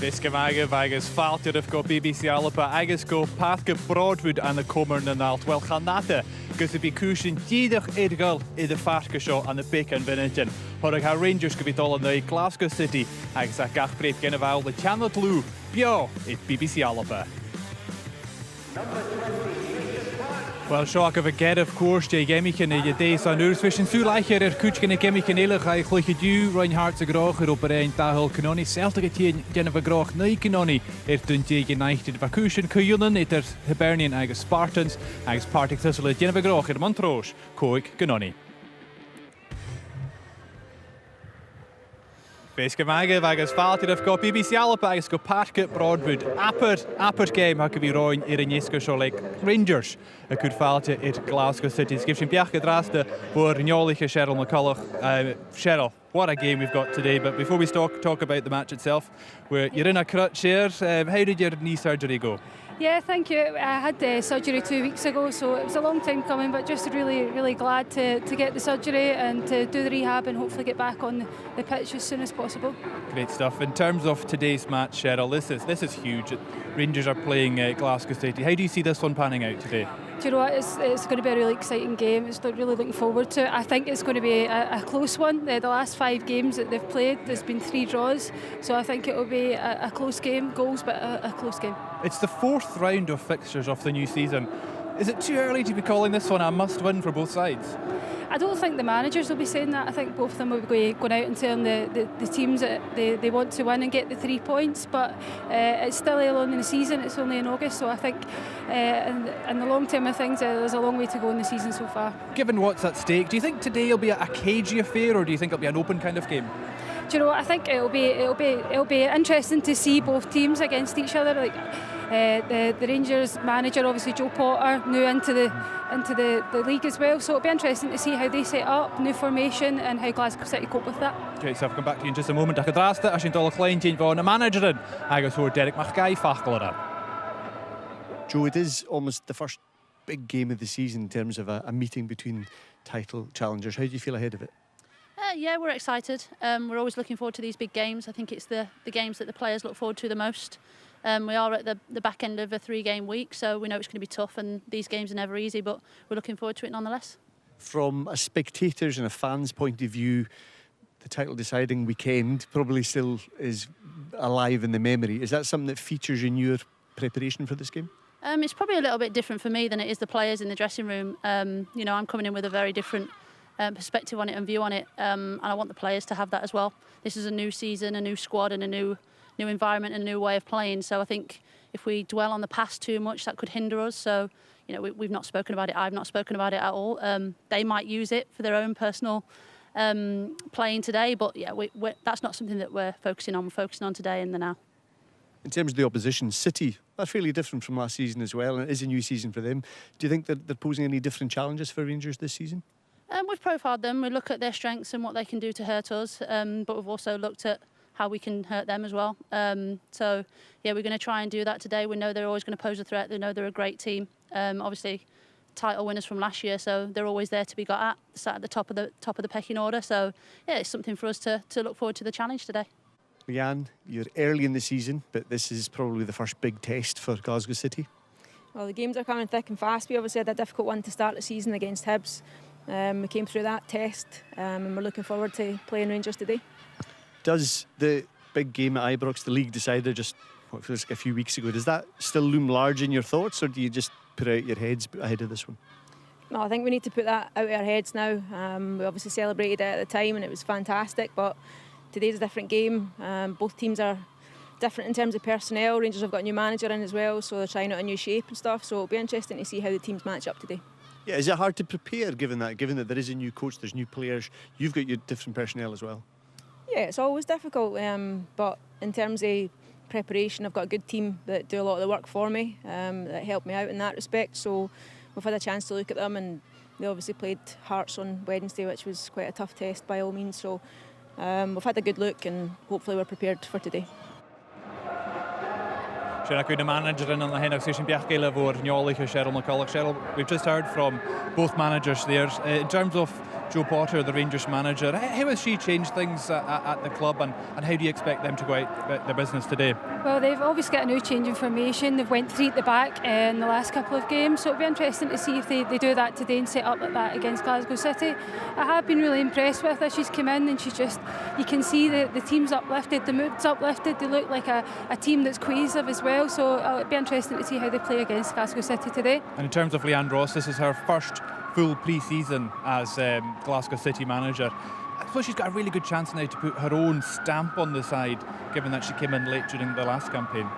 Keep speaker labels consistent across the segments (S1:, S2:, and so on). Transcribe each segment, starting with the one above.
S1: Biscamaga agus fáiltear go BBC Alapa agus go Pathca Broadwood an na Comer na Nalt well chanata gus bhí cúsin díadach idgal I de farca seo an na pic an vinnitin. Thorag ha Rangers go bhí dul na Glasgow City agus a gachbreith gena bhil le Channel Blue bio I BBC Alapa. Wel, seo go bh gead of course de gemicin I dés an úrs fis an súlaicher cútcin I gemicin éilech a chluiche dú roin hart a groch ar op ein dahol canoni Celtic a tíin genna bh groch na canoni dun déige neichtid vacúsin cúionan idir Hibernian agus Spartans agus Partick Thistle genna bh groch ar Montrose cóig canoni. Biscamaga agus fáiltear go BBC Alapa agus go Pathca Broadwood apper game ha go bhí roin ar an níosca seo le Rangers a cúd fáilte ar Glasgow City. Skip sin beach drasta for neolacha Cheryl McCulloch. Cheryl, what a game we've got today, but before we talk about the match itself, you're in a crutch here. How did your knee surgery go?
S2: Yeah, thank you. I had surgery 2 weeks ago, so it was a long time coming, but just really glad to get the surgery and to do the rehab and hopefully get back on the pitch as soon as possible.
S1: Great stuff. In terms of today's match, Cheryl, this is huge. Rangers are playing Glasgow City. How do you see this one panning out today?
S2: Do you know what? It's going to be a really exciting game. It's really looking forward to it. I think it's going to be a close one. The last 5 games that they've played, there's been 3 draws. So I think it will be a close game, goals, but a close game. It's
S1: the 4th round of fixtures of the new season. Is it too early to be calling this one a must-win for both sides?
S2: I don't think the managers will be saying that. I think both of them will be going out and telling the teams that they want to win and get the 3 points, but it's still early on in the season. It's only in August, so I think in the long term of things there's a long way to go in the season so far.
S1: Given what's at stake, do you think today will be a cagey affair, or do you think it'll be an open kind of game?
S2: Do you know what? I think it'll be interesting to see both teams against each other. Like the Rangers manager, obviously Joe Potter, new into the league as well, so it'll be interesting to see how they set up, new formation, and how Glasgow City cope with that.
S1: Great stuff. I'll come back to you in just a moment. Ach drasta as sin dul klein team von a manager in agus for Derek McGuy fachglara.
S3: Joe, it is almost the first big game of the season in terms of a meeting between title challengers. How do you feel ahead of it?
S4: Yeah, we're excited. We're always looking forward to these big games. I think it's the games that the players look forward to the most. We are at the back end of a 3-game week, so we know it's going to be tough, and these games are never easy, but we're looking forward to it nonetheless.
S3: From a spectator's and a fan's point of view, the title deciding weekend probably still is alive in the memory. Is that something that features in your preparation for this game?
S4: It's probably a little bit different for me than it is the players in the dressing room. You know, I'm coming in with a very different perspective on it and view on it, and I want the players to have that as well. This is a new season, a new squad, and a new environment and a new way of playing. So I think if we dwell on the past too much, that could hinder us. So, you know, we've not spoken about it. I've not spoken about it at all. They might use it for their own personal playing today, but yeah, that's not something that we're focusing on. We're focusing on today and the now.
S3: In terms of the opposition, City, that's fairly different from last season as well, and it is a new season for them. Do you think that they're posing any different challenges for Rangers this season?
S4: We've profiled them. We look at their strengths and what they can do to hurt us, but we've also looked at how we can hurt them as well. So, yeah, we're going to try and do that today. We know they're always going to pose a threat. They know they're a great team. Obviously, title winners from last year, so they're always there to be got at, sat at the top of the pecking order. So, yeah, it's something for us to look forward to the challenge today.
S3: Leanne, you're early in the season, but this is probably the first big test for Glasgow City.
S5: Well, the games are coming thick and fast. We obviously had a difficult one to start the season against Hibs. We came through that test, and we're looking forward to playing Rangers today.
S3: Does the big game at Ibrox, the league decider just what feels like a few weeks ago, does that still loom large in your thoughts, or do you just put out your heads ahead of this one?
S5: No, I think we need to put that out of our heads now. We obviously celebrated it at the time and it was fantastic, but today's a different game. Both teams are different in terms of personnel. Rangers have got a new manager in as well, so they're trying out a new shape and stuff, so it'll be interesting to see how the teams match up today.
S3: Yeah, is it hard to prepare given that there is a new coach, there's new players, you've got your different personnel as well?
S5: Yeah, it's always difficult, but in terms of preparation, I've got a good team that do a lot of the work for me, that help me out in that respect, so we've had a chance to look at them, and they obviously played Hearts on Wednesday, which was quite a tough test by all means, so we've had a good look and hopefully we're prepared for today.
S1: The manager in the Hennock Station Cheryl McCulloch. Cheryl, we've just heard from both managers there. In terms of Jo Potter, the Rangers manager. How has she changed things at the club, and how do you expect them to go out their business today?
S2: Well, they've obviously got a new change in formation. They've went 3 at the back in the last couple of games, so it'll be interesting to see if they do that today and set up like that against Glasgow City. I have been really impressed with her. She's come in and she's just, you can see the team's uplifted, the mood's uplifted. They look like a team that's cohesive as well, so it'll be interesting to see how they play against Glasgow City today.
S1: And in terms of Leanne Ross, this is her first full pre-season as Glasgow City manager. I suppose she's got a really good chance now to put her own stamp on the side, given that she came in late during the last campaign.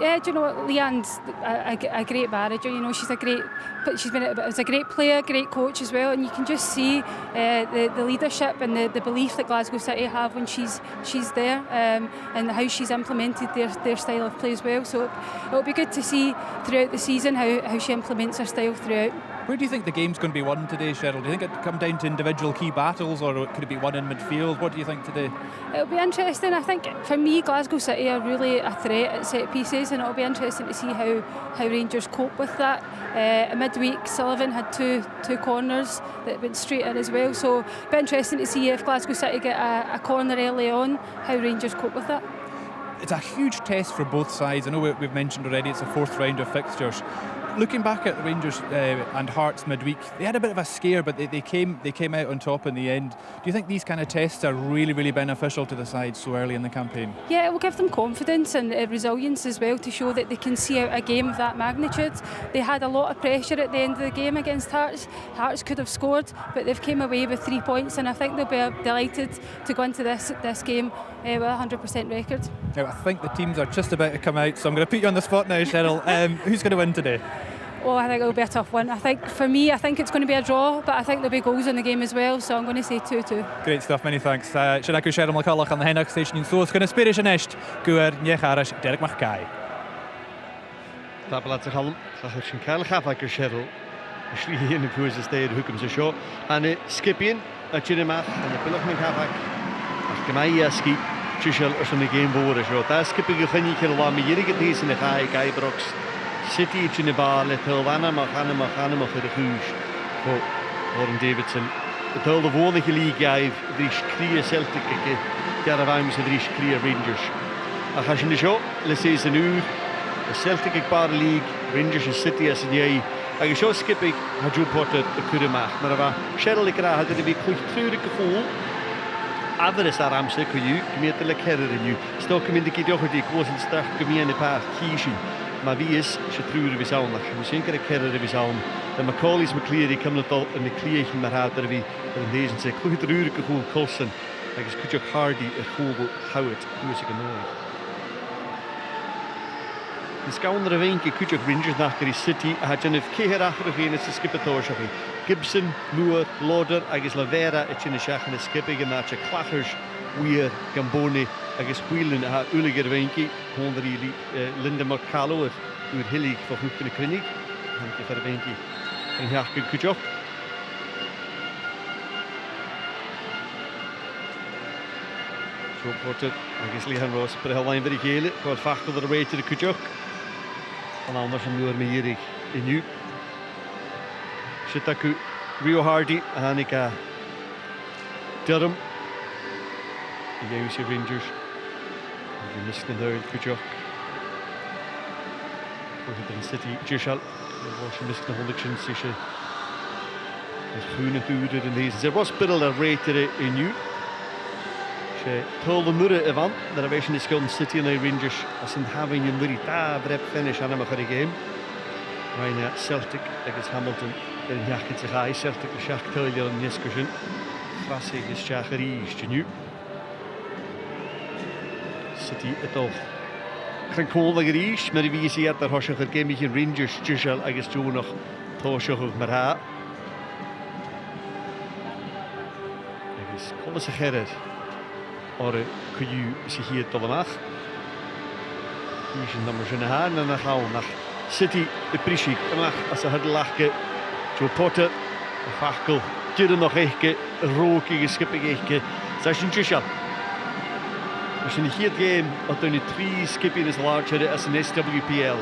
S2: Yeah, do you know what? Leanne's a great manager. You know, she's a great player, great coach as well, and you can just see the leadership and the belief that Glasgow City have when she's there, and how she's implemented their style of play as well. So it'll be good to see throughout the season how she implements her style throughout.
S1: Where do you think the game's going to be won today, Cheryl? Do you think it'll come down to individual key battles, or could it be won in midfield? What do you think today?
S2: It'll be interesting. I think for me, Glasgow City are really a threat at set pieces, and it'll be interesting to see how Rangers cope with that. Midweek, Sullivan had two corners that went straight in as well, so it'll be interesting to see if Glasgow City get a corner early on, how Rangers cope with that.
S1: It's a huge test for both sides. I know we've mentioned already it's a 4th round of fixtures. Looking back at Rangers and Hearts midweek, they had a bit of a scare, but they came out on top in the end. Do you think these kind of tests are really, really beneficial to the side so early in the campaign? Yeah,
S2: it will give them confidence and resilience as well, to show that they can see out a game of that magnitude. They had a lot of pressure at the end of the game against Hearts. Hearts could have scored, but they've came away with 3 points, and I think they'll be delighted to go into this game with a 100% record.
S1: Now, I think the teams are just about to come out, so I'm going to put you on the spot now, Cheryl. Who's going to win today?
S2: Oh, I think it'll be a tough one. I think it's going to be a draw, but I think there'll be goals in the game as well, so I'm going to say 2-2.
S1: Great stuff, many thanks. Siad acu Cheryl McCulloch an Henach Station so is going to spirish an est gwyr Niech Derek McKay.
S3: Tablat Halm, Sachin Kyle Havaker Cheryl. Shri in the Pools Estate, Hookums a show, and Skipping, a Chinimach, and the Pillochman Havak, Gamayaski, Chishel, or some game board. That's skipping a Henny Kilwami, Yirigatis in the high Guy Brooks. City Chinibal, Little Anamach for the Hoosh for Warren Davidson. The Tull of Warnick League Guy, Drish Clear Celtic, Garavams, Drish Clear Rangers. A Hashin the show, let's say it's a new Celtic Bar League, Rangers and City as a day. I show skipping, had Jo Potter, the Kurimach, Marava, Cheryl Likra had to be quick through the hole. Avarice are Amsic, you, commit the Lekerer in you. Stock him in the Kidoherty, close and start, give me any path, Kishi. Maar wie is ze treuren wie zou nog? Misschien kan ik herinneren wie zou. De Macaulay's McCleary die komt al in de kleedje maar uit er wie in deze zegt. Goed treuren ik goed Colson. Ik is goed ook Hardy het goed Howard. Hoe is ik genoeg? De schouder wenkje goed ook Rangers naar de City. Had je een keer achter geen is skippertoos of Gibson, Moore, Lauder, agus Lavera het in de schach en de skipping en dat je klaggers weer Gamboni. Agus Whelan ha uliger wenkje. Gewoon really Linda McCallow uur hillig voor goed in de kliniek. Dank je voor de wenkje. En ja, goed job. Zo wordt het. Agus Leanne Ross per de lijn voor de gele. Gaat vacht op de way to de kujok. En anders een uur meer hierig in nu. Shitaku Rio Hardy, Hanika Durham. De James Rangers. Die misten daar Kujok. Voor de City Jishal. Was je mist nog 100 zich. Het groene duurde in deze. Ze was biddel dat rated in nu. Ze tolde murre van. Dat was in de Scotland City en de Rangers. Als een having een very brep finish aan hem voor de game. Ryan Celtic against Hamilton. En jacht zich hij Celtic de schach telde in discussion. Frassig is Chagari is nu. City het al. Kan kool gericht, maar wie ziet dat er een game Rangers Jishal against Joe nog toosje maar ha. Is kon ze gerred. Ore kun je zich hier tot vanaf. Hier is een nummer zijn haar en dan gaan we naar City de Prishik. En mag als ze het lachen. Jo Potter, de Fakkel, tjeren nog echtje, rookige schippig echtje. Zij zijn Jishal. Als je niet hier game, had er nu 3 skipping is larger als een SWPL.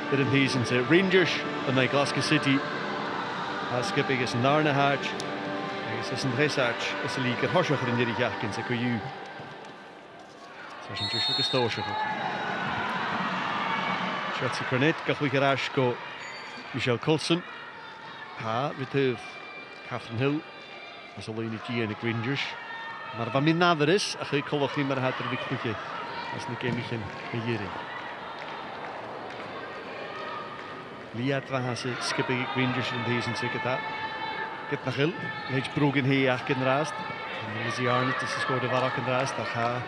S3: Dat in deze zijn Rangers en dan Glasgow City. Skipping is Narna Hatch. Is een research, is een leaker horscher in die jachtkins, ik u. Zoals een tussen gestoosje. Chelsea Cornet, gachwe garage go Michelle Coulson. Ha, return Catherine Hill. As alleen niet hier in de Rangers. Maar wat min nader is, ach ik kollig niet meer uit de wikketje. Als een keer misschien hierin. Liat was ze skipping Rangers in deze zeker. Get naar Hill, heeft broken hier achter raast. En is die Arnett, is scoorde waar achter raast. Daar ga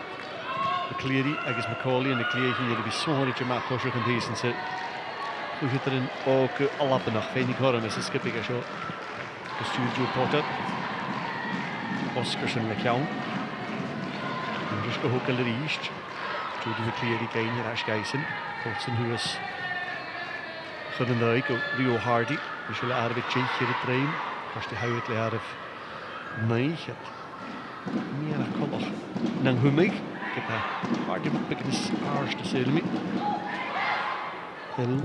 S3: de Cleary, Agus Macaulay en de Cleary hier die zo'n beetje maakt koosje in deze zit. Hoe zit erin ook allappen nog? Weinig horen met zijn skipping zo. Bestuur Joe Potter. Oscarson McCown. En dus ook al riest. Joe de Cleary kan hier aanschijzen. Colson who is goed en Rio Hardy. We zullen aardig check hier de train. Als die huid leer of nee, het meer naar kollig. Dan hoe mij? Ik heb Hardy beginnen aars te zullen. Hill.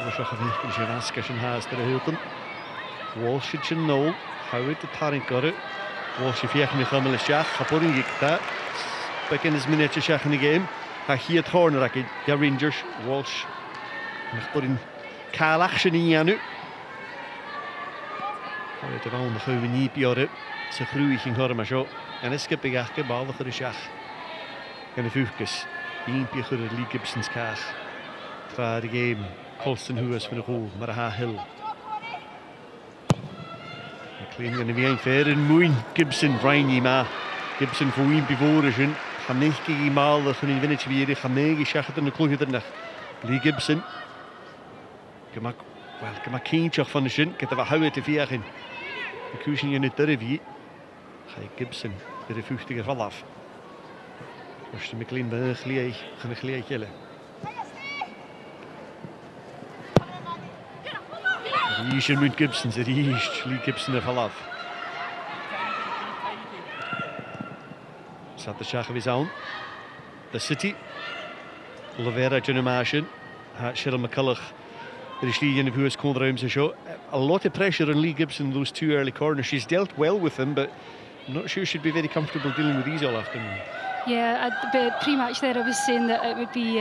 S3: We zeggen niet in Javaskashen haast de Hilton. Walsh in Noel. Huid de taring korre. Walsh vier met Hamel Schach. Kaporing ik daar. Beginnen is minuten Schach in de game. Ga hier het corner raken. Ja Rangers. Walsh. Nog por in Kalachsen in Janu. Uit de wand gaan we niet piaren. Ze groeien ging horen maar zo. En is skip ik eigenlijk behalve voor de Schach. En de vuurtjes. Eén pier voor de Lee Gibson's kaag. Voor de game. Colston who is van de goal. Maar ha Hill. McLean gaan weer een verder moeien. Gibson Brian maar. Gibson voor een bevoren. Gaan niet maal dat een winnetje weer. Gaan meegeschacht in de kloeg er nog. Lee Gibson. Ik maak kindje van de zin. Ik heb er wat houden te vier in. De koers in het derby. Ga ik Gibson bij de 50er val af. Als de McLean bij een geleid jellen. Hier moet Gibson zitten. Hier Lee Gibson er val af. Zat de Schach weer aan. De City. Olivera Junimation. Cheryl McCulloch. There is Lee in the who has called around the show. A lot of pressure on Lee Gibson in those two early corners. She's dealt well with them, but I'm not sure she'd be very comfortable dealing with these all afternoon.
S2: Yeah, pre-match there I was saying that it would be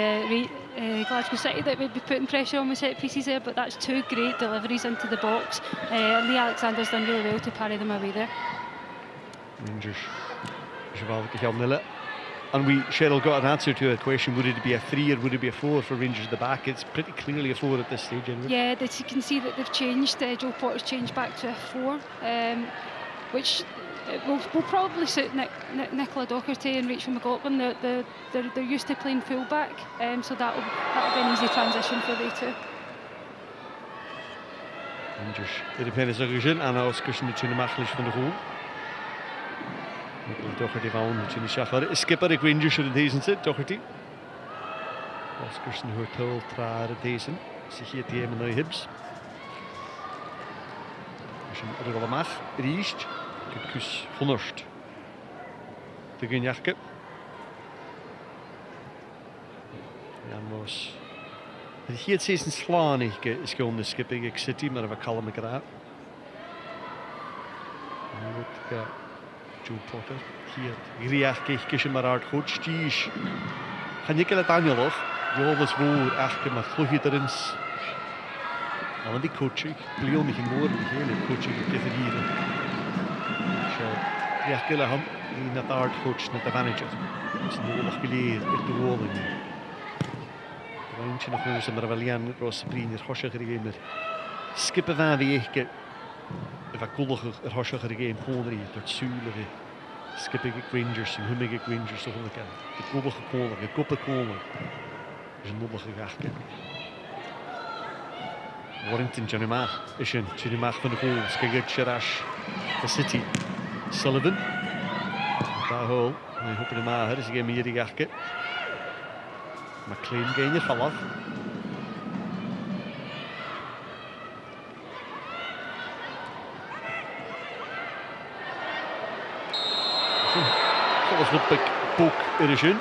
S2: Glasgow City that would be putting pressure on the set pieces there, but that's two great deliveries into the box. Lee Alexander's done really well to parry them away there.
S3: Rangers. And Cheryl got an answer to a question, would it be a 3 or would it be a 4 for Rangers at the back? It's pretty clearly a 4 at this stage anyway.
S2: Yeah, you can see that they've changed. Joe Potter's changed back to a 4, which will probably suit Nicola Docherty and Rachel McLaughlin. They're used to playing full back, so that'll be an easy transition for they two.
S3: Rangers, de penalty gezien aan Oscarson de Chinamachlis van de goal. Docherty van de Chinishachar. Skipper ik Rangers in deze zit, Docherty. Oscarson hoort traar deze. Zich hier tegen naar Hibs. Als je er wel mag, riest. Ik kus honest. De Gunjachke. Jan was. Het hier het een slaan is gewoon de skipping ik City, maar we kallen me graag. Joe Potter hier Griach kischen maar hard goed stisch. Gaan je het Danielov. Jolas woord achter maar vlugje erin. Al die coaching, Leon niet in woorden, hele coaching te verdienen. Zo, Griach Gillihan die net hard coach met de manager. Dat is nodig geleerd met de woorden. Eentje nog eens maar wel Jan Rosseprin Hoscher gegeven. Skippen van week. Wat kolliger Hoscher gegeven gewoon tot zuurige. Skipping Rangers en Humming Rangers toch wel kennen. De kollige kolen, de koppen kolen. Is een noblige gachtje. Warrington Janimach is een Janimach van de goal. Skagit Sharash, de City. Sullivan. Daar hol. We hopen de mager is geen meer die gachtje. McLean geen je val af. Zoals de pook er is in.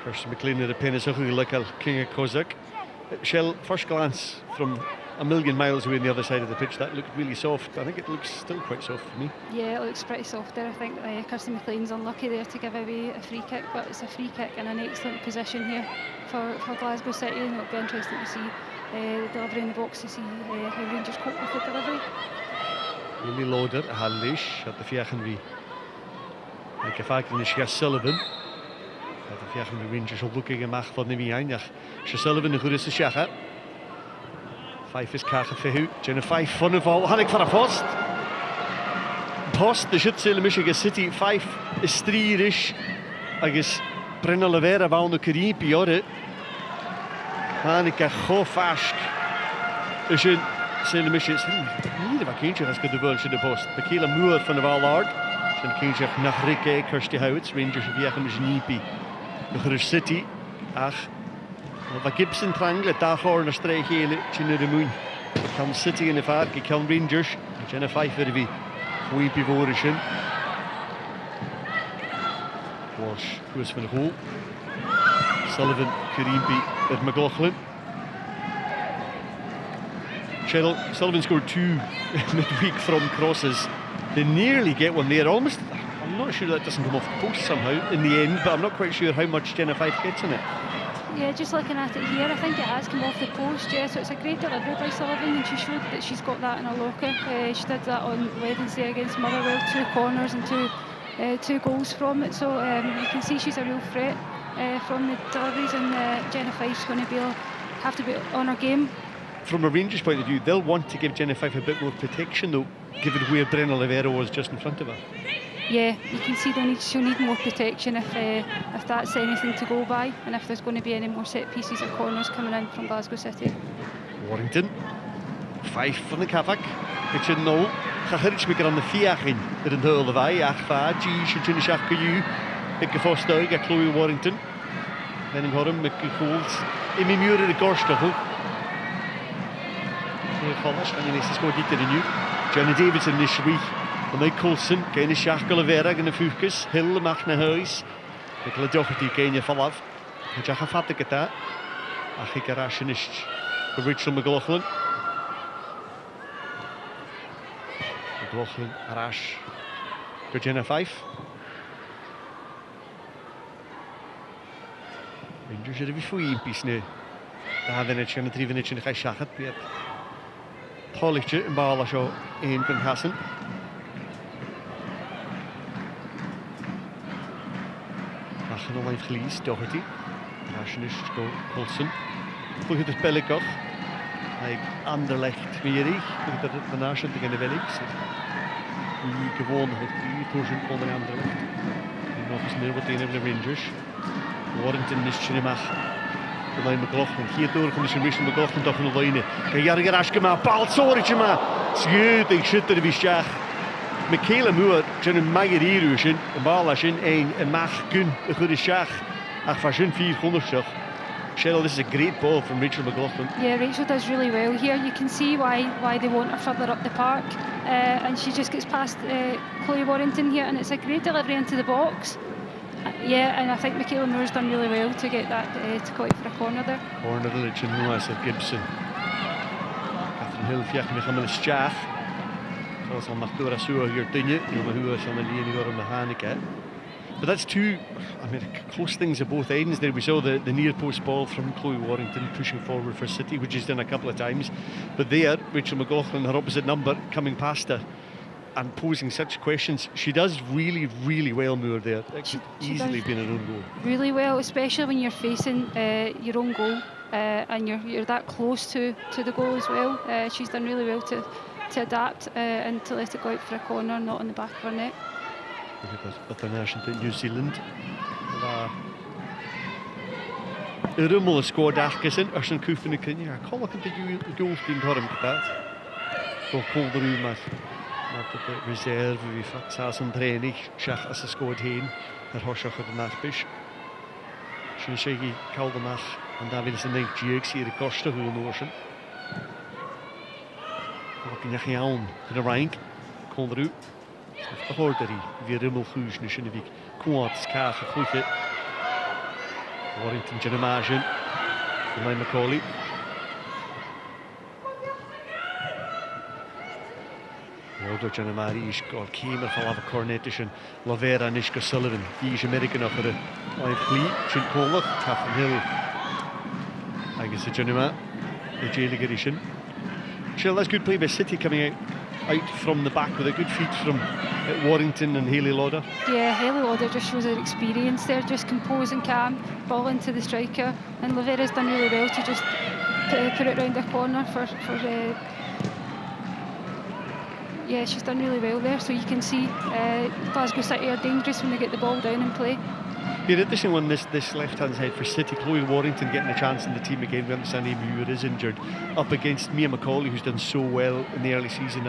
S3: Kirsten McLean at the pin is a lekker King of Kozak. Shell, first glance from a million miles away on the other side of the pitch. That looked really soft. I think it looks still quite soft for me.
S2: Yeah, it looks pretty soft there. I think Kirsty McLean's unlucky there to give away a free kick, but it's a free kick in an excellent position here for Glasgow City, and it'll be interesting to see the delivery in the box to see how Rangers cope with the delivery.
S3: Really loader, a hallish at the fiachan vi. Ik heb vaak in de Sullivan. Dat de fiachan vi Rangers op looking gemaakt van de Mianjach. Sullivan de goede schacha. Fife is kacha fehu. Jenna Fife fun of all. Hannik for a post. Post de Schutzele Michigan City. Fife is strierish. I guess Brenna Levera wound the Caribe orde. Hannik a gofask. Is in Sele Michigan. Niet of kindje has got the world in the post. Bekele Moore van de Wallard. Zijn kindje nach Rikke Kirsty Houts. Rangers viagen met Nipi. De Guru City. Ach. Wat Gibson triangle daar voor een streek hele in de moon. Kan City in de vaart. Ik kan Rangers. Jenna Fife er wie. Weepy Vorishin. Was Koos van de goal. Sullivan, Karimpi, at McLaughlin. Sullivan scored 2 midweek from crosses. They nearly get one there. Almost. I'm not sure that doesn't come off the post somehow in the end, but I'm not quite sure how much Jenna Fife gets in it.
S2: Yeah, just looking at it here, I think it has come off the post, yeah, so it's a great delivery by Sullivan, and she showed that she's got that in her locker. She did that on Wednesday against Motherwell, 2 corners and two goals from it, so you can see she's a real threat from the deliveries, and Jenna Fife's going to have to be on her game.
S3: From a Rangers point of view, they'll want to give Jenna Fife a bit more protection though, given where Brenna Olivera was just in front of her.
S2: Yeah, you can see she'll need more protection if that's anything to go by, and if there's going to be any more set pieces or corners coming in from Glasgow City.
S3: Warrington, Fife van de Kavak, it's in no. Gahirch maker on the Fiachin, er in de Hulvai, Achva, G, Shujin Shakayu, Ikafostog, a Chloe Warrington, Henning Horum, Mickey Holds, Imi Muir de Gorstachel. Collins, and then he's scored it in the new. Jenny Davidson this week. And then Coulson, Kenny Shackle Vera, and the Fucus, Hill, Machna Huis, Nicola Doherty, Kenya Falav, and Jack Fatic at that. Achikarashinish, Rachel McLaughlin. McLaughlin, Arash, Virginia Fife. Rangers are a bit free piece now. Daar hebben we het 3 minuten in de Shachat. Tollichtje in Bala show in Hassen. Nachen al even geleased, Doherty. Rationis, Coulson. Goed het Pellikov. Hij Anderlecht Mierig. Goed dat het van Naschen tegen de Welix. Die gewoon het 3 toersen onder Anderlecht. En nog eens meer wat een van de Rangers. Warrington is Chinemach. Alleen McLaughlin, hier door van de Rachel McLaughlin toch nog lijnen. Kan Jarger Aschkema, paalt zorgje maar. Schuut, ik zit er weer schaag. Michaela Moore, zijn Mageriruschen, een bal als een mag kun, een goede schaag. Ach, van zijn 400 toch. Cheryl, this is a great ball from Rachel McLaughlin.
S2: Yeah, Rachel does really well here. You can see why they want her further up the park. And she just gets past Chloe Warrington here, and it's a great delivery into the box. Yeah, and I think Michaela Moore's done really well to get that to go out for a corner there.
S3: Corner village in Huas of Gibson. Catherine Hill fiach me gaan schaag. Zoals al Magdora Soa hier dinge, maar Huas aan de linie door de Haneke. But that's 2, I mean, close things at both ends there. We saw the near post ball from Chloe Warrington pushing forward for City, which she's done a couple of times. But there, Rachel McLaughlin, her opposite number, coming past her and posing such questions. She does really, really well, Moore, there. It could easily been an own goal.
S2: Really well, especially when you're facing your own goal and you're that close to the goal as well. She's done really well to adapt and to let it go out for a corner, not on the back of her net.
S3: Dat de national New Zealand. Rummel scored achterkant als een koef in de kring. Ja, kan ik het goals die harm gedaan. Voor Kolderu maar de reserve wie vaak een training. Schach als ze scoort heen. Daar hoort je de nachbisch. Zo'n zeggen Kaldemach en daar willen ze denk Jeux hier de kosten gewoon noorsen. Ook in je aan de rank. Kolderu. De hoort er weer Rummel Guus nu in de week. Kwaad schaag goedje. Warrington Genemagen. Lane McCauley. Lodder John Maris gal Keemer van Lava Cornetish and Lavera Nishka Sullivan. He's American of the live plea. Chin Colloch, Taffin Hill. I guess the Junima, the Jail Edition. Chill, that's good play by City coming out from the back with a good feed from Warrington and Hayley Lauder.
S2: Yeah, Hayley Lauder just shows her experience there, just compose and calm, ball into the striker, and Lavera's done really well to just put it round the corner for yeah, she's done really well there. So you can see Glasgow City are dangerous when they get the ball down and play.
S3: Yeah, interesting one, this left-hand side for City. Chloe Warrington getting a chance in the team again. We understand Amy Muir is injured. Up against Mia McCauley, who's done so well in the early season.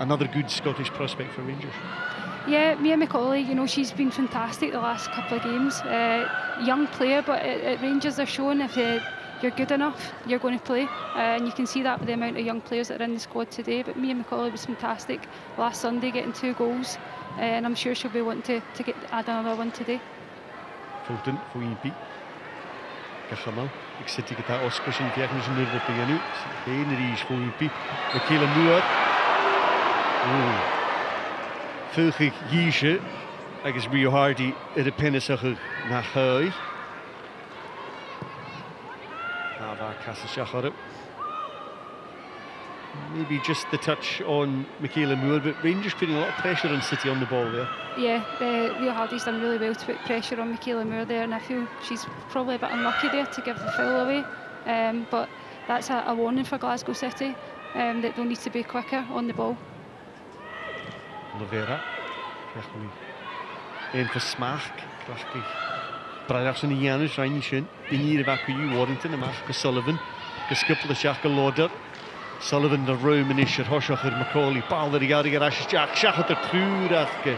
S3: Another good Scottish prospect for Rangers.
S2: Yeah, Mia McCauley, you know, she's been fantastic the last couple of games. Young player, but at Rangers they're showing if you're good enough, you're going to play. And you can see that with the amount of young players that are in the squad today. But Mia McCauley was fantastic last Sunday, getting 2 goals. And I'm sure she'll be wanting to add another one today.
S3: Fulton, Fouimpi. Gachamal. Ik zit hier met Oscars in het nu op de nu. Geen reis Fouimpi. Michaela Muir. Vulgig Giesje. Ik is Rio Hardy in de pennisige naar Hui. Nou, daar Castle Shachar. Maybe just the touch on Michaela Moore, but Rangers putting a lot of pressure on City on the ball there.
S2: Yeah, Rio Hardy's done really well to put pressure on Michaela Moore there, and I feel she's probably a bit unlucky there to give the foul away. But that's a warning for Glasgow City, that they'll need to be quicker on the ball.
S3: Lavera, en for Smaak, krachtig. Braiachson in Janus, Rainishin, in hier evacuee Warrington, en Mark Sullivan, geskippelde Shaka Lauder. Sullivan de room in Isher, Hoshacher, McCauley, Paul de Rigardiga, Ashes Jack, Shachater Truurachke.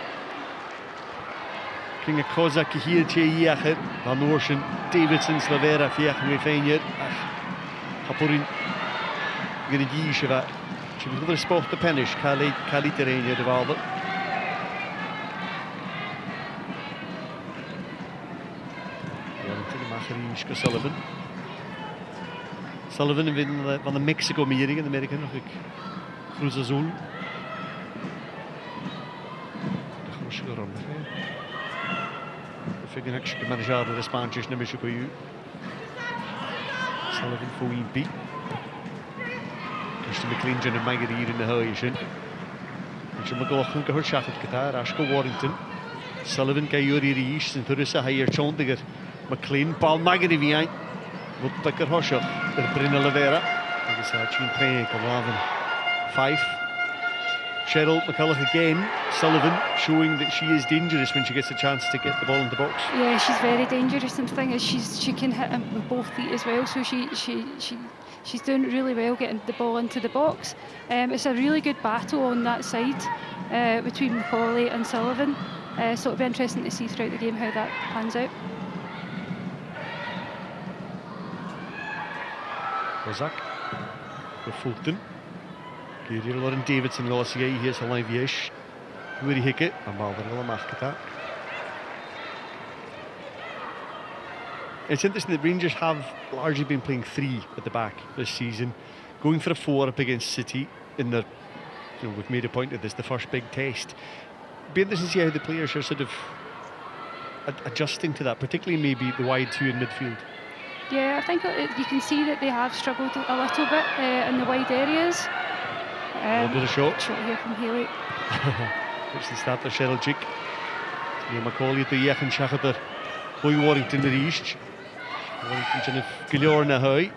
S3: King of Kozak hier, Cheyacher, Van Ocean, Davidson, Slavera, Fiach, Mefeinier, Hapurin, Girigisha, she was over a spot to Penish, Kali Terrain, de Valver. Warrington, Sullivan. Sullivan van de Mexico-mering in Amerika nog ik groot seizoen. Dat gaan we zo rond. Ik vind dat ik manager de Spaanse naar Mexico. Sullivan voor Impi. Kirsten McLean en Maggie hier in de huis. En je mag ook een keer schaffen gitaar. Ashko Warrington. Sullivan kan jullie reis en Turissa hier chantiger. McLean, Paul Maggie wie een. Wat Becker Hoshoff, Brina Lavera. I guess Jean Payne, Calvin 5. Cheryl McCulloch again. Sullivan showing that she is dangerous when she gets a chance to get the ball in the box.
S2: Yeah, she's very dangerous, and the thing is she can hit him with both feet as well, so she's doing really well getting the ball into the box. It's a really good battle on that side between McCauley and Sullivan, so it'll be interesting to see throughout the game how that pans out.
S3: Kozak, for Fulton. Hier Lauren Davidson wil als hij hier zijn live is. Hoe die hikken, en bal er wel maken. It's interesting that Rangers have largely been playing 3 at the back this season, going for a 4 up against City in their. You know, we've made a point of this, the first big test. Be interesting to see how the players are sort of adjusting to that, particularly maybe the wide 2 in midfield.
S2: Yeah, I think you can see that they have struggled a little bit in the wide areas.
S3: Under the shot.
S2: Shot here from Haley.
S3: Which the starter Cheryl Jick. McCauley to Iach and Shachater. Boy Warrington the east. Warrington of Gillior na Hui.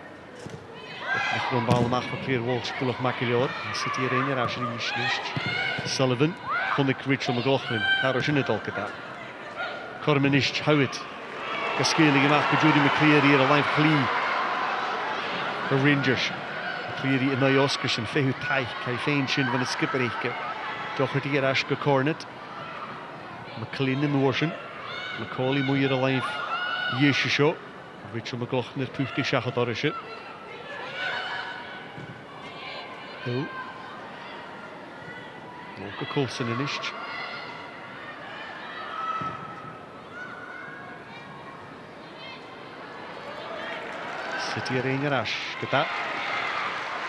S3: Gewoon bal mag voor Claire Walsh, Pull of Gillior. City Ranger, Ashley East. Sullivan. Vond Rachel McLaughlin. Carros in het al gedaan. Cormanish Howitt. Gascaling gemaakt bij Jodie McCleary hier een live plea voor Rangers. McCleary en Nye Oscarson, veel tijd, kan je fijn zien van het skipperike. Toch het hier Ashka Cornet. McLean in de Ocean. McCauley moet hier een live jeesje show. Rachel McLaughlin het proeft die schachatorische. Hill. Ook Coulson en Ischt. City Ranger Ash, get that.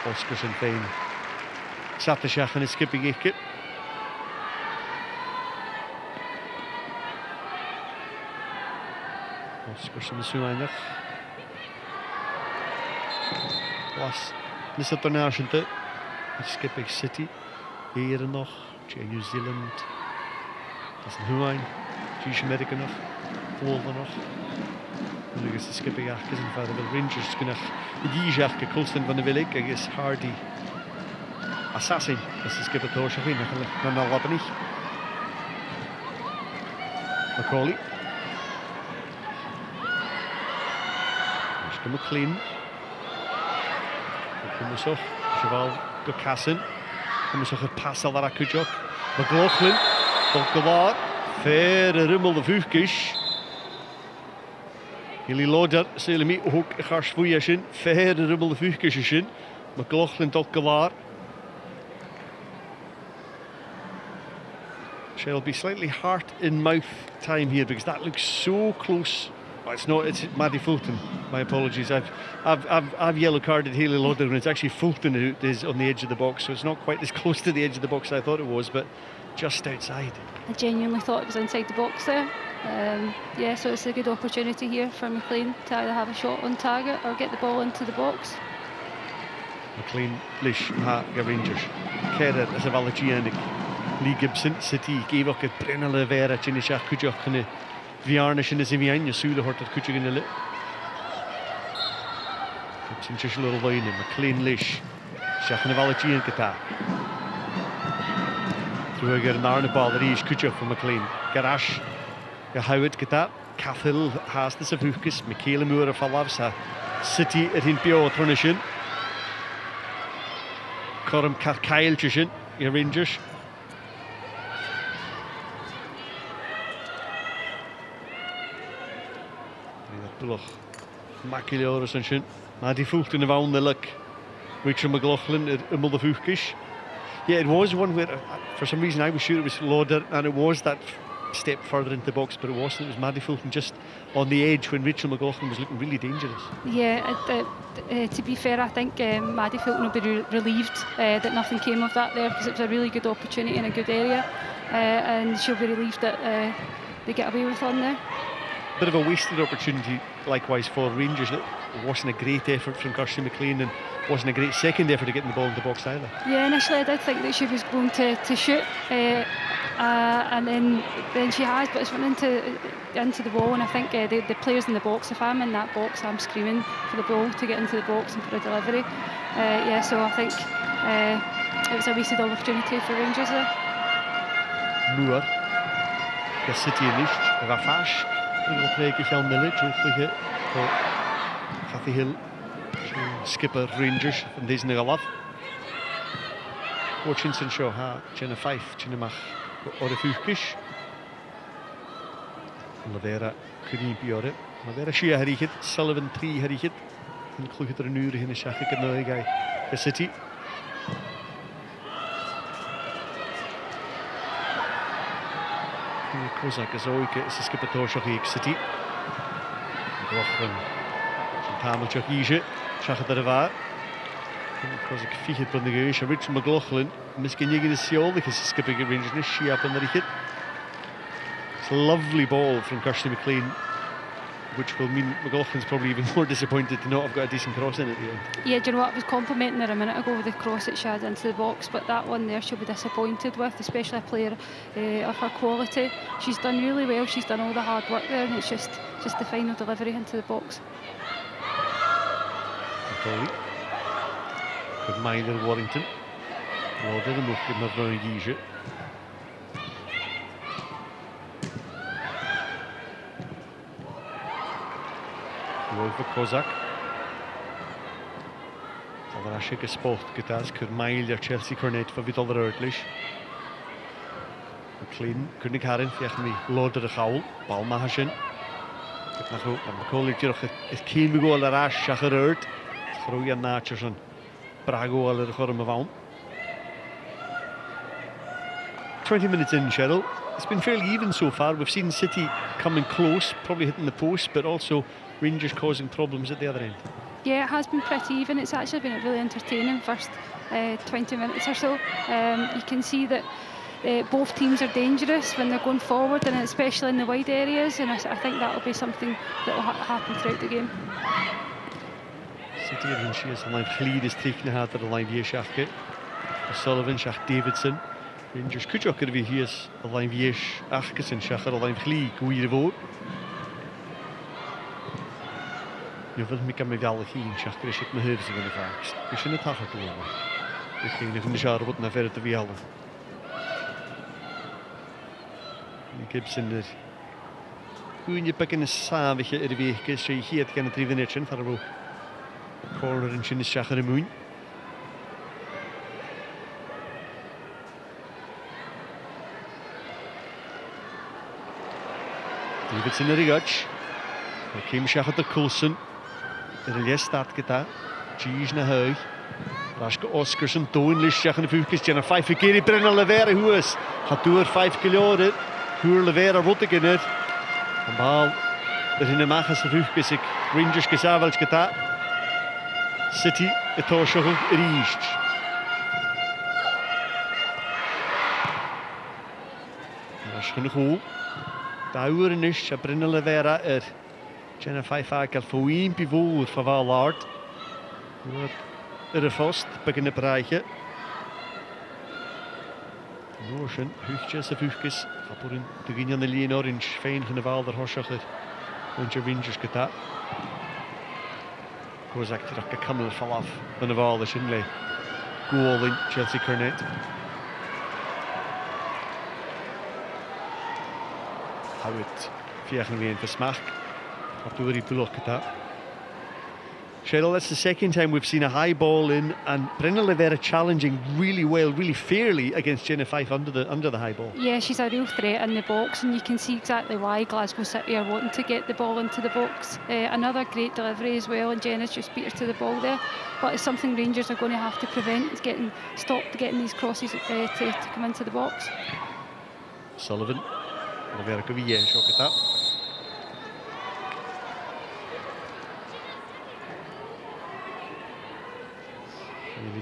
S3: Oscars and Fane. Satashach and a skipping it. Skursen de Suainig. Was is het daarnaast skipping City. Hier nog. New Zealand. Dat is een Huain. Amerika nog. Polen nog. Nu is de skipping achterkant en verder de Rangers kunnen die jachtje Colston van de Willik. Is Hardy. Assassin. Dat is de skipper Torsha Wien. Dan al wat niet. Macaulay. McLean. Kom zo. Cheval Gokassin. Kom zo het pas al daar Kujok. McLaughlin. Volkewaar. Verre rummel de vuurkis. Jullie loader zullen mij ook gaan schwoeien. Verre rummel de vuurkis. McLaughlin tot klaar. Shall be slightly heart in mouth time here because that looks so close. Oh, it's not. It's Maddie Fulton. My apologies. I've yellow carded Haley Lauder and it's actually Fulton who is on the edge of the box, so it's not quite as close to the edge of the box as I thought it was, but just outside.
S4: I genuinely thought it was inside the box there. Yeah, so it's a good opportunity here for McLean to either have a shot on target or get the ball into the box.
S3: McLean, Lish, Rangers. Kerr as a Valagianic. Lee Gibson, City, gave ook het brennende vera, Chinishach, Kujok, en Viarnish in de Zimian, je zoede hoort dat Kujok in de lip. Gibson, just a little line in, McLean, Lish, Shach, en Valagianic, kata. Through again, an Arne ball, there is Kujok for McLean. Garash, Howard, kata. Cathil, has the Savukis, Michaela Moore, Falavsa, City, at in Bio, Tronishin. Corum Kyle Chishin, your Rangers. Maculores and Shin. Maddie Fulton of Alnillick. Richard McLaughlin at the Fuchkish. Yeah, it was one where, for some reason, I was sure it was Lauder, and it was that step further into the box, but it wasn't. It was Maddie Fulton just on the edge when Richard McLaughlin was looking really dangerous.
S4: Yeah, to be fair, I think Maddie Fulton will be relieved that nothing came of that there, because it was a really good opportunity in a good area, and she'll be relieved that they get away with on there.
S3: Bit of a wasted opportunity, likewise, for Rangers. It wasn't a great effort from Kirsty McLean and wasn't a great second effort to get the ball in the box either.
S4: Yeah, initially I did think that she was going to shoot, and then she has, but it's run into the wall, and I think the players in the box, if I'm in that box, I'm screaming for the ball to get into the box and for a delivery. Yeah, so I think it was a wasted opportunity for Rangers there.
S3: Moore, the City in Rafash. We'll play Gichel Millage, hopefully for Cathy Hill, skipper Rangers from deze Nederland. Hutchinson show ha Jenna 5, Jenna Mach Orifukish. Lavera couldn't be on it. Lavera Shia had hit, Sullivan 3 had hit. And look at the new in the Shaki and guy for City. Kozak is ook is skip het Torshoch City. Rochen. Tamelchuk Ije. Schach er waar. Kozak fiet van de geus. Richard McLaughlin. Misschien je de Seolik is skipping Rangers. She up on the hit. It's a lovely ball from Kirsty McLean, which will mean McLaughlin's probably even more disappointed to not have got a decent cross in at the end.
S4: Yeah, do you know what? I was complimenting her a minute ago with the cross that she had into the box, but that one there she'll be disappointed with, especially a player of her quality. She's done really well, she's done all the hard work there, and it's just the final delivery into the box.
S3: Good Myler Warrington. Lauder and Mufkin of Royige. For Kozak. Alder asig y sport gyda's Cyrmail i'r Chelsea Cornet for fyd alder ardlish. McLean, Cwrnig Harin, fiach mi Lauder y chawl, bal ma hasyn. Macaulay dirwch y cyn mi gol ar as siach yr ard. Chrwy a natch ar brago al yr chorym y fawn. 20 minutes in, Cheryl. It's been fairly even so far. We've seen City coming close, probably hitting the post, but also Rangers causing problems at the other end.
S2: Yeah, it has been pretty even. It's actually been a really entertaining first 20 minutes or so. You can see that both teams are dangerous when they're going forward, and especially in the wide areas, and I think that will be something that will happen throughout the game.
S3: City er she is line chlid is teken had er line wie schachke. Sullivan schach Davidson. Rangers could ook er wie hier is line wie achkes en schach er line chlid goeie voor. Je wilt me kan me wel geen schach er is ik me heus van de vaakst. Is in het hager te worden. Ik ging van de jaar wat naar verder te wie halen. Gibson er. Goeie pakken een savige er wie ik is hier kan het even netchen voor de corner in sin schach er moon. Davidson er igach. Kim schach at de Coulson. Er les staat geta. Cheese na huig. Raske Oscarson doen lis schach in de vuurkes Jenna 5 keer Brenna Levera hoes. Gaat door 5 kilometer. Hoer Levera rottekener. Een bal. Er in de magas de vuurkes ik Rangers gesavels geta. City het toorschogel riest. Dat is genoeg goal. Dauren is Brenna Levera er. Jenna 5 al voor een pivot van Wallard. Er vast beginnen bereiken. Noorsen, Huchtjes of Huchtjes. Gaporen, de Guinea de Lien Orange. Fijn van de Waal der Horschacher. Want je Rangers geta. Kozak er ook kammel van af van de Waal der Shinley. Goal in Chelsea Cornet. Hou het. Vieren weer in versmaak. Gaporen Pulok geta. Cheryl, that's the second time we've seen a high ball in, and Brenna Levera challenging really well, really fairly against Jenna Fife under the high ball.
S2: Yeah, she's a real threat in the box, and you can see exactly why Glasgow City are wanting to get the ball into the box. Another great delivery as well, and Jenna's just beat her to the ball there. But it's something Rangers are going to have to prevent, is getting these crosses to come into the box.
S3: Sullivan, Levera could be shock at that.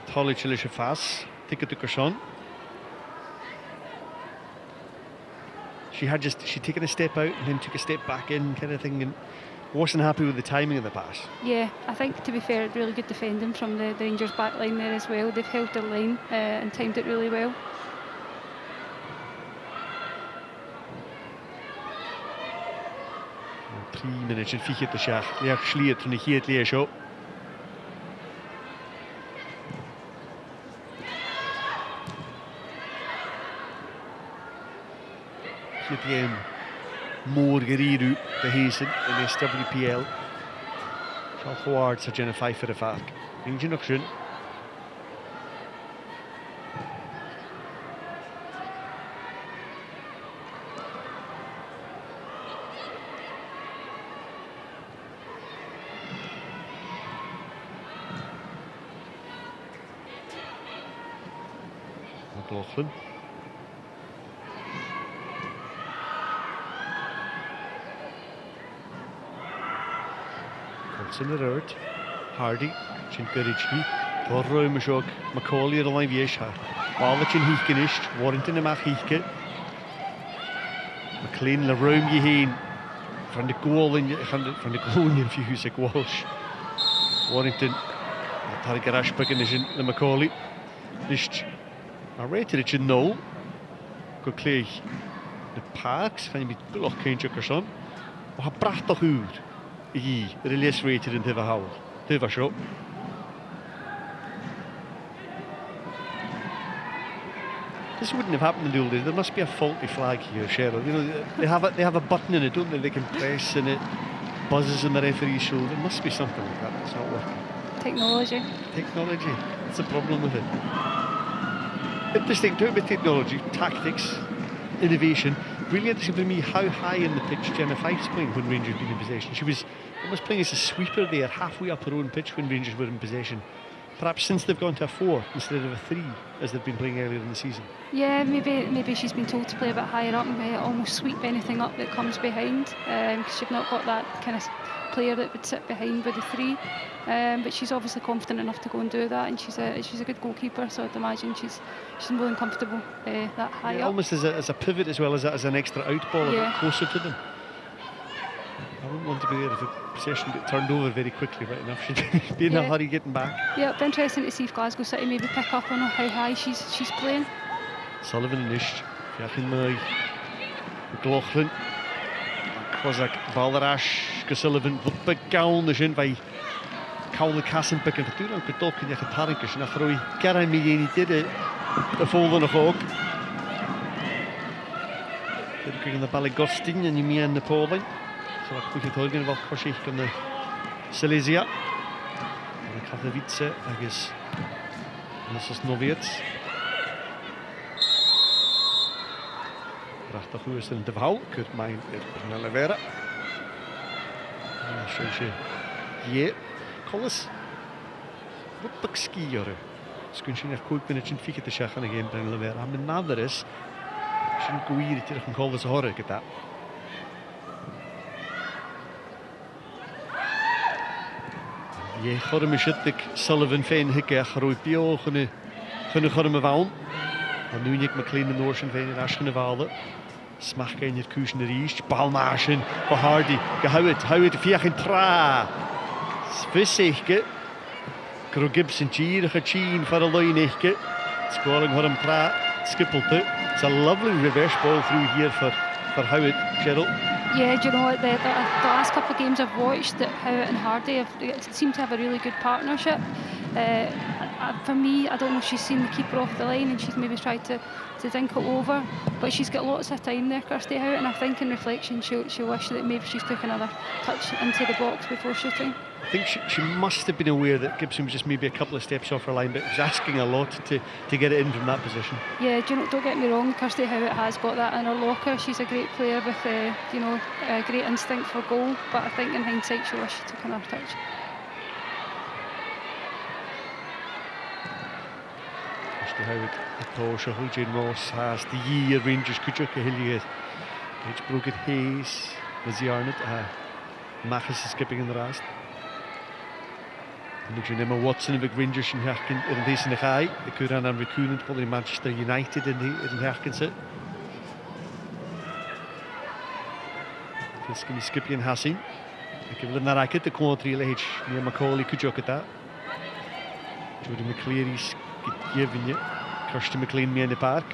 S3: Tollitch fast, ticket to Kerson. She'd taken a step out and then took a step back in, kind of thing, and wasn't happy with the timing of the pass.
S2: Yeah, I think to be fair, really good defending from the Rangers back line there as well. They've held their line and timed it really well.
S3: And 3 minutes and 4 to shot. They actually from the heat lay shot. Game more geriru the Hazen in SWPL. Shall forward to Jenna 5 for the fact. Introduction. McLaughlin. In the road, Hardy, Chinkaricki, Torro Mashog, Macaulay at the line Viesha, Balachin Heekenish, Warrington and Machike, McLean the room Yeheen, from the goal in Fusik Walsh, Warrington, Targarash Packinishin, the Macaulay, Nisht, I rated it in no, go clear the parks, can you be blocking Chuckerson, or have brought the hood. Release rated in Tiva Howell. Tiva show. This wouldn't have happened in the old days. There must be a faulty flag here, Cheryl. You know, they have a button in it, don't they? They can press and it buzzes in the referee's shoulder. There must be something like that. It's not working.
S2: Technology.
S3: Technology. That's the problem with it. Interesting, talking about technology, tactics, innovation. Really interesting for me how high in the pitch Jenna Fife's playing when Rangers been in possession. She was almost playing as a sweeper there, halfway up her own pitch when Rangers were in possession. Perhaps since they've gone to a 4 instead of a 3, as they've been playing earlier in the season.
S2: Yeah, maybe she's been told to play a bit higher up and almost sweep anything up that comes behind, because she's not got that kind of player that would sit behind with the three. But she's obviously confident enough to go and do that, and she's a good goalkeeper, so I'd imagine she's more than comfortable that high up.
S3: Almost as a pivot as well as an extra out ball, a bit closer to them. I wouldn't want to be there if the possession get turned over very quickly, right enough. She'd be in a hurry getting back.
S2: Yeah, it'd be interesting to see if Glasgow City maybe pick up on how high she's playing.
S3: Sullivan and Ish, Fiachin Murray, McLaughlin, Kozak, Balarash, Sullivan, big gown the shin by Cawl the Cassin picking for 2 rounds, but Dolkin, you can Tarinkish, and after we get on me, he did it, the fold on a hog. Looking in the Ballygustin and you mean in the polling. So I think it's going to Koshik on the Silesia. And the Katowice, I guess. And this is Noviets. Prachtig hoe is er in de verhaal. Kurt mijn personele vera. En zoals je Collis. Wat bak skieren. Dus kun je naar koop binnen het fieke te zeggen en geen personele vera. Maar nader is. Shouldn't go hier terug een Collis horen ik dat. Je gaat hem zitten Sullivan fijn hikke groei pio kunnen gaan hem wel. En nu ik McLean de Noorsen fijn in Aschen vallen. Smach geen het kuus naar East. Balmarschen voor Hardy. Hou het via geen tra. Spissige. Gro Gibson Gier Gachin voor de Loineke. Scoring voor hem tra. Skippelte. It's a lovely reverse ball through here for Howard, Cheryl.
S2: Yeah, do you know what? The last couple of games I've watched, that Howard and Hardy seem to have a really good partnership. For me, I don't know if she's seen the keeper off the line and she's maybe tried to dink it over, but she's got lots of time there, Kirsty Howard, and I think in reflection she'll wish that maybe she's took another touch into the box before shooting.
S3: I think she must have been aware that Gibson was just maybe a couple of steps off her line, but was asking a lot to get it in from that position.
S2: Yeah, do you know, don't get me wrong, Kirsty Howard has got that in her locker. She's a great player with you know, a great instinct for goal, but I think in hindsight she'll wish she took another touch.
S3: Kirsty Howard, Tosha, Jane Ross has the year Rangers Kuchuk Hillier, H. Brogan Hayes, Lizzie Arnott, Machas is skipping in the last. En ik Emma Watson en Rangers in Herken in deze in de gaai. Ik hoor aan recruitment in Manchester United in Herken zit. Fiskin is Skippy en Hassin. Ik heb naar raket de country lege near Macaulay Kujuk dat. Jody McCleary's gegeven je. Kirsty McLean mee in de park.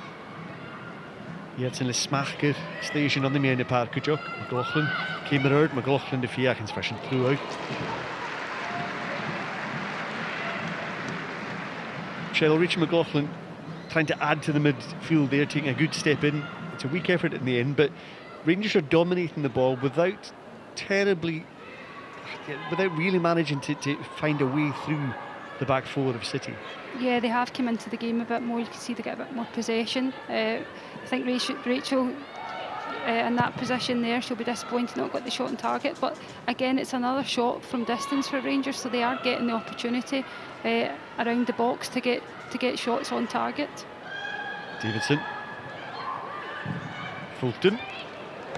S3: Je hebt zijn smacher station on the mee in de park Kujuk. McLaughlin came eruit. McLaughlin de vier eens fashion throughout. Cheryl Rich McLaughlin trying to add to the midfield there, taking a good step in. It's a weak effort in the end, but Rangers are dominating the ball without really managing to find a way through the back four of City.
S2: Yeah, they have come into the game a bit more. You can see they get a bit more possession. I think Rachel in that position there, she'll be disappointed not got the shot on target, but again it's another shot from distance for Rangers, so they are getting the opportunity around the box to get shots on target.
S3: Davidson, Fulton,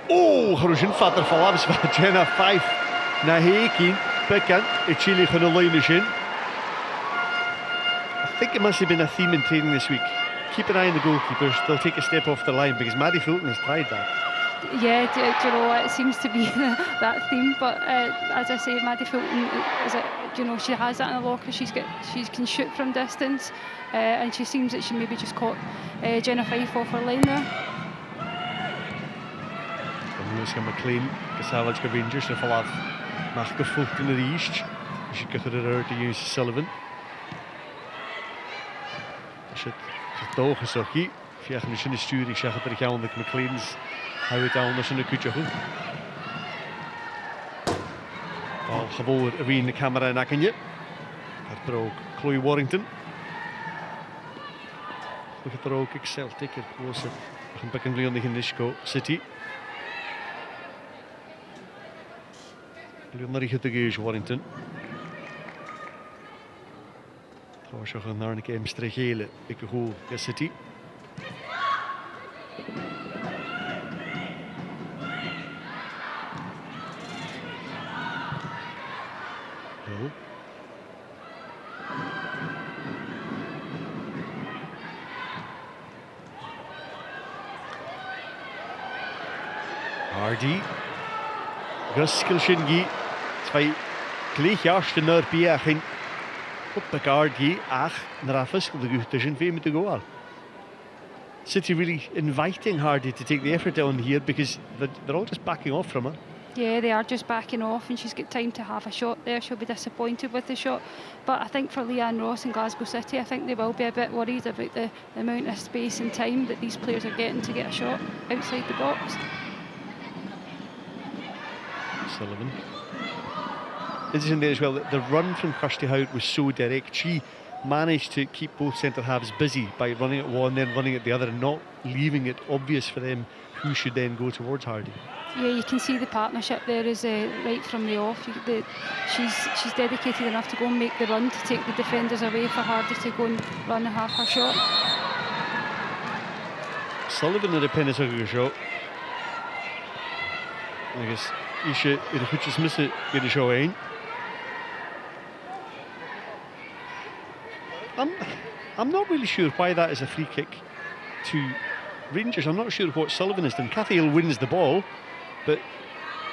S3: oh, Harushin Fader Falabs van Jenna 5 na Heekin, bekend, Chile gaan de line in. I think it must have been a theme in training this week. Keep an eye on the goalkeepers, they'll take a step off the line because Maddie Fulton has tried that.
S2: Yeah, do you know what? It seems to be that theme. But as I say, Maddie Fulton you know, she has that in her locker. She can shoot from distance, and she seems that she maybe just caught Jenna Fife off her line there.
S3: Lewis McLean, Savage Rangers, and Falaf, Mark Fulton in the east. She got it out to use Sullivan. Shit, toch is ook hier. Via een stuur, ik zeg het er gaan met McLean's. Hou het anders in de kutje goed. Al gewoon weer in de camera en nakken je. Het er ook Chloe Warrington. Look at the ook ik Celtic het closer. We gaan bekken vliegen in Glasgow City. Leon Richt de Geus Warrington. Trouwens we gaan naar een keer Mstregele. Ik go City. Hardy. Guskelschingi. Zwei gleichjahrste Nörbiachin. Uppegardi, ach, Narafus, the Gutition fame to go on. City really inviting Hardy to take the effort down here because they're all just backing off from her.
S2: Yeah, they are just backing off, and she's got time to have a shot there. She'll be disappointed with the shot. But I think for Leanne Ross and Glasgow City, I think they will be a bit worried about the amount of space and time that these players are getting to get a shot outside the box.
S3: Sullivan. Interesting there as well, the run from Kirsty Howard was so direct. She managed to keep both centre halves busy by running at one, then running at the other, and not leaving it obvious for them who should then go towards Hardy.
S2: Yeah, you can see the partnership there is right from the off. She's dedicated enough to go and make the run to take the defenders away for Hardy to go and run and have her shot.
S3: Sullivan at the penalty shot. I guess Isha in Hutch's miss it get a show in. I'm not really sure why that is a free kick to Rangers. I'm not sure what Sullivan has done. Cathy Hill wins the ball, but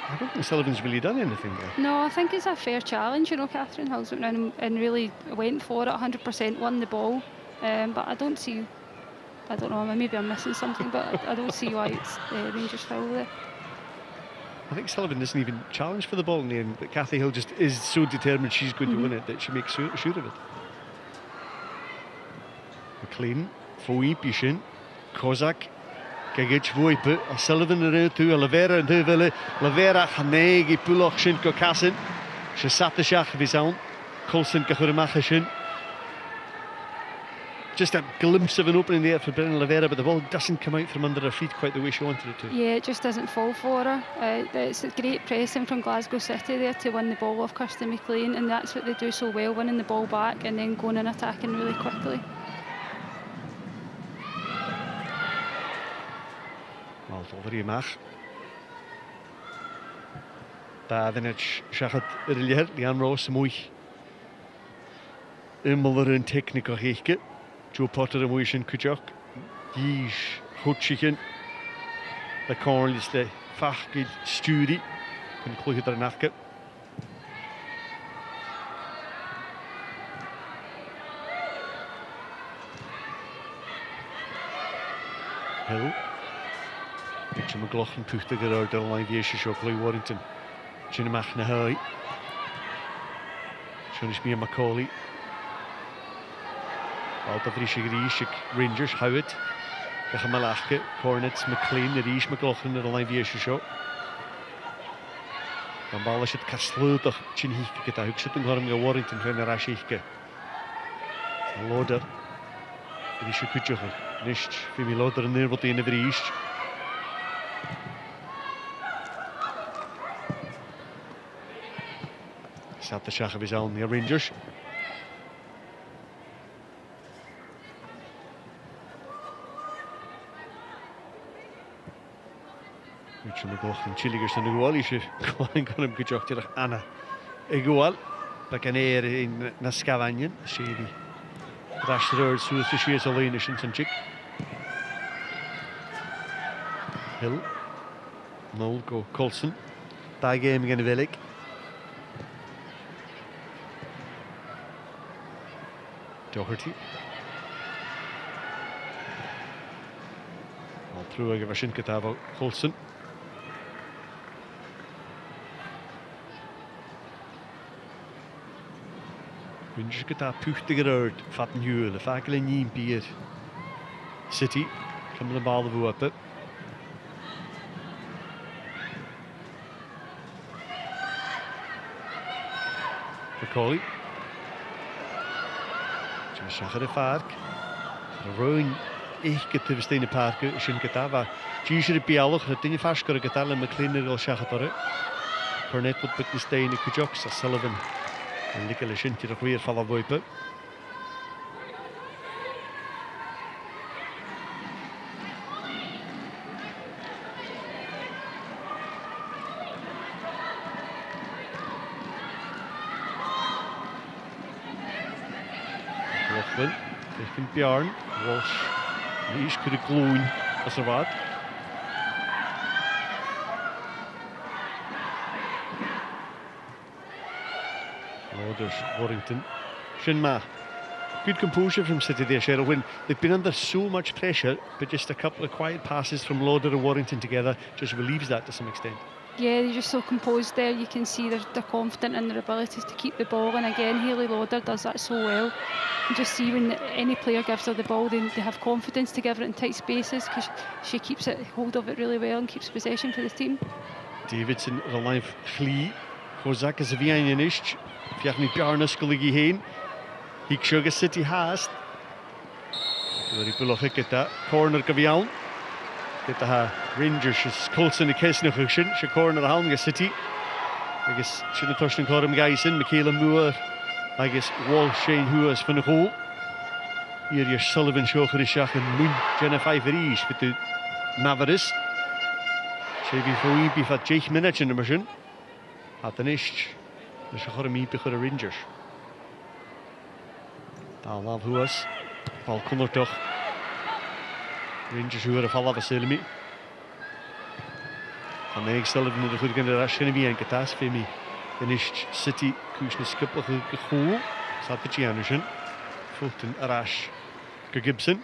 S3: I don't think Sullivan's really done anything there.
S2: No, I think it's a fair challenge. You know, Catherine Hills went in and really went for it, 100% won the ball. But I don't see, I don't know, maybe I'm missing something, but I don't see why it's Rangers foul there.
S3: I think Sullivan doesn't even challenge for the ball in the end, but Cathy Hill just is so determined she's going to win it that she makes sure of it. McLean, Foy, Pishin, Kozak, Gagich, Voipe, Sullivan around to Olivera and Duville, Olivera, Hanegi, Pulach, Shinko, Kassin, Shasatashach of his own, Colson, Kahurimachishin. Just a glimpse of an opening there for Brennan Olivera, but the ball doesn't come out from under her feet quite the way she wanted it to.
S2: Yeah, it just doesn't fall for her. It's a great pressing from Glasgow City there to win the ball off Kirsten McLean, and that's what they do so well, winning the ball back and then going and attacking really quickly.
S3: Mach. Davinich Shachat Rillier, Leanne Ross, Moy. Immeler and technical Heke. Joe Potter and Moishin Kujok. Yeesh, Hutchichen. The corn is the Fachgid Studi. Concluded their Nafka. Hill. Richard McLaughlin pushed the out the line via Shockley Warrington. Chinamach na high. Shonish me and Macaulay. Out of Rishi Rangers, Howard. Gachamalachke, Cornets, McLean, Rish McLaughlin at the line via shot. Van Balish at Castludach, Chinhike get out, sitting on Warrington when Rashike. Loader. Rishi Kuchucher. Nisht, Fimi Loader and there, but the end of the East. Sat the shach of his own, the Rangers. Richard McLaughlin, Chilligers and the goal. You should go and him good job to Anna. A goal, but an air in Nascavanyan, Shady. Dash the road, so the shears a lane, and chick. Hill. No, go Colson. Die game again, Villig. Doherty. All through a Gavashin Katava Colson. Rangers Kata puchtige rood, fatten huwelen, vaak alleen niet bier. City, come the ball of up it. Macaulay. Shachar de Fark. Roin ik te verstehen park shin Katava. SWPL het ding vast kunnen getellen McLean er Shachar. Cornet put the stain Kujok Sullivan. En Nicola Shinty nog weer vallen Voipe. Loughlin richting Bjarn. Walsh. Lies kunnen gloeien als er wat. Loaders, Warrington, Shinma. Good composure from City there, Cheryl, when they've been under so much pressure, but just a couple of quiet passes from Lauder and Warrington together just relieves that to some extent.
S2: Yeah, they're just so composed there. You can see they're confident in their abilities to keep the ball. And again, Hayley Lauder does that so well. You can just see when any player gives her the ball, they have confidence to give it in tight spaces because she keeps hold of it really well and keeps possession for the team.
S3: Davidson ar a lein chli, Chorzac is a bhíon inisht, fiach ní bearnas go ligi héin. Híg Sugar City has. Gwyri bwloch gyda, corner gyfiawn. Gyda ha Rangers, is Coulson y Cesnach ysyn, sy corner a hawn City. Agus sy'n y tosyn corym gaisyn, Michaela Moore, agus Walsh Shane Hwys fan y hôl. I'r Sullivan siochar i siach yn mwyn Jenna Pfeiffer is, fydd Maverys. Sef I fwy bydd at 10 minutes yn ymwysyn. A dyn eist, nes y chorym I bych o'r Rangers. Dal laf Hwys, bal cwnnwr doch. Rangers hwyr y ffalaf y Selmi. A meg Sullivan yn y chwyd gan yr asgen I fi yn gydas, fe mi dyn eist City cwys na sgyblach y gychwl. Sad y Gianusyn. Fulton yr as gy Gibson.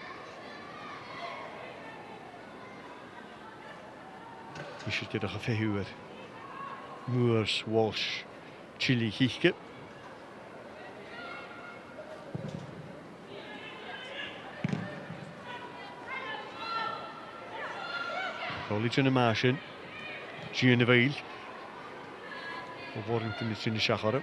S3: Eisiau dydych a ffehwyr. Moores, Walsh, Chili, Hichke. College yn y masyn. Gian y feil. O Warrington i sy'n y siachar.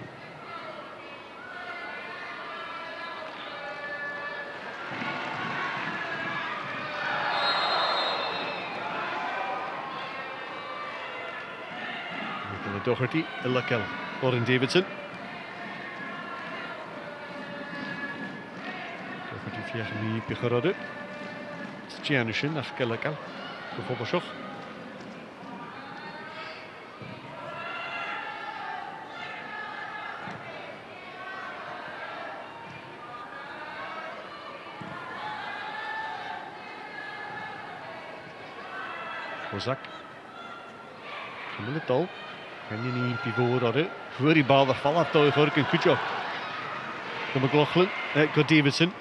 S3: Doherty, Illikel, Lauren Davidson. Doherty fiach ni bichorode. Gianushin ach Illikel. Gefoboshoch. Kozak. Cymryd dol. Canyon ni'n bifod ar y hwyr I bal a ffalaf do I chwrg yn cwtio. Go McLaughlin, go Davidson.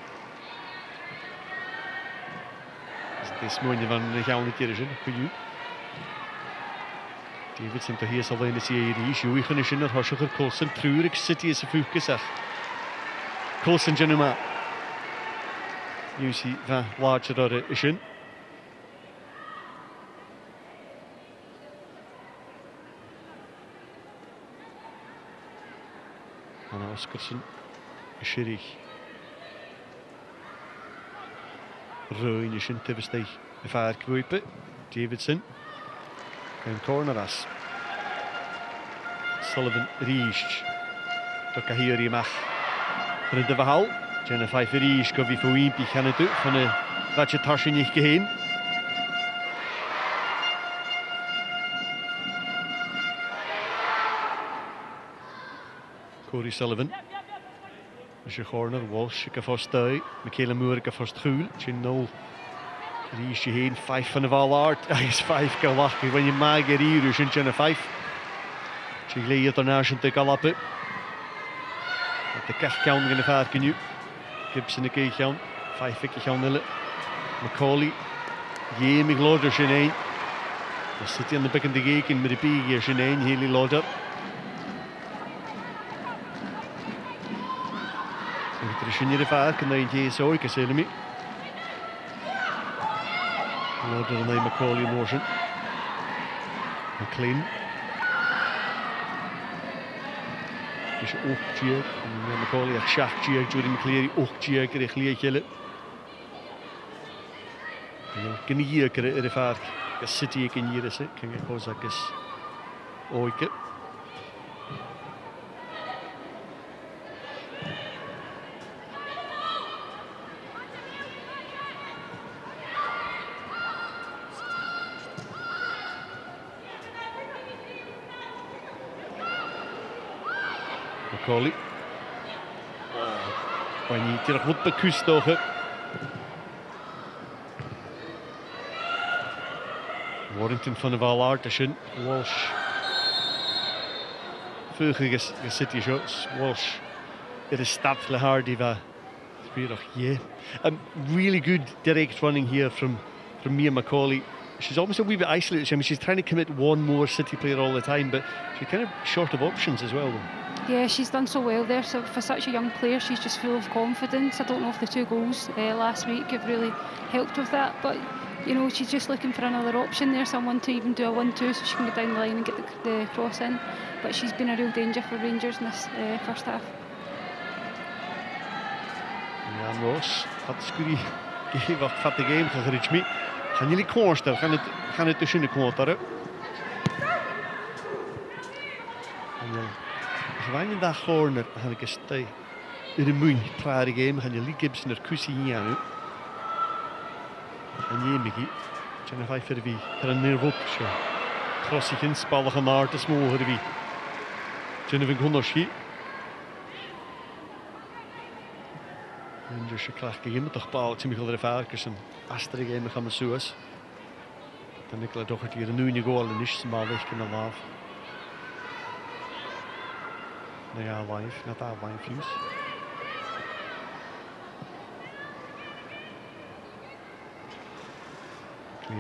S3: Ys mwyn I fan y llawn I gyr ysyn, chwydw. Davidson to hi ys alwain ys I eir I, siwych yn ysyn ar hosioch yr Coulson, trwy'r ag City ys y ffwcus ach. Coulson dyn yma. Yws I fa larger ar y ysyn. Oscarson, Shirich. Rwy'n ysyn tyfystau y ffair cwybau. Davidson. Yn corner as. Sullivan Rhys. Doca hir I mach. Rydyn dyfahal. Jenna Pfeiffer Rhys gofi ffwyn bych anadw. Fan y ddadja tarsyn i'ch gehyn. Corey Sullivan. Is je corner, Walsh gyffos dau, Michaela Moore gyffos trwyl, Chin nôl. Rhys I hyn, 5 van de val art, is 5 galach, when je mag hier is in Jenna 5. Chin leid er naast de galappe. De kach gaan in de vaart nu. Gibson de keek gaan, 5 fikje gaan nille. Macaulay, Jamie Lauder in 1. Dan zit hij aan de bekken de geken met de pig in 1, Haley Lauder. Er is een vaart, kan je het zo ik zeggen me. Lauder en hij Macaulay en Morrison. McLean. Dus ook Gier. En Macaulay heeft Shaq Gier, Jody McLeary ook Gier kreeg leertjelle. En kan je hier krijgen de vaart. Als City ik in hier is, kan je Kozak is ooike. Macaulay. Wanneer je terug moet bekustogen. Warrington van de Valaard is in. Walsh. Veugen City shots. Walsh. is start le Hardy va. Yeah. Really good direct running here from Mia Macaulay. She's almost a wee bit isolated. I mean, she's trying to commit one more City player all the time, but she's kind of short of options as well.
S2: Yeah, she's done so well there. So for such a young player, she's just full of confidence. I don't know if the 2 goals last week have really helped with that, but you know, she's just looking for another option there, someone to even do a 1-2 so she can get down the line and get the cross in. But she's been a real danger for Rangers in this first half.
S3: Jan Ross had scurie gegeven wat de game gerecht mee. Gaan jullie koorster, gaan het tussen de kwarteren. Gewoon dat corner gaan ik stay. In de moon klaar de game gaan jullie Gibson er kussie hier nu. En je Mickey, zijn er 5 voor wie er een nervop zo. Cross ik in spallige naar te smoren wie. Jennifer Gunnarschi. Rangers klaar game toch paal te Michael de Varkens en Astrid game gaan we zoes. Dan ik laat toch het hier een nieuwe goal en is maar weg kunnen laaf. Nou ja, live, net daar live views.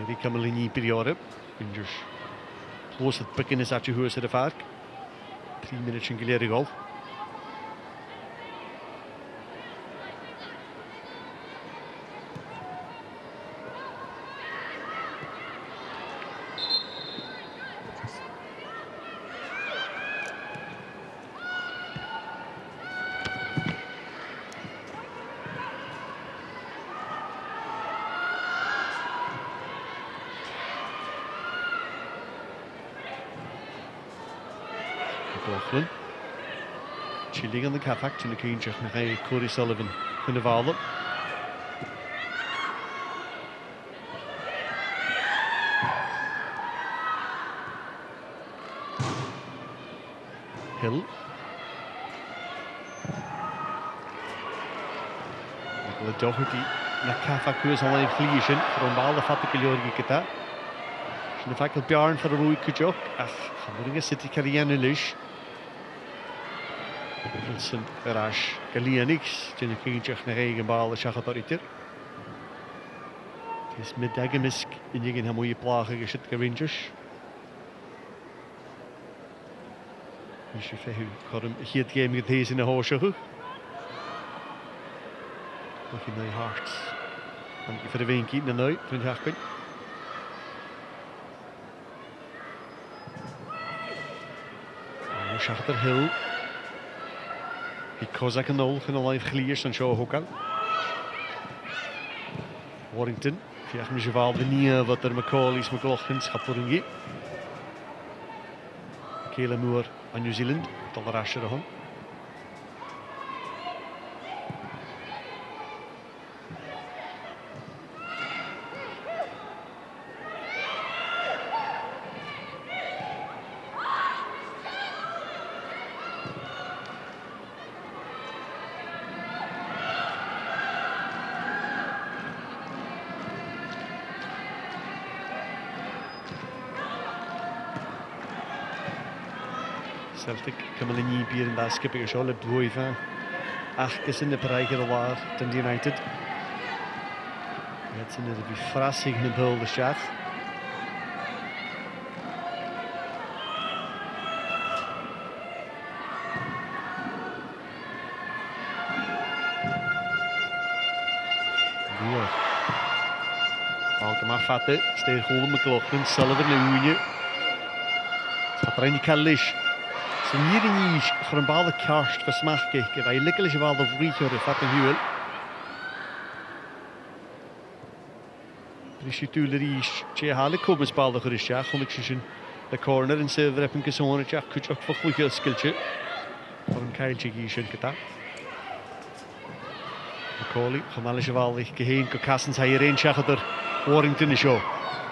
S3: Die kan wel in die periode. Rangers close het pikken is uit je huis de Vark. 3 minuten geleden goal. Chilling aan de kafak, toen ik eentje naar Corey Sullivan kunnen vallen. Hill. Nicola Doherty naar kafak is al een vliegen, voor een bal de vatte kleuren geketa. Zijn vaak al Bjarn voor de roei kujok. Ach, gaan we City carrière lish. Wilson, Garage, Galianix, toen ik eentje naar eigen bal de Schachatoritер. Het is met Dagemisk in je geen mooie plagen gezet Rangers. Dus je vecht hem hier het game met deze in de hoosje. Nog in de Hearts. Dan voor de ween kiezen naar van de Haakpin. Schachter Hill. Because I can all live clears and show Hokan. Warrington. Via een geval de niet wat er Macaulay's McLaughlin's gaat voor een Kayla Moore aan New Zealand. Tot de rasje ervan. Celtic kan wel niet hier in dat skippige show op de van 8 in de bereiker waar ten United. Het zijn er die verrassing in de de chat. Balken maar vatten, steeds gewoon met klokken, Sullivan en Unie. Gaat er in die kallish. Zijn hier in je voor een bal de karst voor smaak kijken. Wij lekker je wel de vrije de vatten huwel. Prisituleries, je halen komen spel de gerustja. Gewoon ik zien de corner en ze hebben een zo'n ja, kun je ook voor goede skilltje. Voor een keiltje gieschen gedaan. Macaulay, gaan je wel heen, kassen zij hier een schakelt er Warrington is show.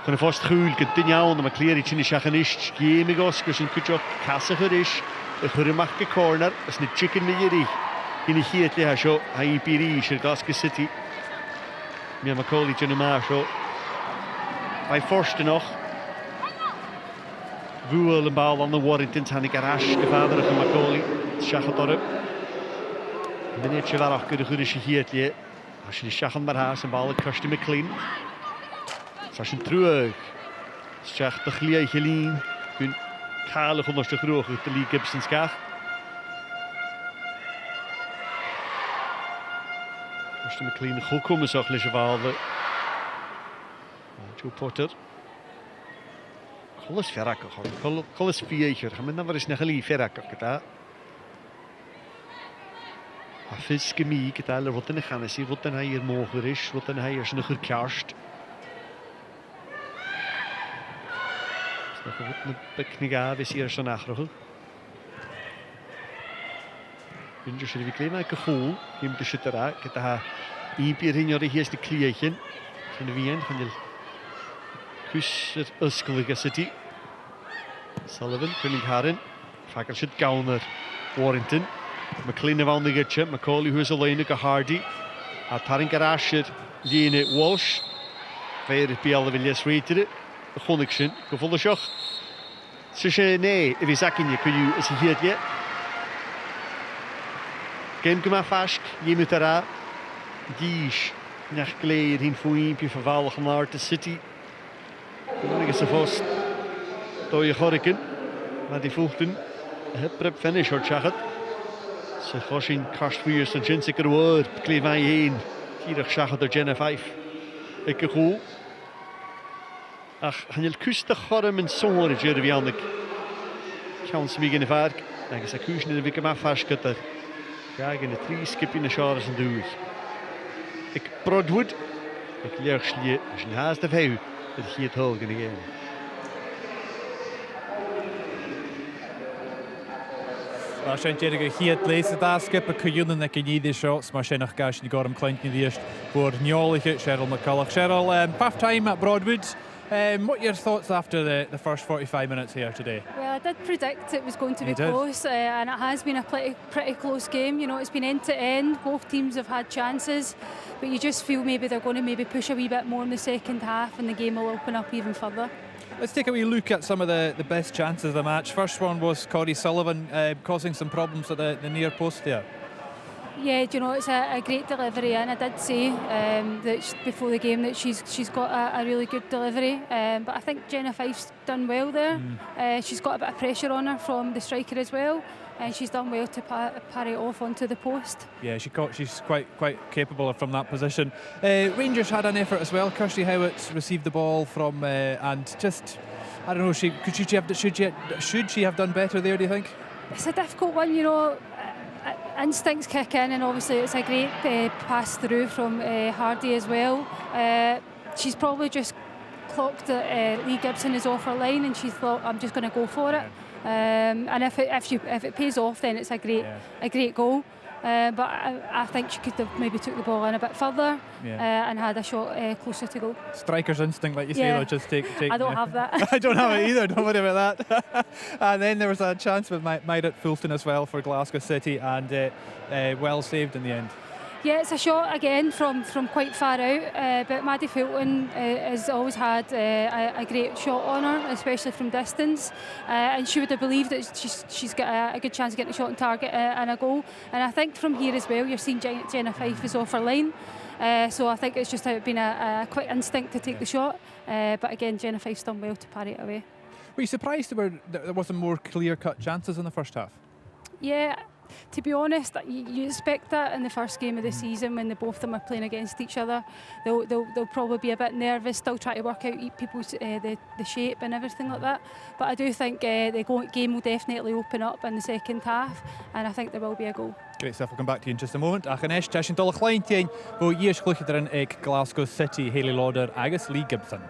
S3: Gaan vast goed, continu maar clear iets in de schakenisch. Gemigos, dus een kutje kassen gericht. De geremachte corner, dat is een chicken met jullie. In de geertje ha show, hij piri, Glasgow City. Met Macaulay in de maar show. Bij Forsten nog. Woel een bal aan de Warrington, han ik Arash, de vader van Macaulay. Schakelt erop. Minute Chivarach gyda chwyd eisiau hyd ie. A sy'n siachan mae'r has yn bal y Kirsty McLean. Sa sy'n trwg. Siach dychliau Helene. Gwyn cael y chwnnwys dy chrwch yw'r Lee Gibson sgach. Kirsty McLean chwcwm yn soch leis y fal. Joe Potter. Colas ferrac o hon. Colas fieichwr. Cha'n mynd am yr ysnach ali ferrac o gyda. A ffys gymi gyda le fod yn eich anesi, fod yn hai i'r moch yr ish, fod yn hai ers yn eich carst. Snach o fod yn y bicnig a fes i ers yn achrach. Rangers sydd wedi glema y gychwl, ddim dy sydd yra, gyda ha i byr hyn o'r eich dy clieichyn. Sy'n y fian, chanel cwys yr ysgol y gysydi. Sullivan, Cwilling Harin, ffagol sydd Gawner, Warrington. McLean y fawn i gyda, Macaulay hwys o lein y Hardy. A tarin garasir lun y Walsh. Feir y biel y filias reidir y chwnig sy'n, gyffol y sioch. Sy'n ne, y fi sacin i cwyw ys i hyd ie. Gen gyma ffasg, ymwyd ar a. Gys, nach gleir hi'n ffwyn, pi ffafalach yn art y city. Gwneud ys y ffost. Doi y chorigyn. Ma di ffwltyn. Y hybreb finish o'r chachad. Sy'n chosyn carstwyr sy'n jinsig yr wyd, glifau un, hyrach siachod o'r Jenna 5. Ec y chw. Ach, hanyl cwst y chorym yn sôn y gyr y fiannig. Cawn sy'n mi gen y farg, ac ys y cwsyn yn y fi gymaffas gyda. Gag yn y 3 skipin y siaras yn dŵr. Ec Broadwood, ec liach slie, sy'n has dy few, ydy hyd hol gen y gen.
S1: Mae sy'n dweud y hyd leis y dasgip y cwywyn ac yn iddi shots. Mae sy'n eich gas ni gorym clent ni ddiast fwr niolich Cheryl McCulloch. Cheryl, half time at Broadwood. What are your thoughts after the first 45 minutes here today?
S2: Well, I did predict it was going to be close, and it has been a pretty close game. You know, it's been end to end. Both teams have had chances, but you just feel maybe they're going to maybe push a wee bit more in the second half, and the game will open up even further.
S1: Let's take a wee look at some of the best chances of the match. First one was Corey Sullivan causing some problems at the near post there.
S2: Yeah, do you know, it's a great delivery, and I did say that before the game that she's got a really good delivery, but I think Jenna Fife's done well there. She's got a bit of pressure on her from the striker as well, and she's done well to parry it off onto the post. Yeah,
S1: she's quite capable from that position. Rangers had an effort as well. Kirsty Howitt received the ball from and just, I don't know, should she have done better there, do you think?
S2: It's a difficult one, you know. Instincts kick in, and obviously it's a great pass through from Hardy as well. She's probably just clocked that Lee Gibson is off her line, and she thought, I'm just going to go for it. And if it pays off, then it's a great goal. But I think she could have maybe took the ball in a bit further and had a shot closer to goal.
S1: Striker's instinct, like you say, they'll just take.
S2: I don't have that.
S1: I don't have it either, don't worry about that. And then there was a chance with Myrat Fulton as well for Glasgow City, and well saved in the end.
S2: Yeah, it's a shot again from quite far out, but Maddie Fulton has always had a great shot on her, especially from distance, and she would have believed that she's got a good chance of getting a shot on target and a goal. And I think from here as well, you're seeing Jenna Fife is off her line, so I think it's just been a quick instinct to take the shot, but again, Jenna Fife's done well to parry it away.
S1: Were you surprised there wasn't more clear-cut chances in the first half?
S2: Yeah. To be honest, you expect that in the first game of the season when both of them are playing against each other. They'll probably be a bit nervous, still trying to work out people's the shape and everything like that. But I do think the game will definitely open up in the second half, and I think there will be a goal.
S1: Great stuff, we'll come back to you in just a moment. Ach yn eich tasyn dolach lain ti'n bo i'r chlwch yn eg Glasgow City, Hayley Lauder, agus Lee Gibson.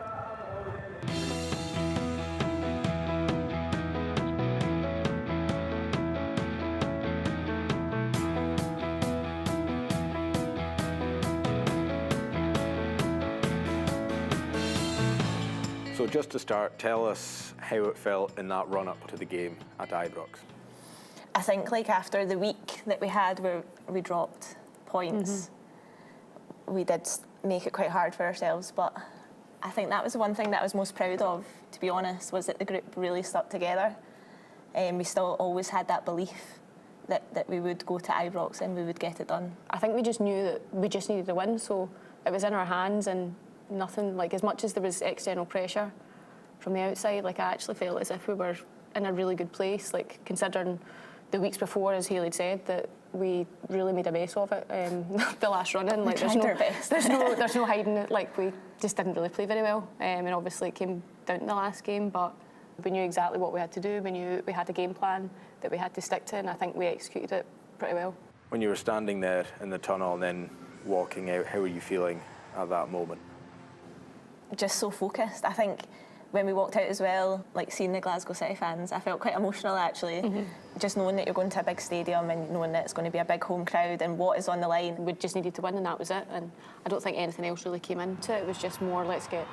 S6: So just to start, tell us how it felt in that run-up to the game at Ibrox.
S7: I think like after the week that we had where we dropped points, we did make it quite hard for ourselves, but I think that was the one thing that I was most proud of, to be honest, was that the group really stuck together, and we still always had that belief that we would go to Ibrox and we would get it done.
S8: I think we just knew that we just needed a win, so it was in our hands, and nothing, like, as much as there was external pressure from the outside, like, I actually felt as if we were in a really good place, like, considering the weeks before, as Hayley said, that we really made a mess of it. The last run-in, like, there's no hiding it. Like, we just didn't really play very well, and obviously it came down to the last game, but we knew exactly what we had to do. We knew we had a game plan that we had to stick to, and I think we executed it pretty well.
S6: When you were standing there in the tunnel and then walking out, how were you feeling at that moment?
S7: Just so focused. I think when we walked out as well, like seeing the Glasgow City fans, I felt quite emotional actually. Just knowing that you're going to a big stadium and knowing that it's going to be a big home crowd and what is on the line.
S8: We just needed to win, and that was it. And I don't think anything else really came into it. It was just more, let's get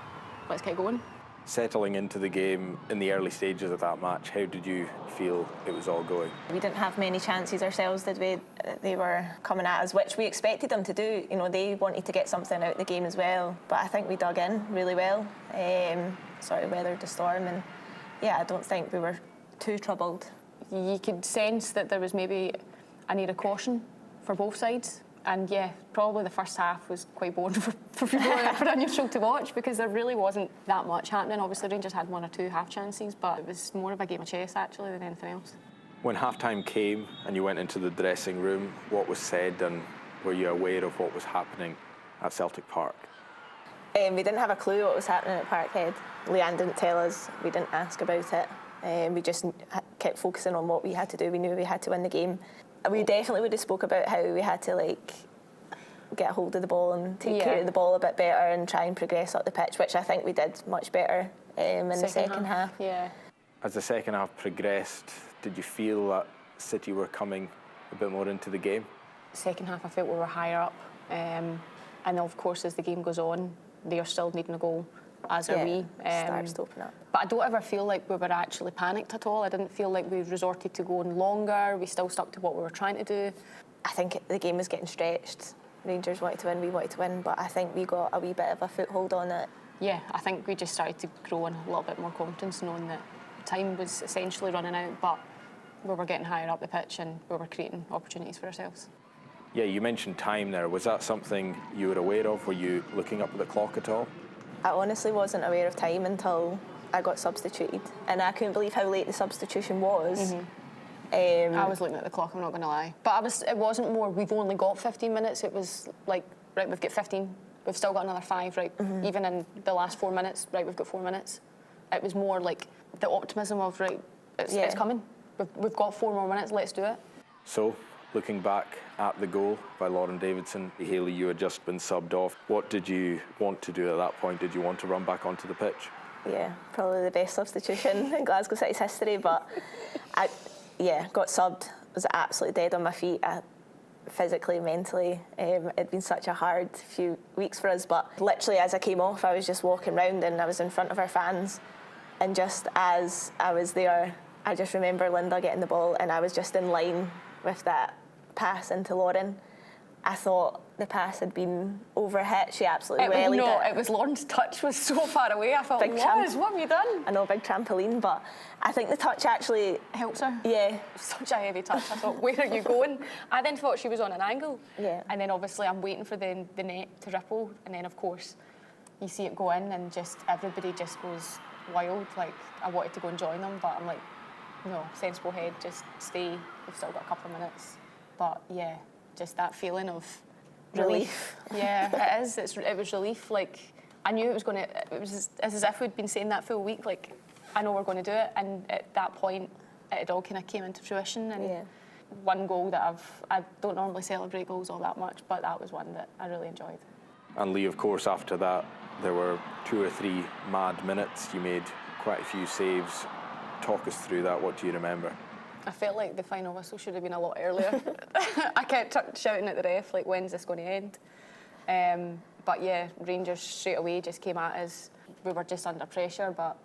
S8: going.
S6: Settling into the game in the early stages of that match, how did you feel it was all going?
S7: We didn't have many chances ourselves, did we? They were coming at us, which we expected them to do. You know, they wanted to get something out of the game as well. But I think we dug in really well, sort of weathered the storm, and yeah, I don't think we were too troubled.
S8: You could sense that there was maybe a need of caution for both sides. And yeah, probably the first half was quite boring for people for a neutral to watch, because there really wasn't that much happening. Obviously, Rangers had one or two half chances, but it was more of a game of chess actually than anything else.
S6: When half-time came and you went into the dressing room, what was said, and were you aware of what was happening at Celtic Park?
S7: We didn't have a clue what was happening at Parkhead. Leanne didn't tell us, we didn't ask about it. We just kept focusing on what we had to do. We knew we had to win the game. We definitely would have spoke about how we had to, like, get a hold of the ball and take care of the ball a bit better and try and progress up the pitch, which I think we did much better in the second half.
S8: Yeah.
S6: As the second half progressed, did you feel that City were coming a bit more into the game?
S8: Second half, I felt we were higher up, and of course, as the game goes on, they are still needing a goal, as are we.
S7: Starts to open up.
S8: But I don't ever feel like we were actually panicked at all. I didn't feel like we resorted to going longer. We still stuck to what we were trying to do.
S7: I think the game was getting stretched. Rangers wanted to win, we wanted to win, but I think we got a wee bit of a foothold on it.
S8: Yeah, I think we just started to grow in a little bit more confidence, knowing that time was essentially running out, but we were getting higher up the pitch and we were creating opportunities for ourselves.
S6: Yeah, you mentioned time there. Was that something you were aware of? Were you looking up at the clock at all?
S7: I honestly wasn't aware of time until I got substituted, and I couldn't believe how late the substitution was.
S8: I was looking at the clock, I'm not going to lie. But it wasn't more, we've only got 15 minutes. It was like, right, we've got 15. We've still got another 5, right? Even in the last 4 minutes, right, we've got 4 minutes. It was more like the optimism of, right, it's coming. We've got 4 more minutes, let's do it.
S6: So, looking back at the goal by Lauren Davidson, Hayley, you had just been subbed off. What did you want to do at that point? Did you want to run back onto the pitch?
S7: Yeah, probably the best substitution in Glasgow City's history, but got subbed, was absolutely dead on my feet. Physically, mentally, it'd been such a hard few weeks for us, but literally as I came off, I was just walking around and I was in front of our fans, and just as I was there, I just remember Linda getting the ball and I was just in line with that pass into Lauren. I thought the pass had been overhit. She absolutely wellied it.
S8: It was Lauren's touch was so far away. I thought, what have you done?
S7: I know, big trampoline, but I think the touch actually
S8: helps her.
S7: Yeah.
S8: Such a heavy touch. I thought, where are you going? I then thought she was on an angle.
S7: Yeah.
S8: And then obviously I'm waiting for the net to ripple, and then of course you see it go in and just everybody just goes wild. Like, I wanted to go and join them, but I'm like, no, sensible head, just stay. We've still got a couple of minutes. But yeah, just that feeling of relief. Yeah, it is. It was relief. Like, I knew it was going to. It was as if we'd been saying that full week. Like, I know we're going to do it. And at that point, it all kind of came into fruition. And one goal that I don't normally celebrate goals all that much, but that was one that I really enjoyed.
S6: And Lee, of course, after that, there were 2 or 3 mad minutes. You made quite a few saves. Talk us through that. What do you remember?
S8: I felt like the final whistle should have been a lot earlier. I kept shouting at the ref, like, when's this going to end? But yeah, Rangers straight away just came at us. We were just under pressure, but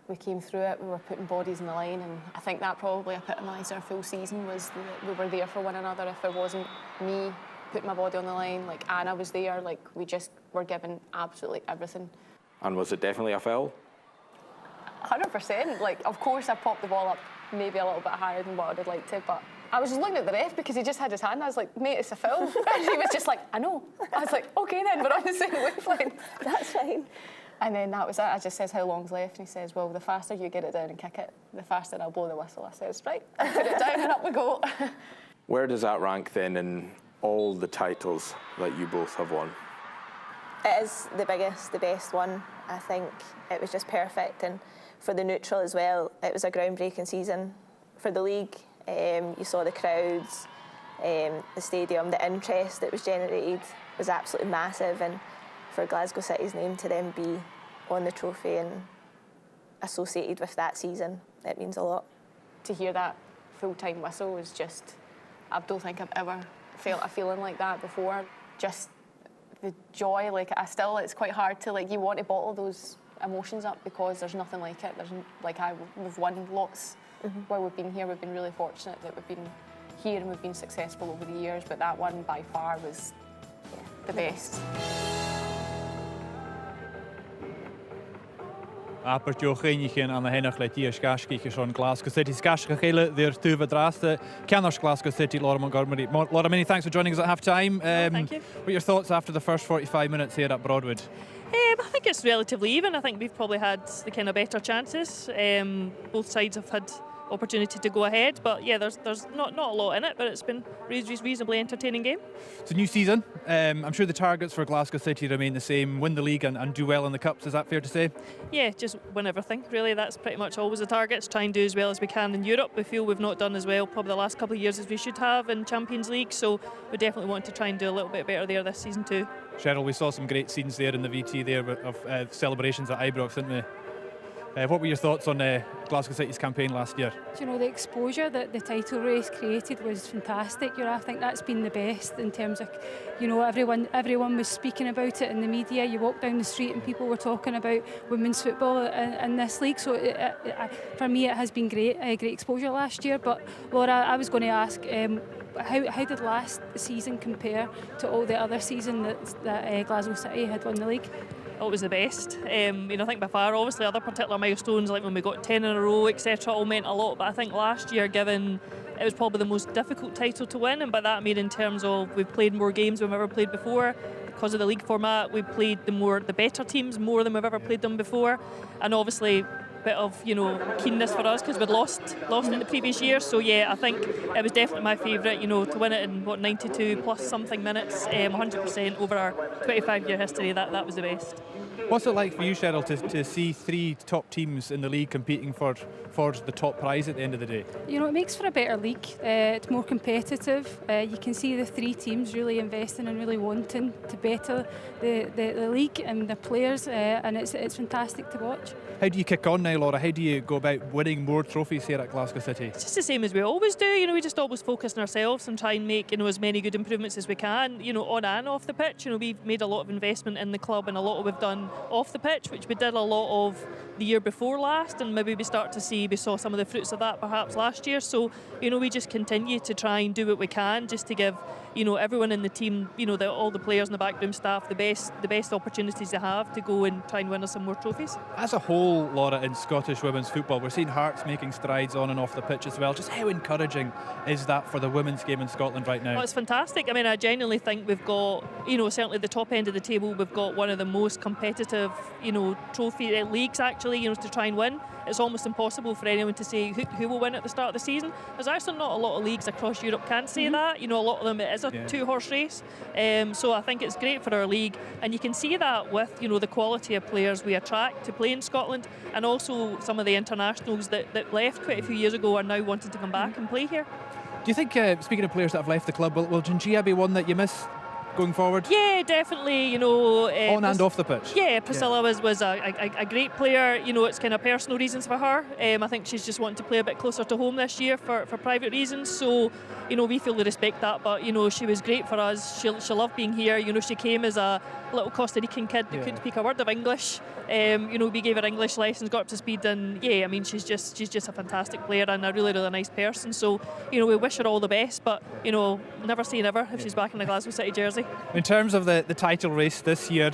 S8: we came through it. We were putting bodies in the line, and I think that probably epitomised our full season, was that we were there for one another. If it wasn't me putting my body on the line, like Anna was there, like, we just were given absolutely everything.
S6: And was it definitely a foul?
S8: 100%. Like, of course I popped the ball up maybe a little bit higher than what I'd like to, but I was just looking at the ref because he just had his hand. I was like, mate, it's a foul. And he was just like, I know. I was like, okay then, we're on the same wavelength.
S7: That's fine.
S8: And then that was it. I just says, how long's left? And he says, well, the faster you get it down and kick it, the faster I'll blow the whistle. I says, right, I put it down and up we go.
S6: Where does that rank then in all the titles that you both have won?
S7: It is the biggest, the best one. I think it was just perfect. And for the neutral as well, it was a groundbreaking season. For the league, you saw the crowds, the stadium, the interest that was generated was absolutely massive. And for Glasgow City's name to then be on the trophy and associated with that season, it means a lot.
S8: To hear that full-time whistle was just, I don't think I've ever felt a feeling like that before. Just the joy, like it's quite hard to, like, you want to bottle those emotions up because there's nothing like it. We've won lots while we've been here. We've been really fortunate that we've been here and we've been successful over the years, but that one by far was the best.
S1: Aber Joachim an der Hennach let die Skaschki schon Glasgow City Skaschkele der Tuva Draste Canners Glasgow City Laura Montgomery. Laura, many thanks for joining us at half time.
S9: Thank you.
S1: What are your thoughts after the first 45 minutes here at Broadwood?
S9: I think it's relatively even. I think we've probably had the kind of better chances. Both sides have had opportunity to go ahead, but yeah, there's not a lot in it, but it's been a reasonably entertaining game.
S1: It's a new season. I'm sure the targets for Glasgow City remain the same: win the league and do well in the cups. Is that fair to say?
S9: Yeah, just win everything. Really, that's pretty much always the targets. Try and do as well as we can in Europe. We feel we've not done as well probably the last couple of years as we should have in Champions League, so we definitely want to try and do a little bit better there this season too.
S1: Cheryl, we saw some great scenes there in the VT there of celebrations at Ibrox, didn't we? What were your thoughts on Glasgow City's campaign last year?
S2: Do you know, the exposure that the title race created was fantastic. You know, I think that's been the best in terms of, you know, everyone was speaking about it in the media. You walk down the street and people were talking about women's football in this league. So for me, it has been great exposure last year. But Laura, I was going to ask, how did last season compare to all the other season that Glasgow City had won the league?
S9: It was the best. I think by far, obviously other particular milestones like when we got 10 in a row, etc., all meant a lot, but I think last year, given it was probably the most difficult title to win, and by that I mean in terms of we've played more games than we've ever played before. Because of the league format, we played the better teams more than we've ever played them before, and obviously bit of keenness for us because we'd lost in the previous year. So yeah, I think it was definitely my favourite. To win it in 92 plus something minutes, 100% over our 25-year history. That was the best.
S1: What's it like for you, Cheryl, to see three top teams in the league competing for the top prize at the end of the day? It
S2: makes for a better league. It's more competitive. You can see the three teams really investing and really wanting to better the league and the players, and it's fantastic to watch.
S1: How do you kick on now, Laura? How do you go about winning more trophies here at Glasgow City?
S9: It's just the same as we always do. We just always focus on ourselves and try and make as many good improvements as we can. On and off the pitch. We've made a lot of investment in the club, and a lot we've done off the pitch, which we did a lot of the year before last, and maybe we saw some of the fruits of that perhaps last year. So we just continue to try and do what we can just to give everyone in the team, all the players and the backroom staff the best opportunities they have to go and try and win us some more trophies.
S1: As a whole, Laura, in Scottish women's football, we're seeing Hearts making strides on and off the pitch as well. Just how encouraging is that for the women's game in Scotland right now?
S9: Oh, it's fantastic. I genuinely think we've got, certainly at the top end of the table, we've got one of the most competitive, trophy leagues actually, to try and win. It's almost impossible for anyone to say who will win at the start of the season. There's actually not a lot of leagues across Europe can say that. A lot of them it is a two-horse race. So I think it's great for our league, and you can see that with the quality of players we attract to play in Scotland, and also some of the internationals that left quite a few years ago are now wanting to come back and play here.
S1: Do you think, speaking of players that have left the club, will Gingia be one that you miss going forward?
S9: Yeah, definitely.
S1: On and off the pitch.
S9: Yeah, Priscilla was a great player. It's kind of personal reasons for her. I think she's just wanting to play a bit closer to home this year for private reasons. So, we fully respect that. But she was great for us. She loved being here. She came as a little Costa Rican kid that couldn't speak a word of English. We gave her English lessons, got up to speed, and she's just a fantastic player and a really, really nice person. So, we wish her all the best. But never say never if she's back in the Glasgow City jersey.
S1: In terms of the title race this year,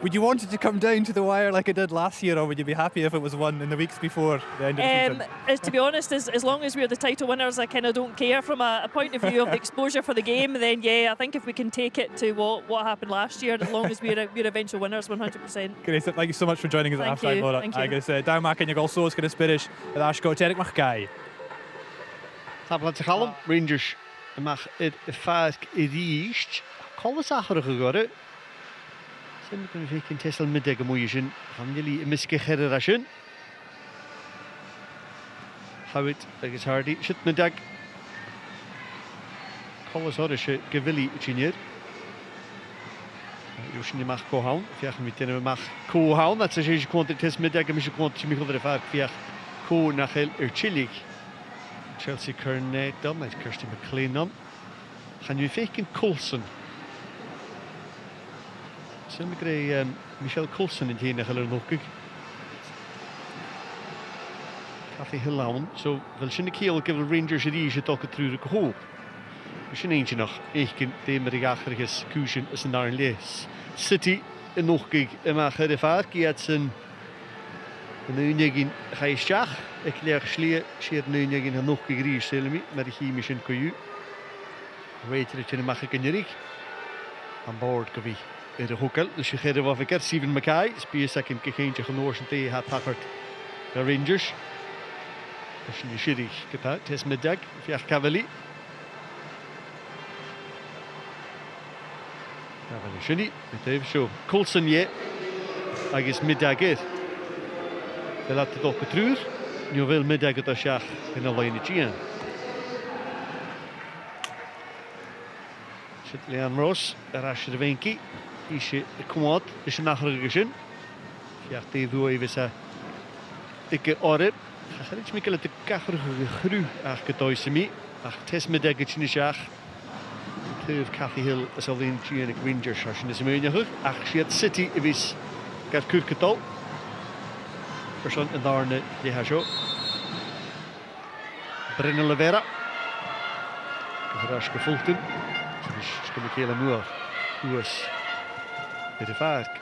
S1: Would you want it to come down to the wire like it did last year, or would you be happy if it was won in the weeks before the end of the season?
S9: To be honest, as long as we're the title winners, I kind of don't care. From a point of view of the exposure for the game, then yeah, I think if we can take it to what happened last year, as long as we're eventual winners, 100%.
S1: Great, thank you so much for joining us at half-time, Laura. Agus daw mac yn ygol sôs gyda Spirish, y ddasgo Derek Machgai.
S3: Tabla te chalm, Rangers ymach y ffarc I ddist. Colas achor o'ch gore. Sym yn feikin tesel middag am wysin. Hamdili ymysgych herir asyn. Hawyd agos Hardy. Sitt middag. Colas o'r eisiau gyfili y tînir. Yw'n ymach cohawn. Fiach yn fytyn ymach cohawn. That's eisiau gwnt i'r tes middag am eisiau gwnt i'n michol yr ffarc. Fiach co nachel yr chilig. Chelsea Cyrnet dom. Mae'n Kirsty McLean dom. Chan yw feikin Coulson. Sym greu Michelle Coulson yn hyn achal yr lwcig. Cathy Hill lawn. So, fel sy'n y cael gyfer Rangers yr eisiau dolgyd trwy'r y gwahob. Sy'n ein nog eich ddim yr eich achyrchus cwysyn ys yn darn les. City yn lwcig yma chyr y ffarc I at sy'n unig yn chaistiach. Ec leach slia sy'r unig yn lwcig rhys sy'n mi. Mae'r hi mi sy'n cwyw. Weiter y tyn ymach y gynnyrig. Am board gyfi. Yr y hwgal, nes I chedd efo figar, Stephen Mackay, sbys ac yn gycheintio chyn o'r sy'n di hat tachart y Rangers. Nes yn sirig gyda, tes middag, fiach Cavali. Cavali syni, bydaf, so, Coulson ie, agos middag yr. Fel at y dolc y trwyr, ni o fel middag gyda siach yn y loen y gian. Sydd Leanne Ross, yr asir y fenci. Eisiau y cwmod, eisiau nachor y gysyn. Fiach Dave Wy fysa dig oryr. Chacharich mi gael y gachor y chrw ach gydoes I mi. Ach tes middag y chyn I siach. Tyf Cathy Hill ys olyn Gian y Rangers ar sy'n ysmwyn i'ch. Ach siad City I fys gar cwr cydol. Person yn ddarn y hasio. Bryn Olivera. Gyfer asg y Fulton. Sgym y cael y mwar. Ws. Bydd y ffarc.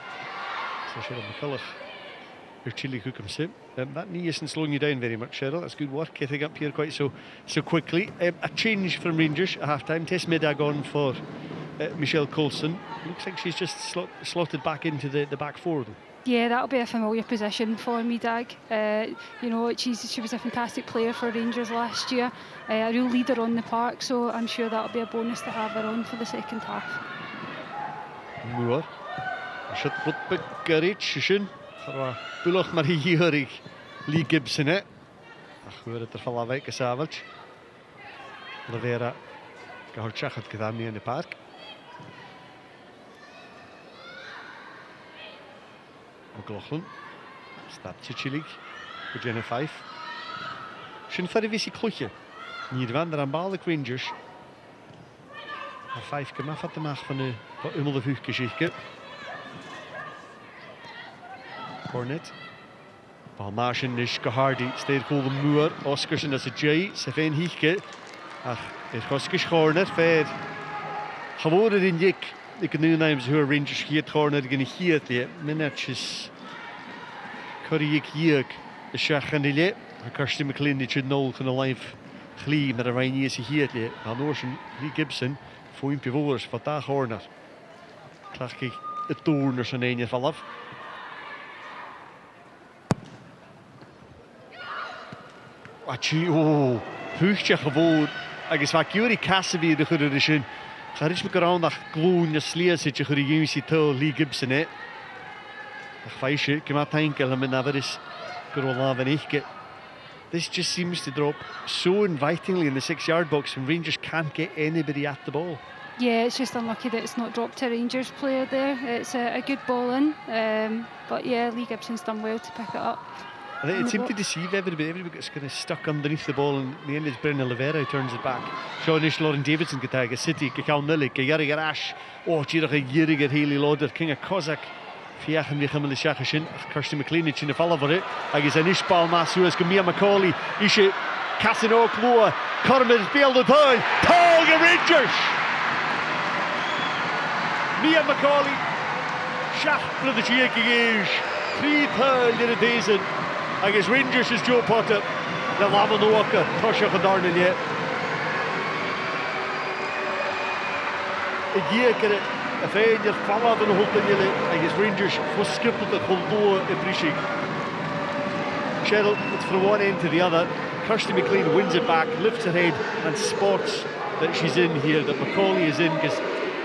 S3: So Cheryl McCulloch. Your chili cookum sim. That knee isn't slowing you down very much, Cheryl. That's good work, getting up here quite so quickly. A change from Rangers at half-time. Tess middag on for Michelle Coulson. Looks like she's just slotted back into the back four, though.
S2: Yeah, that'll be a familiar position for Middag. You know, she was a fantastic player for Rangers last year. A real leader on the park, so I'm sure that'll be a bonus to have her on for the second half.
S3: Mwr. Siad bod bygyrich sy'n. Chyrwa bwylwch mae'r hi hyrig Lee Gibson e. A chwyr yd'r ffalafau gysafell. Olivera gahor trachod gyddamni yn y parc. McLaughlin. Stab ti chilig. Gwydien y ffaith. Sy'n ffari fys I clwychio. Nid fan yr ambalig Rangers. A ffaith gyma ffad ymach fan y ymwyl y fwch gysichge. Cornet. Bal Martian Nish Hardy. Steed cool the Moor. Oscarson as a J. Sefen Hieke. Ach, Hoskish Corner. Fair. Geworen in Jik. Ik kan nu names who Rangers hier Corner gaan hier te. Minetjes. Curry Jik. De Shach en Dile. Kirsty McLean die nul kan live glie met een Rijn is hier te. Aan Ocean Lee Gibson. Voor een pivoters van daar Corner. Klaag ik het toorn er zijn een vanaf. Achi, oh, huchtje gewoon. Agus va Curie Cassidy de goede edition. Garis me around dat gloon je slees het je goede UC to Lee Gibson hè. Ach feisje, kom maar tanken met naveris. Carola van Eichke. This just seems to drop so invitingly in the 6-yard box and Rangers can't get anybody at the ball.
S2: Yeah, it's just unlucky that it's not dropped to a Rangers player there. It's a good ball in, but yeah, Lee Gibson's done well to pick it up.
S3: I think it seemed to deceive everybody. Everybody gets kind of stuck underneath the ball, and in the end it's Brendan Olivera who turns it back. Seanish Lauren Davidson getaga City, Gakal Nillig, Gayarigar Ash, oh, Jirach Yirigar Haley Lauder, King of Cossack, Fiach and Michael Shakashin, Kirsty McLean, in the fall over it. Agis Anish Ball Masuas, Gamia Macaulay, Isha Cassino Kloa, Cormid Bill the Third, Paul Rangers! Mia Macaulay, Seach the Chiach Gage, 3 pound in a dazen. I guess Rangers is Joe Potter, the Lava Noaka, Tosha Hadarnan yet. A year can it, if you're followed in the whole thing, I guess Rangers was skipped at the Coldoa in Brishig. Cheryl, it's from one end to the other. Kirsty McLean wins it back, lifts her head and spots that she's in here, that Macaulay is in, because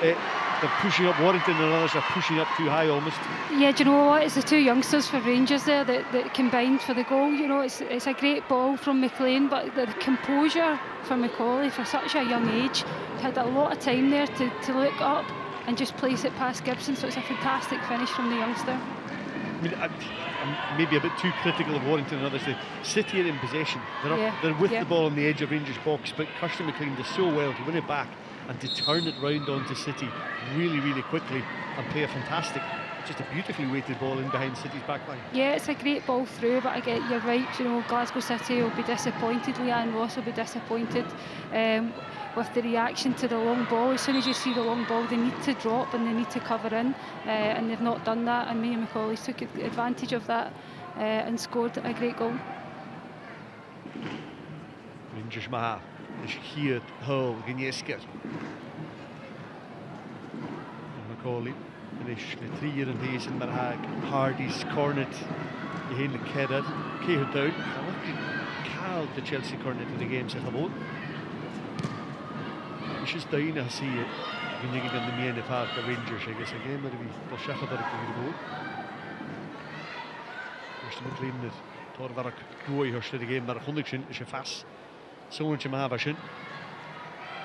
S3: they're pushing up. Warrington and others are pushing up too high almost.
S2: Yeah, do you know what? It's the 2 youngsters for Rangers there that combined for the goal. You know, it's a great ball from McLean, but the composure for Macaulay for such a young age, had a lot of time there to look up and just place it past Gibson. So it's a fantastic finish from the youngster.
S3: I mean, I'm maybe a bit too critical of Warrington and others. City are in possession. They're with the ball on the edge of Rangers' box, but Kirsty McLean does so well to win it back and to turn it round onto City really, really quickly and play a fantastic, just a beautifully weighted ball in behind City's back line. Yeah,
S2: it's a great ball through, but again, you're right, you know, Glasgow City will be disappointed, Leanne Ross will be disappointed with the reaction to the long ball. As soon as you see the long ball, they need to drop and they need to cover in, and they've not done that, and Mia Macaulay took advantage of that and scored a great goal.
S3: Rangers Maha. Hier, Hull, Gniesker. Macaulay, finish the 3 year in deze in Marhag. Hardy's cornet, die hele Kedder. Keir down. Cal the Chelsea cornet in the game, zeg gewoon. It's just down, I see it. When you get in the main park, the Rangers, I guess, again, where we will check about it to go. First McLean, the Torvark, Goy, Hurst, the game, maar 100 is je vast. Zo'n je maar was in.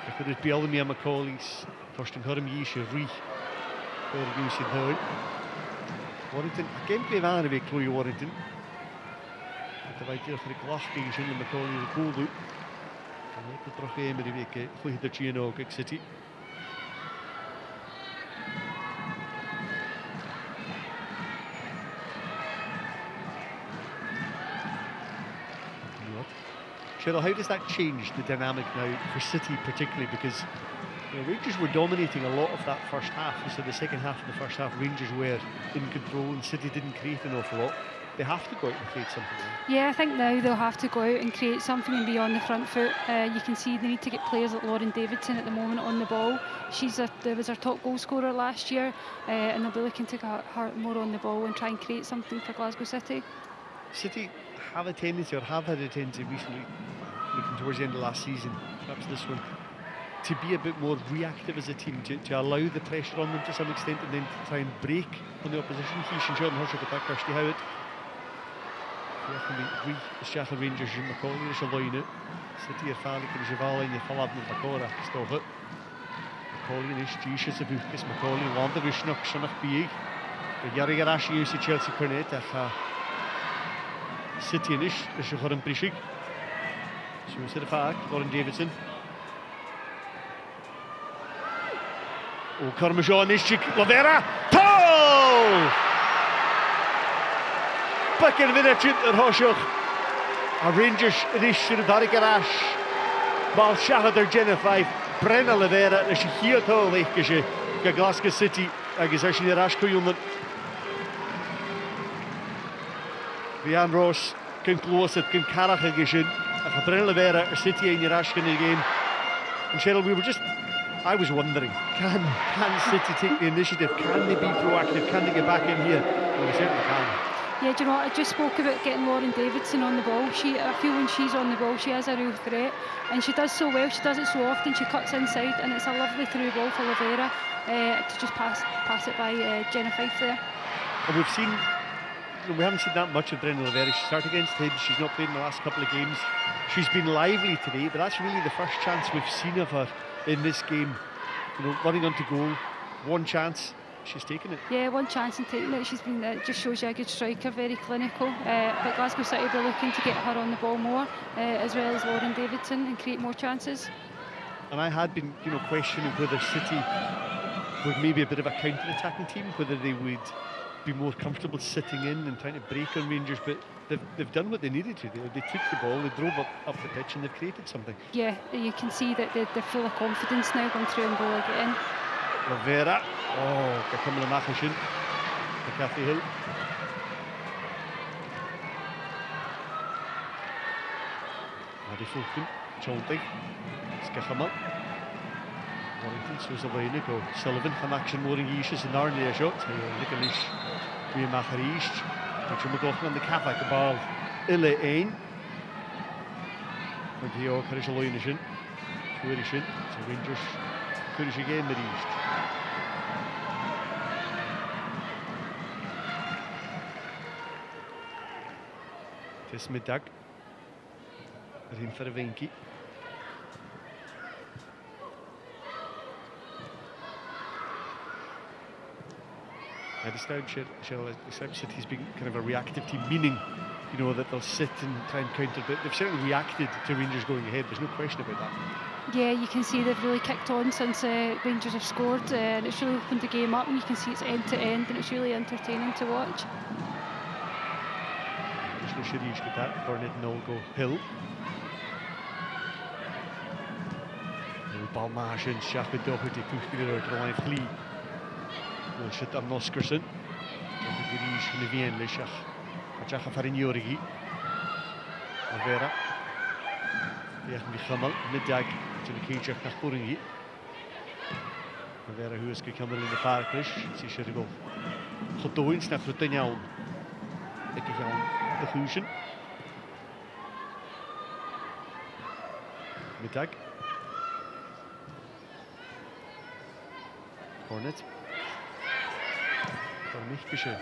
S3: Ik wil het bij alle meer Macaulay's. First in Hurm Yeesje Rie. Voor de nieuws in Huid. Warrington, ik ken twee waren week Chloe Warrington. Dat wij hier voor de klas tegen zijn en Macaulay de goal doet. En ik heb terug een met die week. Goeie dat je ook, ik City. Cheryl, how does that change the dynamic now for City particularly? Because Rangers were dominating a lot of that first half. So the second half of the first half, Rangers were in control and City didn't create an awful lot. They have to go out and create something.
S2: Yeah, I think now they'll have to go out and create something and be on the front foot. You can see they need to get players like Lauren Davidson at the moment on the ball. There was our top goal scorer last year, and they'll be looking to get her more on the ball and try and create something for Glasgow City.
S3: City have a tendency, or have had a tendency recently, looking towards the end of last season, perhaps this one, to be a bit more reactive as a team, to allow the pressure on them to some extent and then to try and break on the opposition. He's enjoyed the Hershey attack, Kirsty Howard. The Rangers in Macaulay is a line out. City are fairly in Javala and you fall up with Macora, stop it. Macaulay is G-Shits of Ukis, Macaulay, Wanda Vishnock, Shanach Bieg. The Yari Garashi used to Chelsea Cornet, City in Ish, is a Horan Brishig. So we see the fact, Lauren Davidson. Oh, Kermajon Ishik, Lavera, Paul! Back in the minute, and Hoshuk. A Rangers in Ish, and Barry Garash. Bal Shahadar Jennifer, Brenna Lavera, and she here to Lake, because she Glasgow City, I guess, actually, the Rash Kuyuman. Leanne Ross can close it, can Carach again. A Brenna Lavera, City in your Ashkin in the game. And Cheryl, I was wondering, can City take the initiative? Can they be proactive? Can they get back in here? Well, they certainly can.
S2: Yeah, do you know what? I just spoke about getting Lauren Davidson on the ball. I feel when she's on the ball, she has a real threat, and she does so well. She does it so often. She cuts inside, and it's a lovely through ball for Lavera to just pass it by Jenna Fife there.
S3: And we haven't seen that much of Brenna Lavera. She started against Hibs. She's not played in the last couple of games. She's been lively today, but that's really the first chance we've seen of her in this game. Running onto goal, one chance. She's taken it. Yeah, one chance and taken it. She's been. Just shows you a good striker, very clinical. But Glasgow City will be looking to get her on the ball more, as well as Lauren Davidson, and create more chances. And I had been, questioning whether City would maybe a bit of a counter-attacking team, whether they would be more comfortable sitting in and trying to break on Rangers. But they've done what they needed to. They took the ball, they drove up the pitch, and they've created something. Yeah,
S2: you can see that they're full of confidence now, going through and goal again.
S3: Lavera, they're coming to Machishin. Cathy Hill. Adi Fulton, Choltig, Skechamal. Warrington, soos a weinig go Sullivan, gaan action more in Yishas and Arnley a shot. Nicholas, we macher East. Richard McLaughlin on the Catholic ball. Ille 1. Want die ook er is al in zijn. Tourishin, so Rangers courage again met East. Het is middag. Erin voor de Winky. I described City's being kind of a reactive team, meaning, you know, that they'll sit and try and counter, but they've certainly reacted to Rangers going ahead. There's no question about that.
S2: Yeah, you can see they've really kicked on since Rangers have scored, and it's really opened the game up, and you can see it's end to end, and it's really entertaining to watch.
S3: Shirish get that, Burnett and Olgo Hill. Balmash and Shaka Doherty pushed it out to the line Flee. We'll shut up Noskerson. Girish and Levien Lishach. Achacha Farinyorigi. Avera. Yach Michamal, middag to the Kijach Nachburingi. Avera who is gekomen in de Parklish. Zie je go. Gedoins naar Rutenjaun. Ik gaan de Guzen. Middag. Hornet. Voor mich geschehen.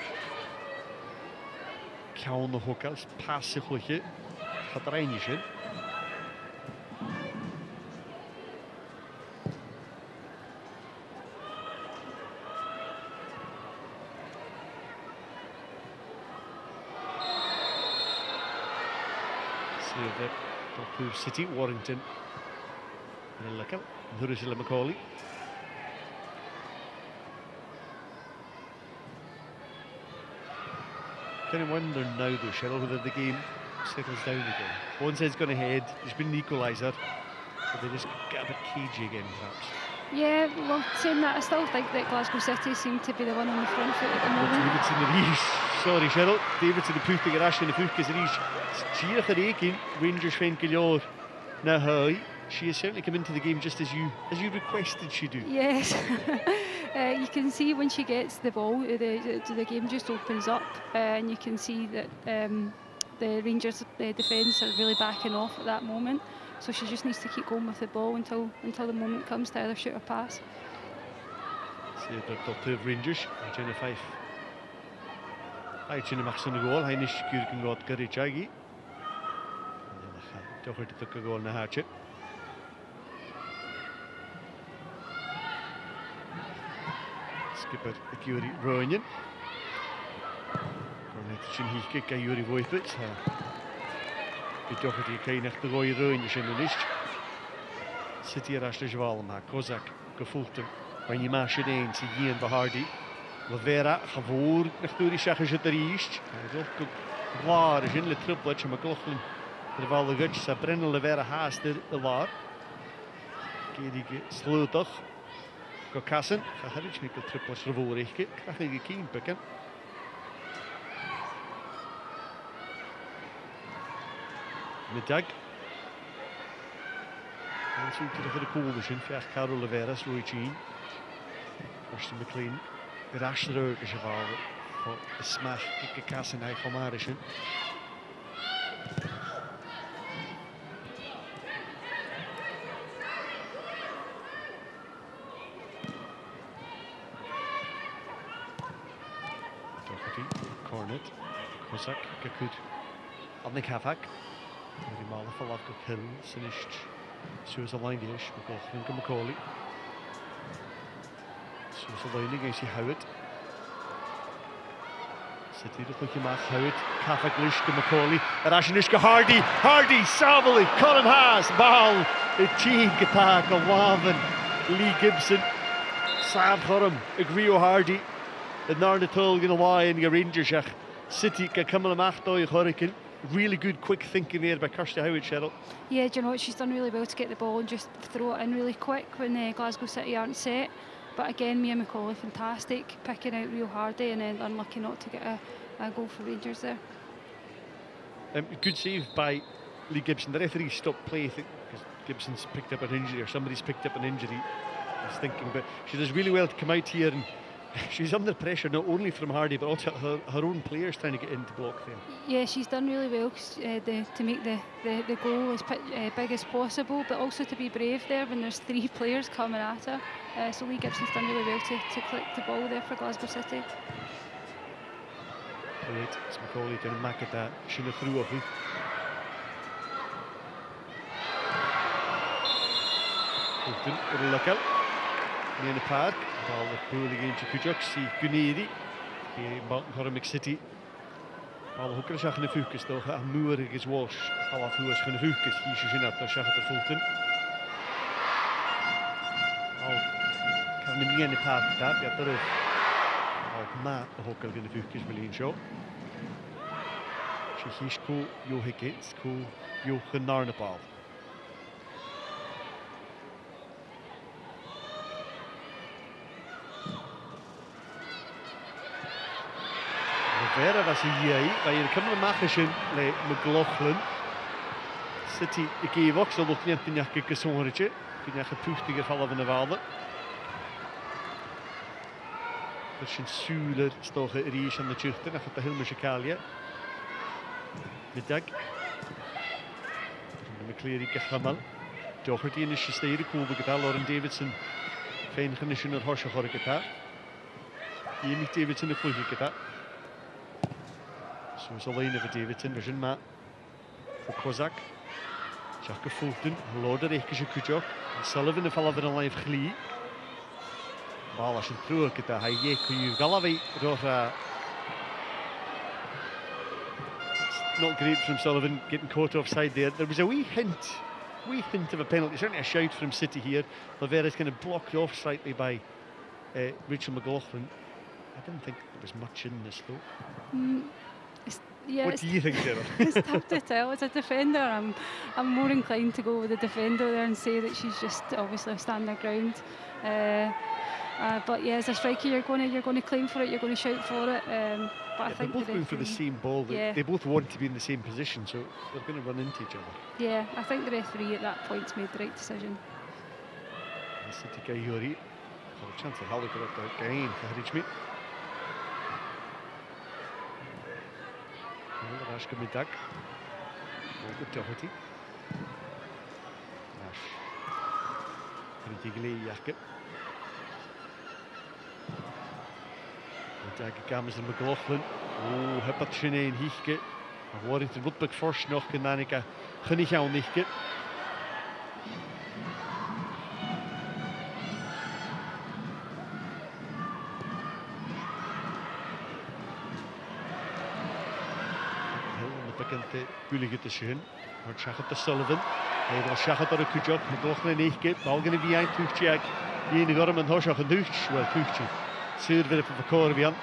S3: Kaun de Hokkels, passe goedje. Gaat er eindjes in. Top City, Warrington. En lekker. Hurricane McCauley. Kind of wonder now though, Cheryl, whether the game settles down again. One side's gone ahead, there's been an equaliser, but they just get a bit cagey again perhaps.
S2: Yeah, well, saying that, I still think that Glasgow City seem to be the one on the front foot at the moment.
S3: Davidson the Rees, sorry Cheryl, Davidson the Puth, the Garash and the Puth, because the Rees, Chia Charekin, Rangers Fen Gillior, now hi. She has certainly come into the game just as you requested she do.
S2: Yes, you can see when she gets the ball, the game just opens up, and you can see that the Rangers defence are really backing off at that moment. So she just needs to keep going with the ball until the moment comes to either shoot or pass.
S3: See the two Rangers, Jenna Fife. Hi, Jenna Maxon the goal. Hi, Nish Kurkin got Garichagi. Toch het ook een goal naar Haartje. Skipper Yuri Roinen. Cornet Chinhike kan Yuri Voipits. Die toch het hier naar de rode Roinen in de list. Zit hier als de Zwalma, Kozak, gevoeld hem. Wanneer je maar zit eens, zie je een Behardy. Lavera, gevoerd, natuurlijk zeggen ze er eerst. Hij is ook waar, is in de tripletje, maar McLaughlin. De bal de guts, ze brengen Lavera haast de waar. Kijk, sloot toch. Kassen, ga het niet met de tripletje ervoor richten. Krijg je geen pikken. Middag. En zoekt hij voor de koolers in. Vraagt Carol Lavera, sloot je in. Kirsten McLean. Rasch terug is gevallen. Voor de smaak, kijk Kassen, hij gaat maar eens in. Cornet, Kozak, Kakut, Annik Havak, die malen van Lavkok Hill, Sinisht, zoals een line is, McLaughlin en McCauley. Zoals een line against die Howard. Zit hier nog je maakt, Howard, Havak Lish, de McCauley, en als je dus Hardy, Savely, Colin Haas, bal, het Jean Getak, een Waven, Lee Gibson, Sam Horum, Rio Hardy. Het naar de tol in de line, the Rangers City can come on the Hurricane. Really good quick thinking there by Kirsty Howard, Cheryl.
S2: Yeah, do you know what, she's done really well to get the ball and just throw it in really quick when Glasgow City aren't set. But again, Mia McCauley, fantastic, picking out real hardy, and then unlucky not to get a goal for Rangers there.
S3: Good save by Lee Gibson. The referee stopped play, I think, because Gibson's picked up an injury, or somebody's picked up an injury. I was thinking, but she does really well to come out here, and she's under pressure not only from Hardy but also her own players trying to get in to block there.
S2: Yeah, she's done really well to make the goal as big as possible, but also to be brave there when there's 3 players coming at her. So Lee Gibson's done really well to click the ball there for Glasgow City.
S3: Great, it's McCauley going to make it that. She'll through of it. Fulton, good look out. In the park, ball with Poole again to Kujok, see Guneri. Here in Baltimore City. Ball hooker zag in de focus toch. Moerig is Walsh. Alle voers van de focus. Hier is het dat zag het Fulton. Al kan de in de park daar. Ja, terug. Al ma hooker in de focus William Shaw. She's cool. Jo Higgins, cool. Jo Genarnebal. Verder was hij waar je kan maken le McLaughlin City ik geef ook zo nog niet in je gezondertje kun je gepuchtige vallen van de walden dus een suler stoge reis aan de chuchten dat gaat de hele muzikalia met dak de McCleary gehamal Doherty in de stede komen getal Lauren Davidson fijn genesioner horsje hoor ik het daar hier met Davidson de vlug ik het daar. So it's alleen voor Davidson, we zijn maar voor Kozak. Jacques Fulton, Lode rechtjes Kujok. Sullivan de vallen van een live glie. Bal als een terug, dat hij je kun je Galloway door. It's not great from Sullivan getting caught offside there. There was a wee hint of a penalty. Certainly a shout from City here. Lavera's kind of blocked off slightly by Rachel McLaughlin. I didn't think there was much in this though.
S2: Yeah,
S3: what do you think, Sarah?
S2: It's tough to tell. As a defender, I'm more inclined to go with the defender there and say that she's just obviously stand their ground. But yeah, as a striker, you're going to claim for it. You're going to shout for it. But I think
S3: they're both going for the same ball. They both want to be in the same position, so they're going to run into each other.
S2: Yeah, I think the referee at that point's made the right decision.
S3: City Kayori, for a chance of Halley got up there again for Richmond. Nash coming back. Good Doherty. Nash. Pretty jacket. Dag kamers in McLaughlin. Oh, huppertje in Hieke. Warrington Woodbuck first nog en dan ik gunnig jou Hieke. Bekende Kulige tussen hun. Wordt Shachat de Sullivan. Hij was Shachat door de Kujok. McLaughlin 9 keer. Bal gaan we een tuchtje. Die in de gorm en Hoshach een tuchtje. Wel tuchtje. Zuur weer op de Corbian.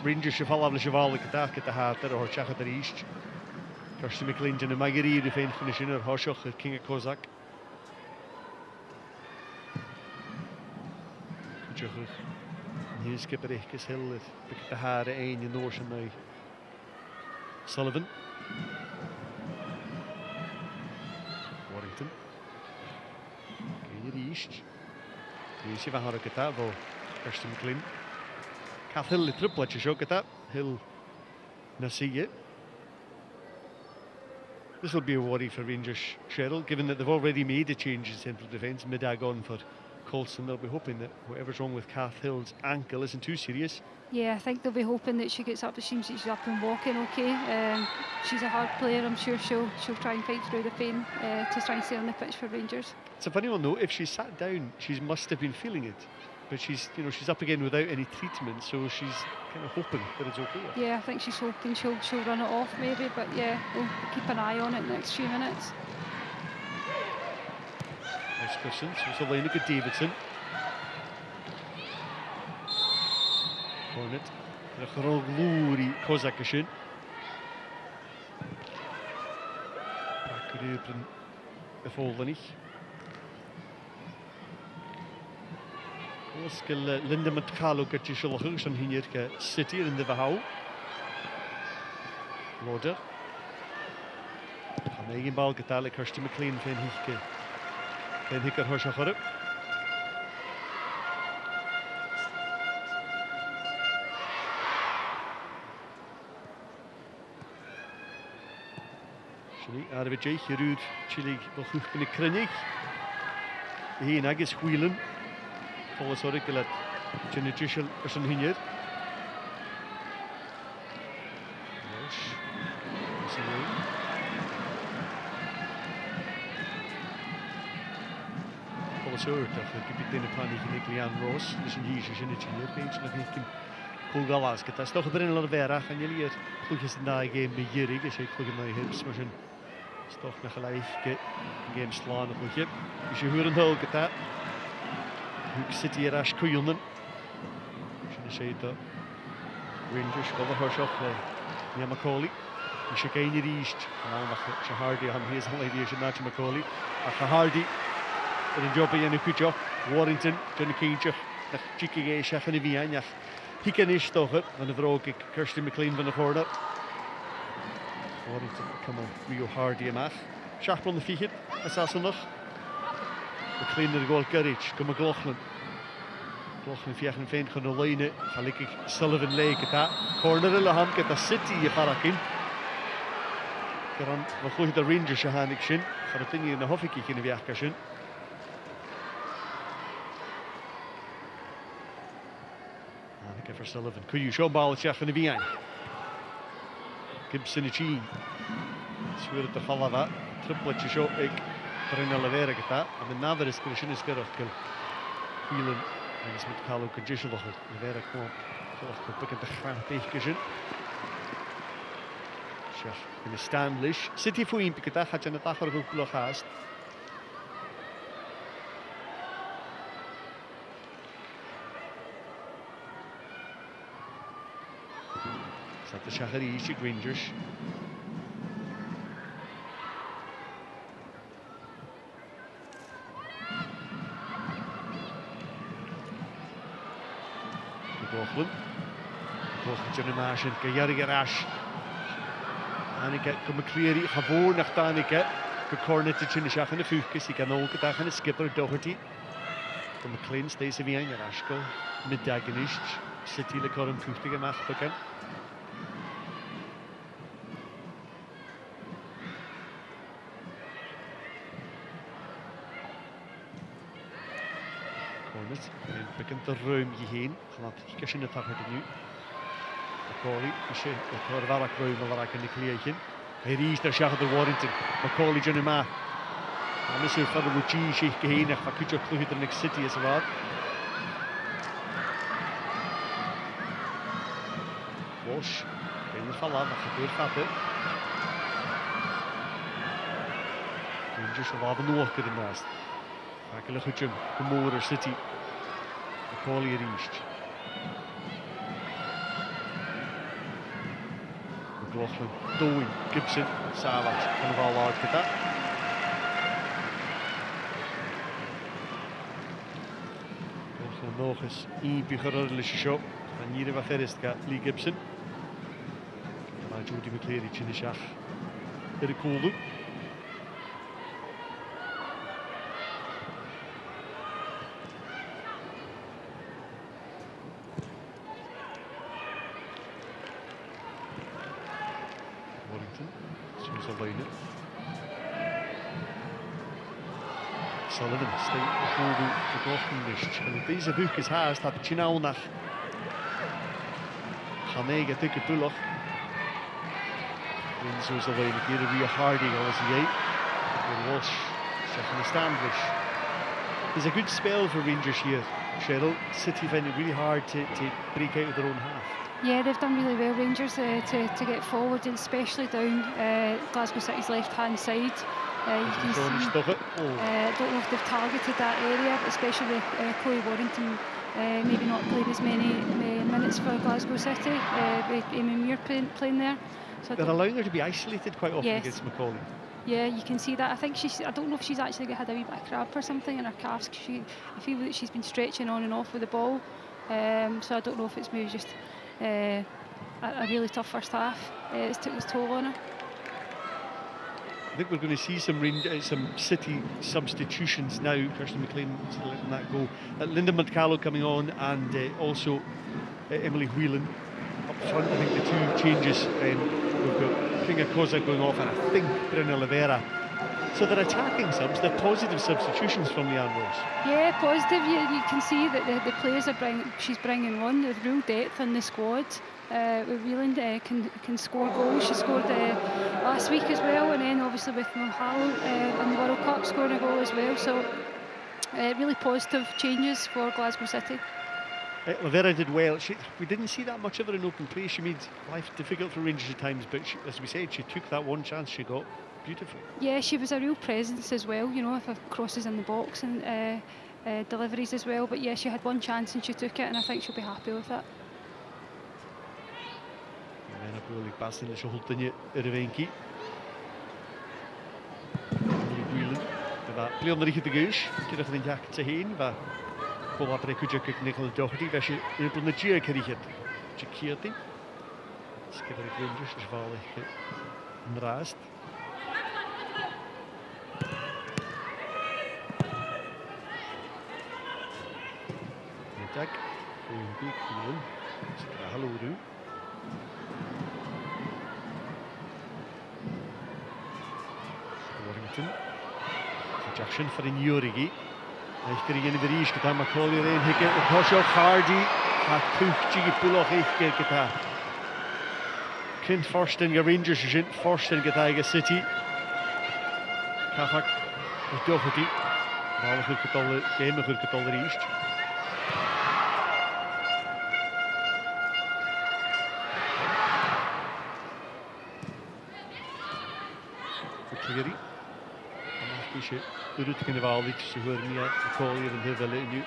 S3: Rangers geval aan de gevaarlijke taak te haten. Hoort Shachat de East. Kirsten McLean en de Maggie de veen van de Junior Hoshach. King Kozak. Kujok. Hier skipper echt heel de haren 1 in de oorsen mee. Sullivan. Warrington. Hier East. Deze van haar keta voor Kirsten McLean. Kath Hill de tripletje ook keta. Hill Nasie. This will be a worry for Rangers, Cheryl, given that they've already made a change in central defence. Middag on for Colson. They'll be hoping that whatever's wrong with Kath Hill's ankle isn't too serious.
S2: Yeah, I think they'll be hoping that she gets up. It seems that she's up and walking okay. She's a hard player. I'm sure she'll try and fight through the pain to try and stay on the pitch for Rangers.
S3: It's a funny one though. If she sat down, she must have been feeling it, but she's up again without any treatment, so she's kind of hoping that it's okay.
S2: Yeah, I think she's hoping she'll run it off maybe, but yeah, we'll keep an eye on it in the next few minutes.
S3: Nice question. So it's a line at Davidson. Hornet. De glorie Kozakishin. Ysgol Linda Matcalo gyda siolwch yn hynny'r City yn ddifahaw. Loder. Pan egin bal gyda le Kirsty McLean fe'n hig ar hwrs ochr. Ar y fydgeich i'r yw'r chilig fel chwch yn y crynig. Hyn agos chwilyn. Polis orig gylad Jenny Drishel ys yn hynny'r. Rosh. Polis orig dach yn gybyd yn y panig yn y glian Ross. Ys yn hys ys yn y hynny'r. Beint yn eich yn cwl galas gyda. Stoch y bryn yn o'r ferach. Yn i'r chlwch ys yn da i gêm bygierig. Ys eich chlwch yn o'i hips. Stoch na chalaich gêm slán o chwch. Ys eich hwyr yn hwyl gyda. Hwg City ar as cwylman. Sy'n eisiau do Rangers gofod hwrsioch le Nia Macaulay. Eisiau gain i'r east. Yn eisiau Hardy am hys yn leiddi eisiau Nadja Macaulay. Ac a Hardy yn job i enw cwtio. Warrington, dyn y ceidioch. Nach jigig eisiau yn y fiain. Ach higen eich dochor. Yn y frog ag Kirsty McLean fan y corner. Warrington cymal Rio Hardy ymach. Siach blwn y ffihyd. Asasynwch. McLean ar y gol gyrrych, gyma Glochlan. Glochlan fiach yn ffein chyn o leine, chalig Sullivan le gyda. Corner y laham gyda City i paracin. Gyda'n fel chwyd y Rangers y hanig sy'n. Char o dynnu yn y hoffig i chyn y fiach sy'n. Hanig efo Sullivan. Cwyw Sean Ball siach yn y fiain. Gibson y chi. Swyr y chalaf a. Triplet i sio ag Bryn Olivera gyda, a mynd nafer ysgol sy'n ysgyrwch gyda Whelan agos mynd cael o gydysio loch Olivera cwmp cwlwch gyda byg yn dechrau eich gysyn. Siach yn y Stanlish. Sut i ffwyn byg gyda chadjan y dach o'r gwbl o'ch hast. Sat y siach ar eich i Rangers. Glochlan Johnny Marsh yn gaiarig ar as. Anig gym y clear i chafwr nach danig gycornet y chyn siach yn y ffwcus i ganol gydach yn y skipper Doherty. Gym y Clin stays y fiain ar asgol. Middag yn eist. City le cor yn ffwctig ymach bygan. Cornet. Bygan dy rwym i hyn. Chynad i gysyn y tarhad yn yw. Macaulay eisiau y cor farach rwym o farach yn y clia i hyn. Eir eist ar siachod y Warrington. Macaulay Johnny Ma. Am ysw ffad o rwgi eisiau eich gehyn ach fa cwtio clwyd yn Nick City as y wad. Walsh. Bein i'r ffalaf ach ydw'r ffadr. Rangers o laf yn nôl gyda'n nas. Ac yn y chwtio gymwr ar City. Macaulay i'r eist. Glochlan, Dwyn, Gibson, Savage, yn y fal lawr gyda. Glochlan nochus i bych ar o'r lys sio. Mae'n nir efo fferist ga Lee Gibson. Mae Jody McCleary chyn y siach yr y cwlw. Sullivan, stein o chwlw y Glochlan nisht. Yn y dys y fwcus haast had y chinawnach. Chaneg a dyg y bwloch. Wins was away in the Rio Hardy as he ate. Walsh, second Stanlish. There's a good spell for Rangers here, Cheryl. City find it really hard to break out of their own half.
S2: Yeah, they've done really well, Rangers, to get forward, and especially down Glasgow City's left-hand side. You can see, don't know if they've targeted that area, but especially Chloe Warrington maybe not played as many minutes for Glasgow City, with Amy Muir playing there. So
S3: they're allowing her to be isolated quite often
S2: yes.
S3: Against Macaulay.
S2: Yeah, you can see that. I think I don't know if she's actually had a wee bit of cramp or something in her calves. I feel that she's been stretching on and off with the ball. So I don't know if it's maybe just a really tough first half. It's took its toll on her.
S3: I think we're going to see some City substitutions now. Kirsten McLean letting that go. Linda Montcallo coming on, and also Emily Whelan up front. I think the two changes. We've got Kinga Koza going off, and I think Brynn Oliveira. So they're attacking subs. They're positive substitutions from the Arrows.
S2: Yeah, positive. You can see that the players she's bringing on. There's real depth in the squad. Whelan can score goals. She scored last week as well, and then obviously with Mohalo in the World Cup scoring a goal as well. So really positive changes for Glasgow City.
S3: Oliveira did well. We didn't see that much of her in open play. She made life difficult for Rangers at times, but as we said, she took that one chance she got. Beautiful.
S2: Yeah, she was a real presence as well, you know, with her crosses in the box and deliveries as well. But yeah, she had one chance and she took it, and I think she'll be happy with that.
S3: En op wil ik passen in de Scholtenje Erwenki. Whelan. Va play on the richtige geus. Terug in de jacht te heen. Va Paul après kujak Nicola Doherty. Va je op de tje krijgt. Chekierti. Skipper Rangers is vallig raast. Attack. Goeie Whelan. Hallo du. Jackson for in Jurigi. Hij kreeg in de reis gedaan, Macaulay erin hikken. Hoshoff Hardy. Gaat tuchtje Bullock ik gedaan. Kind Forsten ge Rangers is in Forsten gedaan City. Kafak is Doherty. Bal goed getal game goed getal de reis. Cleary. Kisje Urut kunnen we al iets horen meer. Macaulay en heel veel nu.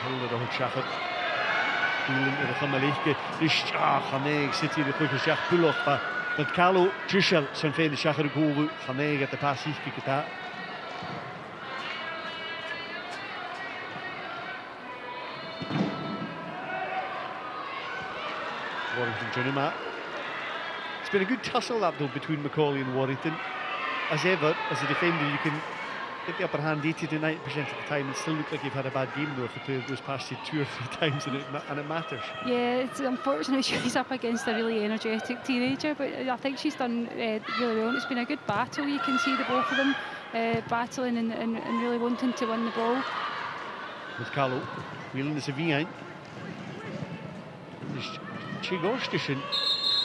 S3: Heel de goed schaffen. Whelan in de gamelige. Dus gaan ik zit hier de goede schach Bullock. Met Carlo Juschel zijn vele schacher goal. Gaan ik de pas hier kijken daar. Warrington Junima. It's been a good tussle that though between Macaulay and Warrington. As ever, as a defender you can get the upper hand 80 to 90% of the time and still look like you've had a bad game though if the player goes past you 2 or 3 times and it matters.
S2: Yeah, it's unfortunate she's up against a really energetic teenager, but I think she's done really well, and it's been a good battle. You can see the both of them battling and really wanting to win the ball.
S3: With Carlo, Whelan is a V1. Chigostishin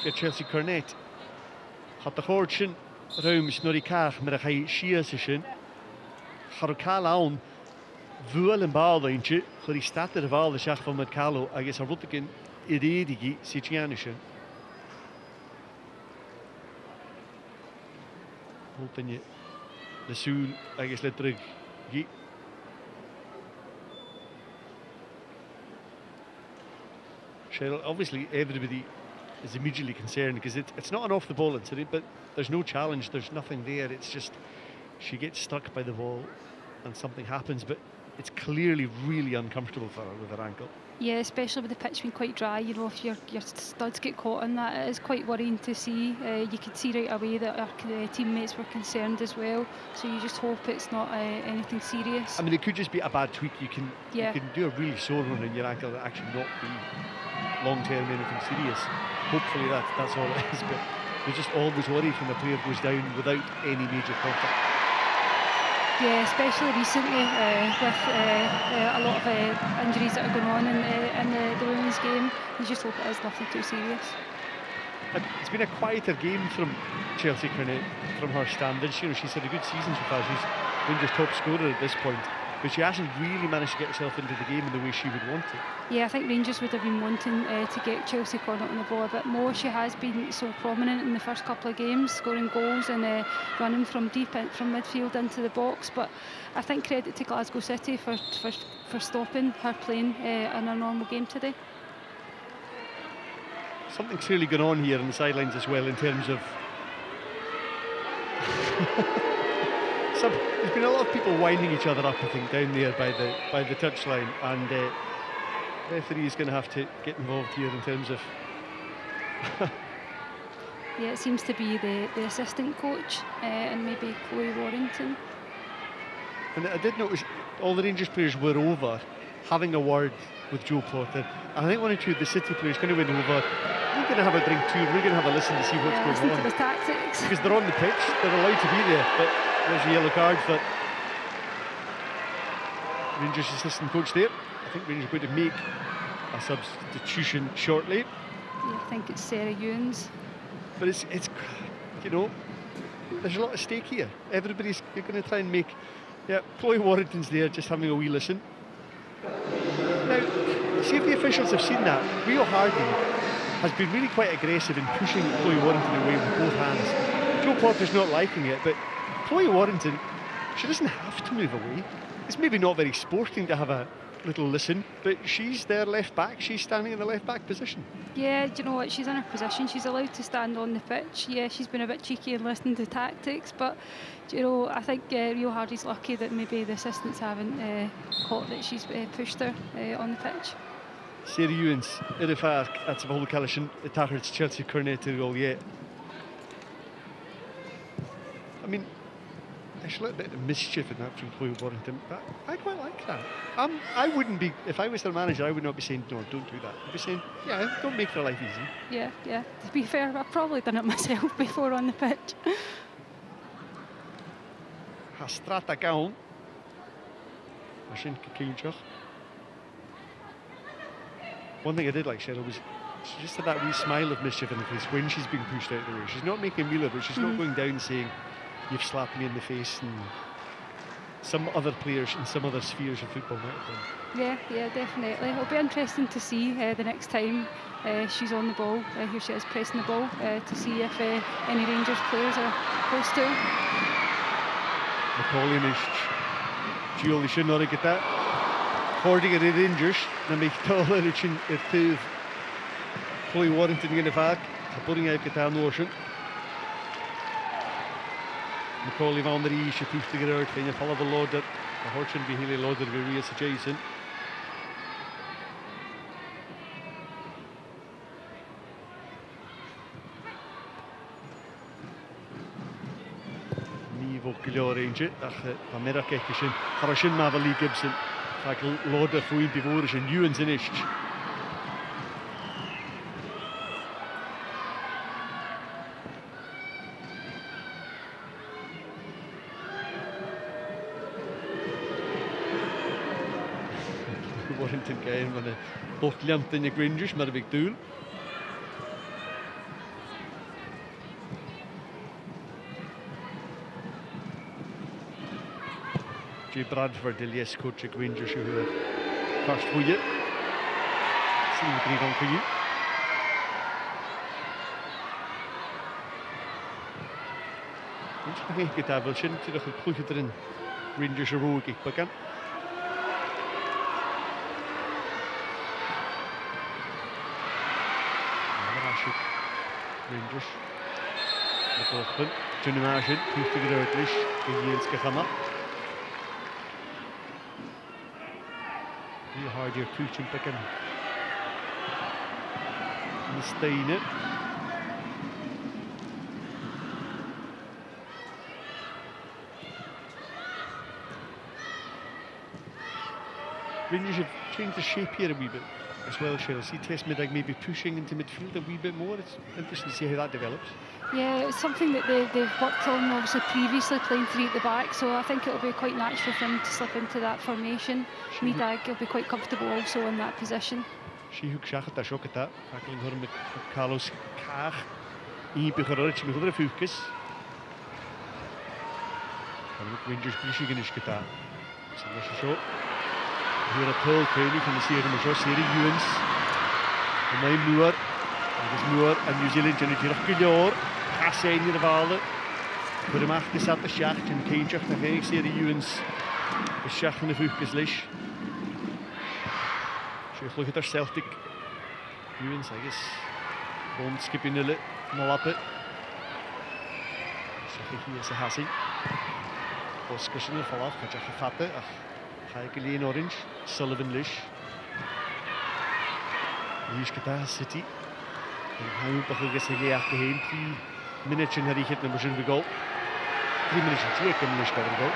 S3: get Chelsea Cornet. Had de Gordon ruim snurry kaag met een Shiasishin. Harukal aan vuil en bal eentje. Voor die staat er wel de schach van met Carlo. I guess Harutikin idee Sicilianishin. Hopen je de Soul I guess let terug. Cheryl, obviously everybody is immediately concerned because it's not an off the ball incident, but there's no challenge, there's nothing there. It's just she gets stuck by the ball and something happens, but it's clearly really uncomfortable for her with her ankle.
S2: Yeah, especially with the pitch being quite dry, you know, if your studs get caught in that, it is quite worrying to see. You could see right away that our teammates were concerned as well, so you just hope it's not anything serious.
S3: I mean, it could just be a bad tweak. You can do a really sore one in your ankle and actually not be long-term anything serious. Hopefully that's all it is, but you're just always worried when the player goes down without any major contact.
S2: Yeah, especially recently with a lot of injuries that are going on in the women's game. You just hope it is nothing too serious.
S3: It's been a quieter game from Chelsea Cornet, from her standards. You know, she's had a good season so far. She's Rangers' top scorer at this point, but she hasn't really managed to get herself into the game in the way she would want to.
S2: Yeah, I think Rangers would have been wanting to get Chelsea Cornet on the ball a bit more. She has been so prominent in the first couple of games, scoring goals and running from deep from midfield into the box. But I think credit to Glasgow City for stopping her playing in a normal game today.
S3: something's really going on here on the sidelines as well in terms of there's been a lot of people winding each other up, I think, down there by the touchline, and referee is going to have to get involved here in terms of
S2: Yeah, it seems to be the assistant coach and maybe Chloe Warrington.
S3: And I did notice all the Rangers players were over having a word with Joe Potter. I think one or two of the City players kind of went over. We're going to have a drink too. We're going to have a listen to see what's going
S2: listen
S3: on.
S2: to the tactics.
S3: Because they're on the pitch, they're allowed to be there. But there's a yellow card for Rangers assistant coach there. I think Rangers are going to make a substitution shortly.
S2: Yeah, I think it's Sarah Ewens.
S3: But it's you know, there's a lot at stake here. Everybody's going to try and make. Yeah, Chloe Warrington's there just having a wee listen. Now, see if the officials have seen that. Rio Hardy has been really quite aggressive in pushing Chloe Warrington away with both hands. Joe Potter's not liking it, but Chloe Warrington, she doesn't have to move away. It's maybe not very sporting to have a little listen, but she's their left back. She's standing in the left back position.
S2: Yeah, do you know what? She's in her position. She's allowed to stand on the pitch. Yeah, she's been a bit cheeky and listening to tactics, but you know, I think Rio Hardy's lucky that maybe the assistants haven't caught that she's pushed her on the pitch.
S3: Sarah Ewens, Irifar, at the whole collision, the Tahards Chelsea Cornet to roll yet. I mean, there's a little bit of mischief in that from Chloe Warrington, but I quite like that. I wouldn't be, if I was their manager, I would not be saying, no, don't do that. I'd be saying, yeah, don't make their life easy.
S2: Yeah, yeah. To be fair, I've probably done it myself before on the pitch.
S3: Strata gawn. One thing I did like, Cheryl, was she just had that wee smile of mischief in the face when she's being pushed out of the way. She's not making a meal of it, she's not going down saying, you've slapped me in the face, and some other players in some other spheres of football might have done.
S2: Yeah, yeah, definitely. It'll be interesting to see the next time she's on the ball. Here she is pressing the ball to see if any Rangers players are close to her.
S3: Macaulay is Gioli Shinori get that. Hoarding at the Rangers, na make taller Richin Tuv. Chloe Warrington in the back, putting out Gatan Ocean. Macaulay van der Rie, she pushed to get out, and you follow the loader. The Horton be Haley loader with Ria Jason. Ranger, America Kishin, Harashin Mavali Gibson, like Loda Fui Bivorish and Ewens in Ish. Warrington game when the both Lampt in the Gringers, maar big doel. Bradford, Elias coach at Rangers who are first for you. See what they on for you. Ons nog een tabeltje, terug het ploegje erin. Rangers er ook ik pakken. Rangers. De volgende. Junimagin, hoeft er uit is. De Jens Kagama. Hardy pushing picking and staying it. Rangers have changed the shape here a wee bit as well, Cheryl. See Tess Middag maybe pushing into midfield a wee bit more. It's interesting to see how that develops.
S2: Yeah, it's something that they've worked on obviously previously, playing three at the back, so I think it'll be quite natural for him to slip into that formation. Middag will be quite comfortable also in that position.
S3: She hook shot that shock at that. Tackling her with Carlos Kaag. He begorrich with other focus. And Rangers pushing in that. So that's a shot. Here a pull training from the Sarah Ewens. And now Moore. Moore and New Zealand in the Gilor. Hassan in the Valde. Voor hem afgezet de schacht en Keintje naar geen Sarah Ewens. De schacht in de focus lish. She look at her Celtic. Ewens, I guess. Rond Skippy nulle, Malappe. Hier is de Hassi. Oscarson vanaf, gaat je gefatte. Ga ik alleen orange. Sullivan Lish. Hier is het City. En hij moet nog eens een heen. 3 minuten had hij het nummer 7 goal. 3 minuten 2 kan Lish gaan goal.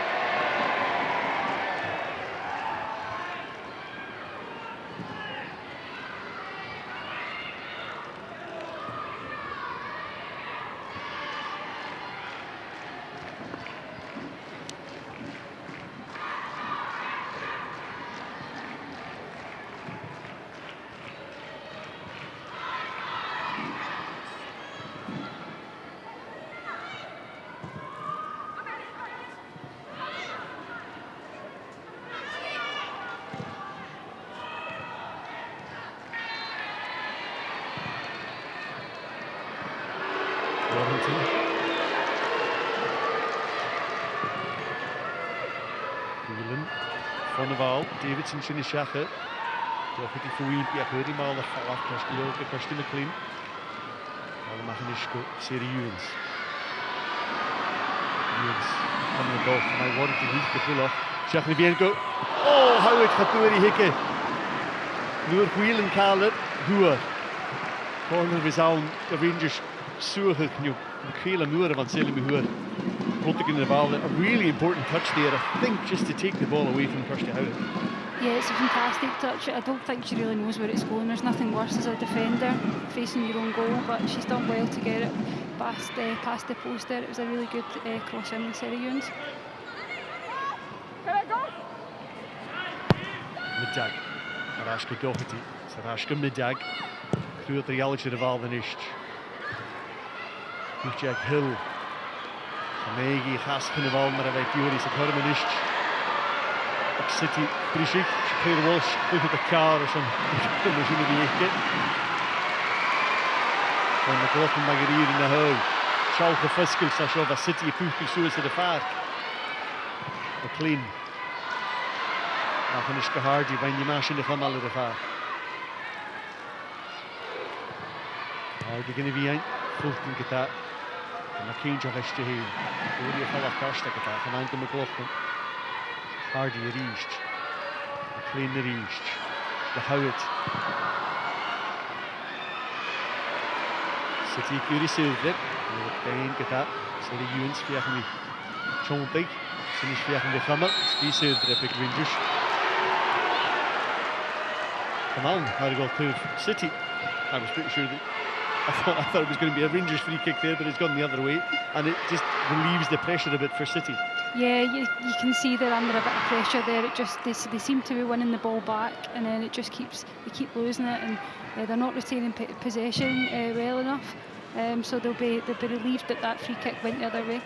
S3: Davidson sin seacha do chutí faoin beag chuirí mála fallach Castile Castile clean. Mála machchan is go Sarah Ewens. Ewens coming the goal from my one to hit the pull-off. Seach na bhíon go. Oh, how it chatúirí hice. Nuair wheel and Carlet, Hua. Corner of his own, the Rangers suachach nu Creela nuair van Sailor Hua. In the ball, a really important touch there, I think, just to take the ball away from Kirsty Howard.
S2: Yeah, it's a fantastic touch. I don't think she really knows where it's going. There's nothing worse as a defender facing your own goal, but she's done well to get it past the post there. It was a really good cross in with Sarah Ewens.
S3: Middag, Arashka Doherty, Arashka Middag, through the reality of all the nist. Jack Hill. Maggie has kind of all maar bij Fiori is het City Brishik, Claire Walsh, look at the car or some machine die echt. Van de grote magarier in de huil. Schalke Fiskel zo dat City puchtig zo is de vaart. McLean. Dan is Hardy bij die machine van alle de vaart. Hardy going to be een volgende keer. McLean just to him. Only a fellow first like that. And Anthony McLaughlin. Hardy reached. McLean reached. The Howard. City Curie saved it. Fine, get that. So the Ewens vegen die Chontig. Ze is vegen de Gammel. Die saved it, big Rangers. Come on, how to go to City. I was pretty sure that I thought it was going to be a Rangers free kick there, but it's gone the other way, and it just relieves the pressure a bit for City.
S2: Yeah, you can see they're under a bit of pressure there. It just they seem to be winning the ball back, and then it just they keep losing it, and they're not retaining possession well enough. So they'll be relieved that free kick went the other way.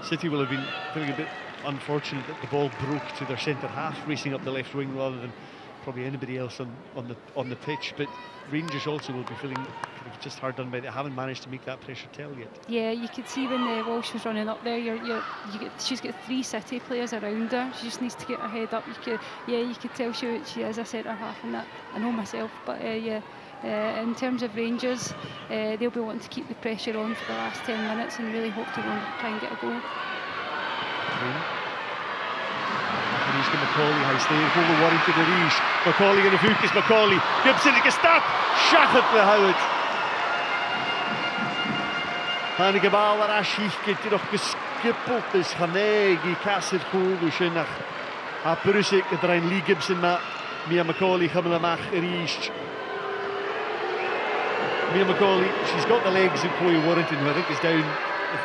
S3: City will have been feeling a bit unfortunate that the ball broke to their centre half, racing up the left wing rather than probably anybody else on the pitch, but Rangers also will be feeling kind of just hard done by they haven't managed to make that pressure tell yet.
S2: Yeah, you could see when Walsh was running up there. She's got 3 City players around her. She just needs to get her head up. You could tell she is a centre half in that. I know myself, but in terms of Rangers, they'll be wanting to keep the pressure on for the last 10 minutes and really hope to go and try and get a goal.
S3: McCauley hij steekt voor de Warrington de Ries. McCauley in de voet is McCauley. Gibson is gestapt. Schachet we houden. Hanige bal er Ashich geht noch geskippelt is Hanegi Kasser Kugel nach. A Brusik er ein Lee Gibson ma Mia McCauley gaan we mag Ries. Mia McCauley, she's got the legs of Chloe Warrington, who I think is down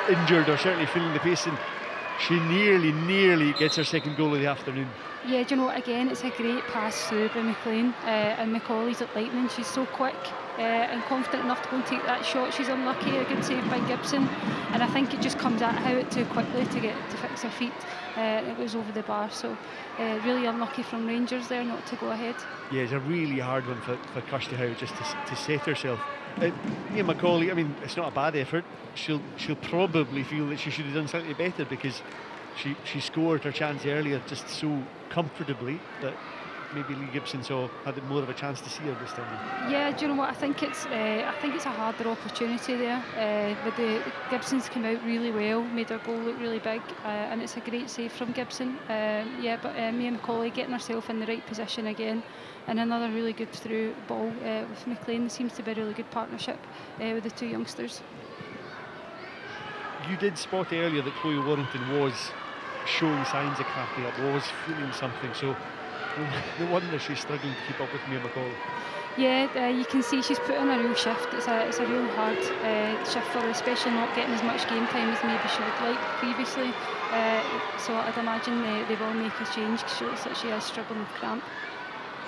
S3: injured or certainly feeling the pace, and she nearly gets her second goal of the afternoon.
S2: Yeah, do you know what, again, it's a great pass through by McLean, and McCauley's at lightning. She's so quick and confident enough to go and take that shot. She's unlucky, a good save by Gibson, and I think it just comes at Howitt too quickly to fix her feet. It goes over the bar, so really unlucky from Rangers there not to go ahead.
S3: Yeah, it's a really hard one for Kirsty Howe just to set herself. Mia McCauley, I mean, it's not a bad effort. She'll probably feel that she should have done slightly better because she scored her chance earlier just so comfortably that maybe Lee Gibson had more of a chance to see her this time.
S2: Yeah, do you know what? I think it's a harder opportunity there. But the Gibson's come out really well, made her goal look really big, and it's a great save from Gibson. But Mia Macaulay getting herself in the right position again, and another really good through ball with McLean. There seems to be a really good partnership with the two youngsters.
S3: You did spot earlier that Chloe Warrington was showing signs of cramping up, was feeling something, so no wonder she's struggling to keep up with Mia Macaulay.
S2: Yeah, you can see she's put in a real shift. It's a real hard shift for her, especially not getting as much game time as maybe she would like previously. So I'd imagine they will make a change because she looks like she is struggling with cramp.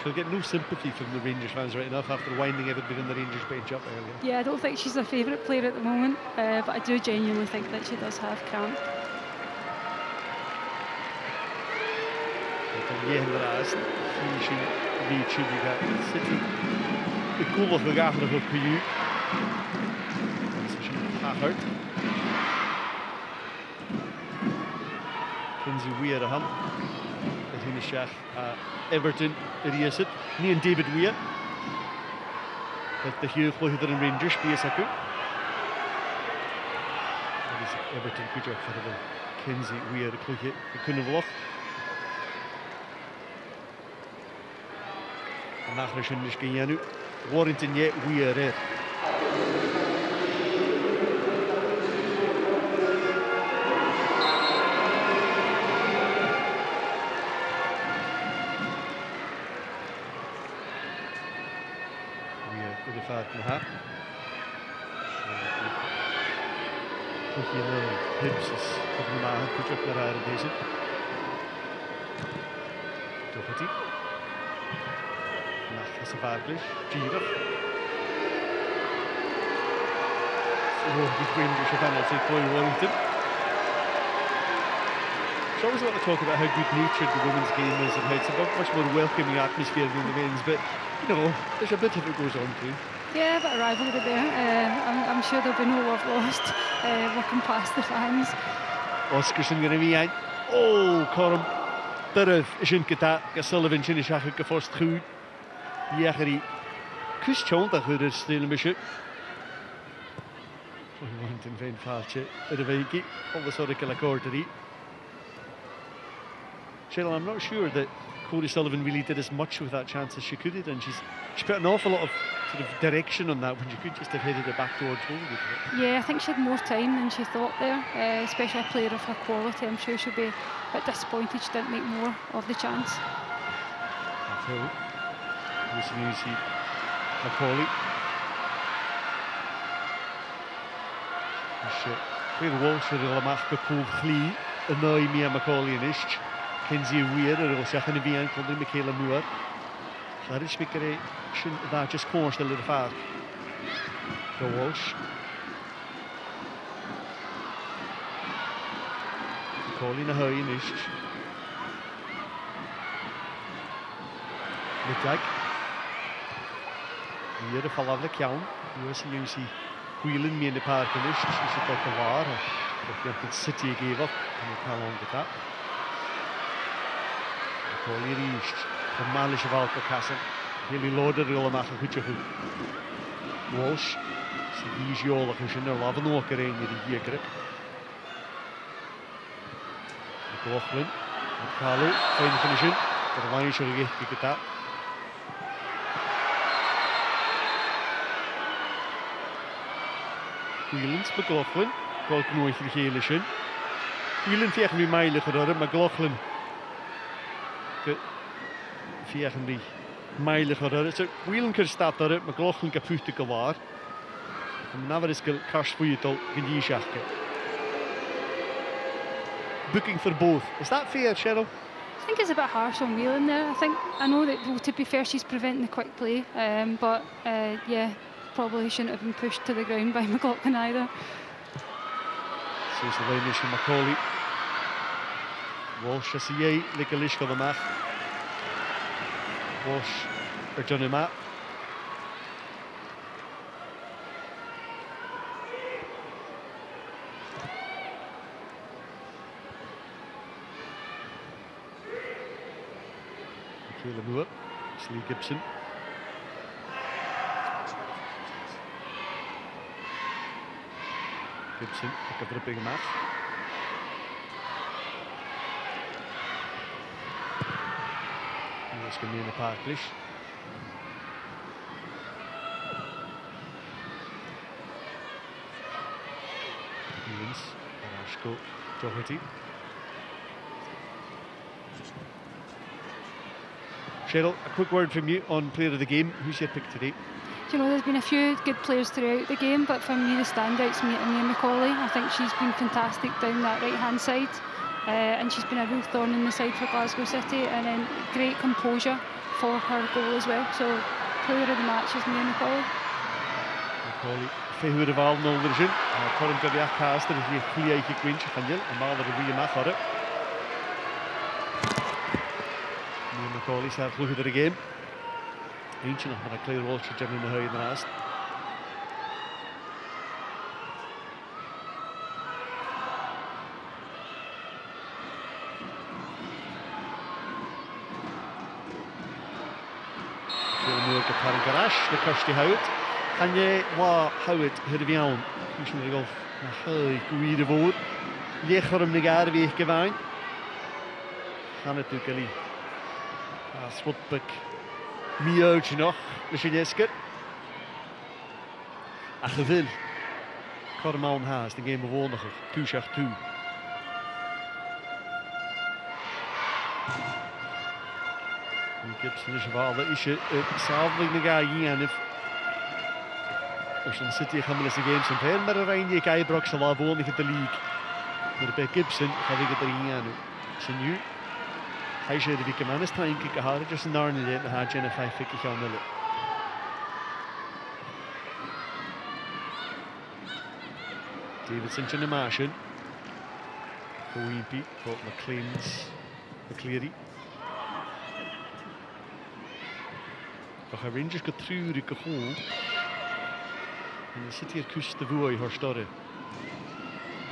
S3: She'll get no sympathy from the Rangers fans right enough after winding everybody on the Rangers bench up earlier.
S2: Yeah, I don't think she's a favourite player at the moment, but I do genuinely think that she does have cramp.
S3: Rast, finishing the Chibiga City. The goal of the Gaffer of Kuyu. Packard. Kinsey Weir a hum. Between the Shach Everton, Iriasit. Me and David Weir. At the Hugh Clohider and Rangers, Biasaku. That is Everton Kuja for the Kinsey Weir, Clohider, Kunavloch. Nachher is niet gegaan. Warrington yet weer er. Weer de vaart naar haar. Toch hier Hibbs is op de maag. Goed op naar haar deze. Toch het hij. Savaglich, Gira. The Rangers have penalty, Chloe Warrington. It's always a lot to talk about how good-natured the women's game is and how it's a much more welcoming atmosphere than the men's, but you know, there's a bit of it goes on too.
S2: Yeah, a bit of rivalry there. I'm sure there'll be no love lost walking past the fans.
S3: Oscarson going to be in. Oh, Corum. Durf is in Kata, Sullivan, Chinishaka, first goed. Jageri kustjont dat goed is stil een beetje. Want een fijn vaartje de weekie on the sort of Killacortery. Cheryl, I'm not sure that Cody Sullivan really did as much with that chance as she could have, and she put an awful lot of sort of direction on that when she could just have headed it back towards goal.
S2: Yeah, I think she had more time than she thought there, especially a player of her quality. I'm sure she'll be a bit disappointed she didn't make more of the chance.
S3: Lucy Macaulay. Weer Walsh er al mag gekoeld glie. Een nooit meer Macaulay in is. Kinsey Weir er al zeggen de bien komt in Michaela Muir. Daar is Michaela daar just constel de vaart. De Walsh. Macaulay naar huis in is. De tag. Hier de falafel iawn. Hier sy Whelan mee in de park in is. Sy sit op de waar. Of je het City gave up. En je kan on dat. Macaulay reached. Formalische valke kassen. Hele loader er allemaal goed. Walsh. Sy visuolig is in er laven ook er een die hier grip. McLaughlin. Carlo. Fijne finishing. Er waren zo gegeven dat. Whelan's McLaughlin, welke nooit vergelen is. Whelan vegen wie mijlen gedaan, McLaughlin vegen wie mijlen gedaan. So Whelan kan staat daar, McLaughlin kan puchten klaar. En dan is het kast voor je tot in die schakel. Booking for both. Is that fair, Cheryl?
S2: I think it's a bit harsh on Whelan there. I know that, well, to be fair, she's preventing the quick play, but yeah. Probably shouldn't have been pushed to the ground by McLaughlin either.
S3: So is the line is Macaulay. Walsh as hij lekker licht van de maag. Walsh er Johnny Matt. Hele moer. Lee Gibson. Gibson, ik heb er een big match. Hier is gemeen op Harklish. Evans, Arashko, Doherty. Cheryl, a quick word from you on player of the game. Who's your pick today?
S2: You know, there's been a few good players throughout the game, but for me the standout's Mia Macaulay. I think she's been fantastic down that right-hand side, and she's been a real thorn in the side for Glasgow City, and then great composure for her goal as well. So player of the match is Mia Macaulay.
S3: Macaulay, féhúr of all nol version. Corrin Godiach Caster is hier goeie eigen kwintje van Jil, en maar er een goeie match hadden. Mia Macaulay staat goed in de game. Eentje nog met een clear wall to in de huid daarnaast. Veel moeilijke Karen Garage, de kast die houdt. Kan je wat houdt hier bij jou? Misschien de golf. Hey, goeie de woord. Leger hem de gare weer gewaan. Gaan het natuurlijk niet. Swatbuk. Miootje nog, misschien is het. En gewil. Korman haast, de game bewoner. 2-2. Gibson is wel, dat is je hetzelfde de ga hier. Als dan zit je gaan we de games in veel, maar er je kan je brok zal wel wonen in de league. Maar bij Gibson ga ik het erin aan. Zijn nu. Hij zei dat ik hem aan is trying to hard just in daar niet de haar Jenna 5 fikkie gaan willen. Davidson in de machine. Weepy, Paul McCleary. Doch hij Rangers gaat treurig gewoon. En dan zit hier kust de woei haar starre.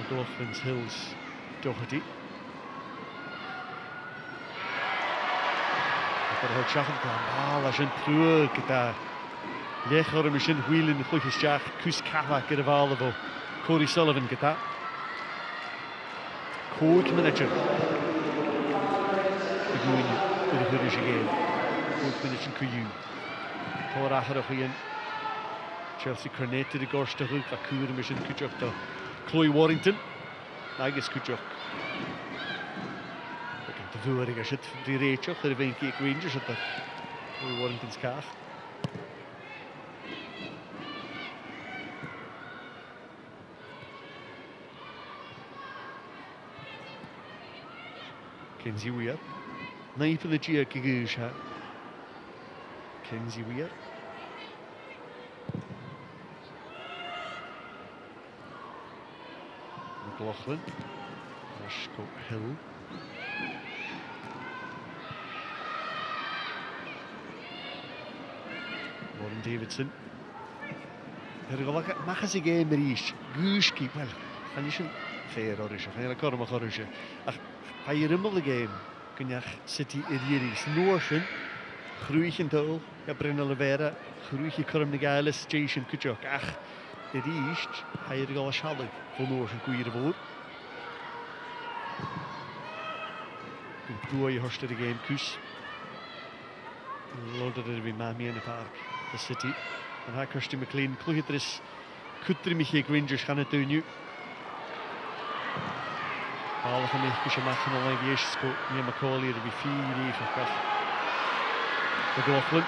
S3: McLaughlin's Hills Doherty. Het schaffen kan. Dat is een truc daar. Leger hem in wheelen de vlugjes jaag. Kus kava ke de vallen voor Cody Sullivan geta. Coach manager. De goeie de goede game. Coach manager kuju. Voor achter een Chelsea Cornet de gorste hoek. Dat kuur hem in kujok de Chloe Warrington. Nou is kujok. De vorige zit die reetje, er een keer Rangers zit er. Chloe Warrington's kaaf. Kenzie Weir. Nee, van de Gia Kigush. Kenzie Weir. McLaughlin. Rashko Hill. Warren Davidson. Mag ze geen meer Guuski. Wel, kan je een fair oranje. Ga je een korma oranje. Ach, ga je rummel de game. Kun je City Idioties Noorsen. Groeien tol. Ja, Brennelle Vera. Groeien korm de geiles. Jason Kutjok. Ach, dit is. Ga je er al een schallig. Voor Noorsen koeien ervoor. Kun je je horst de game kus. Lodder er weer mee in het park. De City. En hij Kirsty McLean. Kloeg er is. Kutter mich hier Rangers gaan het doen nu. Alle van mij kusje maken al een eerste scoot. Mia Macaulay er weer 4 even. McLaughlin.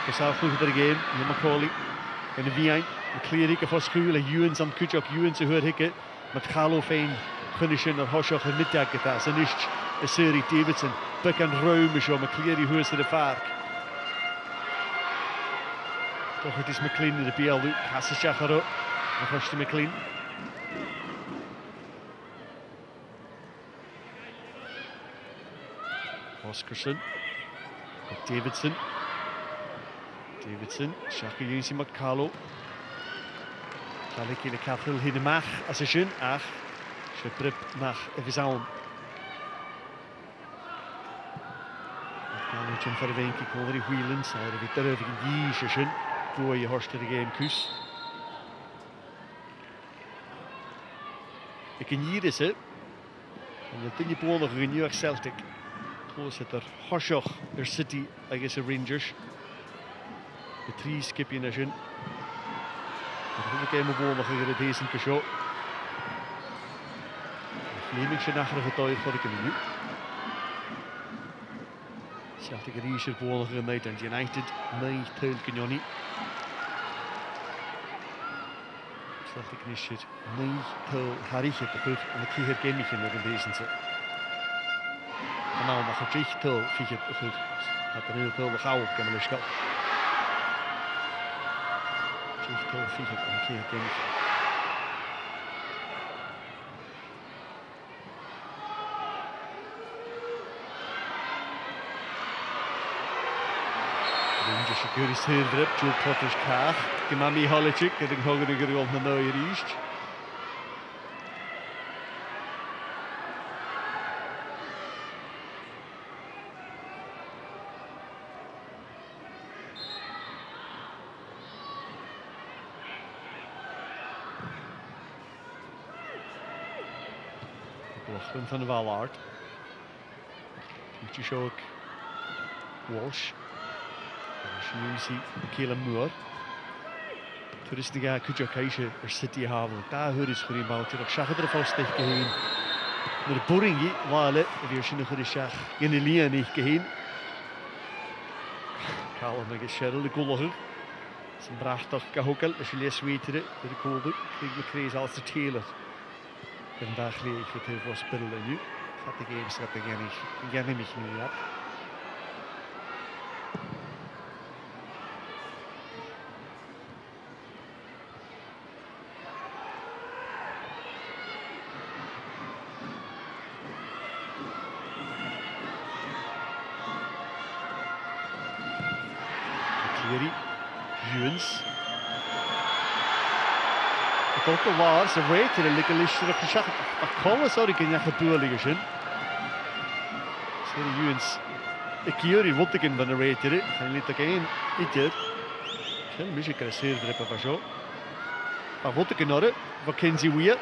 S3: Dus hij kloeg er game. Mia Macaulay. En de V1. McLean hikke voor schuil. En Ewens aan Kutjok. Ewens te hoor hikke. Met Galo fijn. Gunnischen naar Hoshach en middag gedaan. Ze niet een serie Davidson. Bek en ruim is zo. McLean hoort ze de vaart. Toch het is McLean in de PL. Hasse Shacharo. Dan gaat de McLean. Oscarson. Davidson. Shaka Junsi Makalo. Gelijk in de kapel hier de mag. Als je zin. Ach. Je prep mag even zo'n. Galway for a venky over wheeling side of it. There are the Yishin, go you horse to the game, Kus. Ik kan hier is het. En je tinje bonen gaan New York Celtic. Close het er Hoshoch, er City, I guess a Rangers. De 3 skip je naar zin. De game bonen gaan het deze show. Fleming zijn achter getuigd voor ik nu. Celtic Rangers bonen gaan met United, nee, teul kan je niet. Celtic Rangers, nee, teul harige te goed. En ik zie het game niet in de deze zin. En nou mag het echt teul, zie je het goed. Dat er heel teul de gauw op kan wel eens gaan. Echt teul, zie je het, en ik zie het game niet. Rangers security here drip, Joe Potter's car. Kimami Holichik, getting hungry on the Neuer East. Blochlin van de Wallaard. Moet je ook Walsh. Shnewsy, Kayla Moore. Toeristiga Kujakeisha er City Haven. Daar hoor is goed in bouwtje. Nog zag er vast tegen heen. Naar de Boringi, Wale, weer zien nog eens in de linie niet geheen. Kalm met Cheryl de Golger. Zijn bracht toch gehokkeld. Als je leest weten de code. Ik kreeg als de Taylor. Vandaag leeg het heel veel spullen nu. Gaat de games dat ik niet meer heb. Juens. Ik ook al waar, ze weten een lekker lichtje op gezegd. Maar komen zou ik in je gebeurlijke zijn. Sorry Juens. Ik hier wat ik in van de weten. Hij liet ook één ietsje. Geen muziek is heel drippen van zo. Maar wat ik in orde, wat kennen ze weer?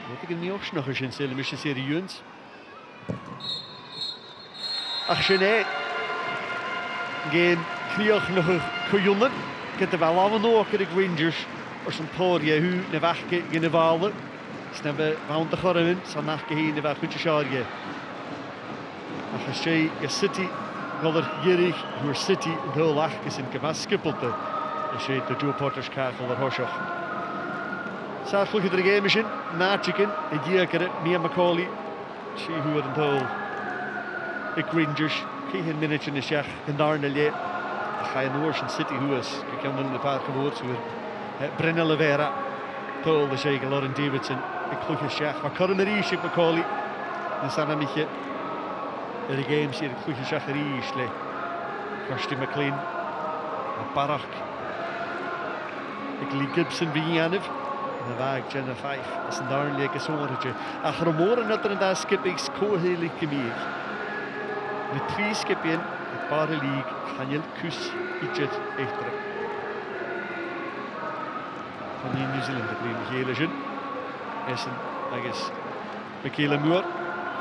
S3: Wat ik in niet ook nog eens in zullen misschien serie Juens. Ach, nee. Geen krieg nog gejonnen. Ik heb er wel allemaal nog de Rangers of zo'n podium hu naar weg in de Walen. Ze hebben van de garmen, ze naar heen de weg goed geschaarje. Als je City, wel er hierig door City en heel laag is in gewas skippelte. Als je de Joe Potter's kachel er horsach. Zaterdag de game in, na chicken, en die keer meer Macaulay. Zie hoe het heel. Ik Rangers. Geen minuutje in de schach en daar in de leer. Ga je naar City hoe is. Ik kan wel in de paar gewoord weer. Brennelle Vera, Tol de Zeker, Lauren Davidson. Ik geloof je schach. Maar kan er iets op Macaulay. Dan staan een beetje de games hier. Ik geloof je schach er iets. Kirsty McLean, Parach. Ik liep Gibson bij Janif. En dan waar ik Jenna 5. Dat is een daar een leuke zomertje. Achter morgen dat er een dag skip ik heel meer. De 3 skip in de Paraleague gaan je kus iets echter. Van die New Zealand de gele zin. Is een, I guess, Michaela Moore.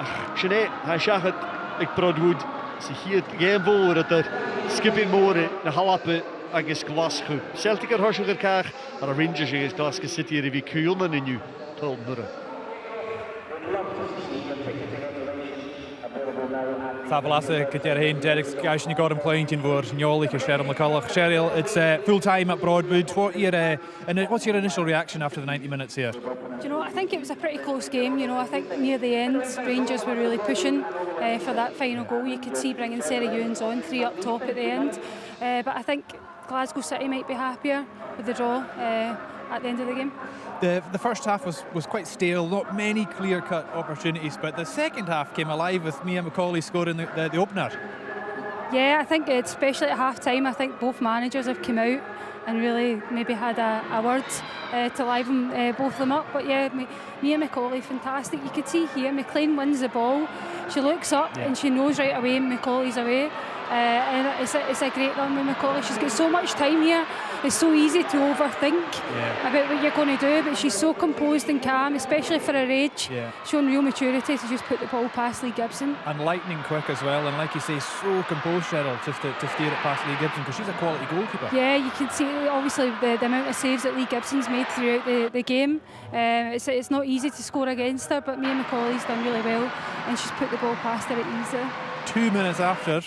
S3: Ach, nee, hij zag het. Ik probeer ze hier geen voor dat er skip in morgen de halappen, I guess, Glasgow. Celtic er hoor elkaar, maar de Rangers is Glasgow City er wie kujonnen in nu. Tol murren.
S1: Tabelasse heen, Derek Gaishni got him playing voor Njoli, Cheryl McCulloch. Cheryl, it's full time at Broadwood. What's your initial reaction after the 90 minutes here?
S2: Do you know, I think it was a pretty close game. You know, I think near the end, Rangers were really pushing for that final goal. You could see bringing Sarah Ewens on 3 up top at the end. But I think Glasgow City might be happier with the draw at the end of the game.
S1: The first half was quite stale, not many clear-cut opportunities, but the second half came alive with Mia McCauley scoring the opener.
S2: Yeah, I think especially at half-time, I think both managers have come out and really maybe had a word to liven both of them up. But yeah, me and Macaulay, fantastic. You could see here, McLean wins the ball. She looks up and she knows right away Macaulay's away. And it's a great run with Macaulay. She's got so much time here. It's so easy to overthink about what you're going to do, but she's so composed and calm, especially for her age, showing real maturity to just put the ball past Lee Gibson.
S1: And lightning quick as well, and like you say, so composed, Cheryl, just to steer it past Lee Gibson, because she's a quality goalkeeper.
S2: Yeah, you can see obviously the amount of saves that Lee Gibson's made throughout the game. It's not easy to score against her, but Mia Macaulay's done really well, and she's put the ball past her at ease.
S1: 2 minutes after,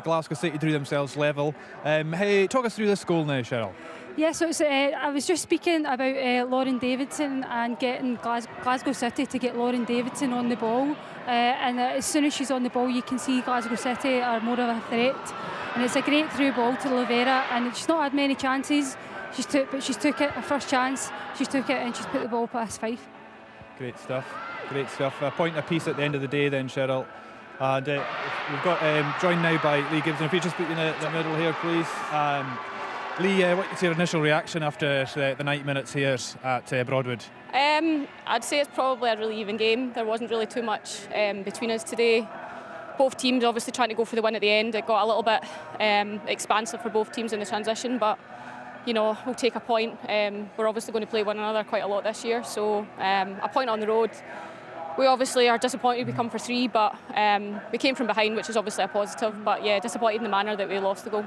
S1: Glasgow City drew themselves level. Hey, talk us through this goal now, Cheryl.
S2: Yeah, so it's, I was just speaking about Lauren Davidson and getting Glasgow City to get Lauren Davidson on the ball. And as soon as she's on the ball, you can see Glasgow City are more of a threat. And it's a great through ball to Lavera, and she's not had many chances. She's took it, her first chance, she's took it and she's put the ball past Fife. Great stuff.
S1: A point apiece at the end of the day then, Cheryl. And we've got joined now by Lee Gibson. If you just put in the middle here, please. Lee, what's your initial reaction after the 90 minutes here at Broadwood?
S10: I'd say it's probably a really even game. There wasn't really too much between us today. Both teams obviously trying to go for the win at the end. It got a little bit expansive for both teams in the transition, but you know, we'll take a point. We're obviously going to play one another quite a lot this year, so a point on the road. We obviously are disappointed we come for 3, but we came from behind, which is obviously a positive. But yeah, disappointed in the manner that we lost the goal.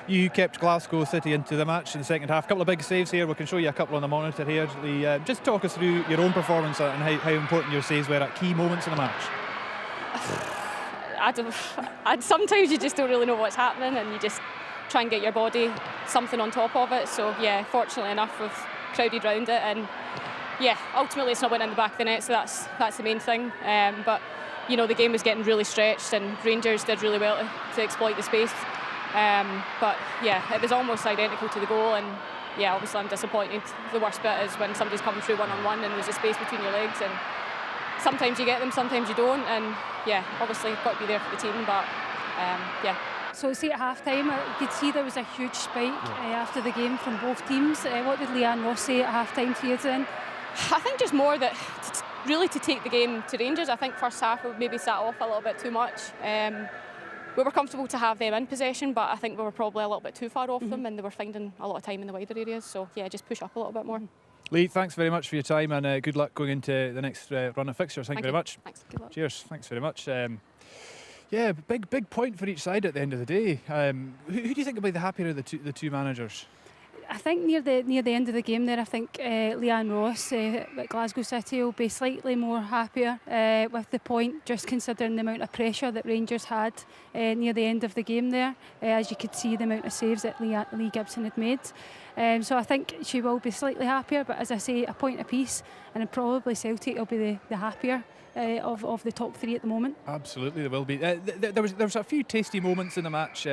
S1: You kept Glasgow City into the match in the second half. A couple of big saves here. We can show you a couple on the monitor here. Lee, just talk us through your own performance and how important your saves were at key moments in the match.
S10: Sometimes you just don't really know what's happening, and you just try and get your body something on top of it. So yeah, fortunately enough, we've crowded round it, and yeah, ultimately it's not went in the back of the net, so that's the main thing. But you know, the game was getting really stretched, and Rangers did really well to exploit the space. But yeah, it was almost identical to the goal, and yeah, obviously I'm disappointed. The worst bit is when somebody's coming through one-on-one and there's a space between your legs, and sometimes you get them, sometimes you don't, and yeah, obviously you've got to be there for the team, but yeah.
S2: So see at half-time, you could see there was a huge spike after the game from both teams. What did Leanne Ross say at half-time to you then?
S10: I think just more that really to take the game to Rangers. I think first half we maybe sat off a little bit too much. We were comfortable to have them in possession, but I think we were probably a little bit too far off them, and they were finding a lot of time in the wider areas. So yeah, just push up a little bit more.
S1: Lee, thanks very much for your time, and good luck going into the next run of fixtures. Thank you very much.
S10: Thanks. Good luck.
S1: Cheers. Thanks very much. Yeah, big point for each side at the end of the day. Who do you think will be the happier of the two managers?
S2: I think near the end of the game there, I think Leanne Ross at Glasgow City will be slightly more happier with the point, just considering the amount of pressure that Rangers had near the end of the game there. As you could see, the amount of saves that Lee Gibson had made. So I think she will be slightly happier, but as I say, a point apiece, and probably Celtic will be the happier of the top 3 at the moment.
S1: Absolutely, there will be. There was a few tasty moments in the match.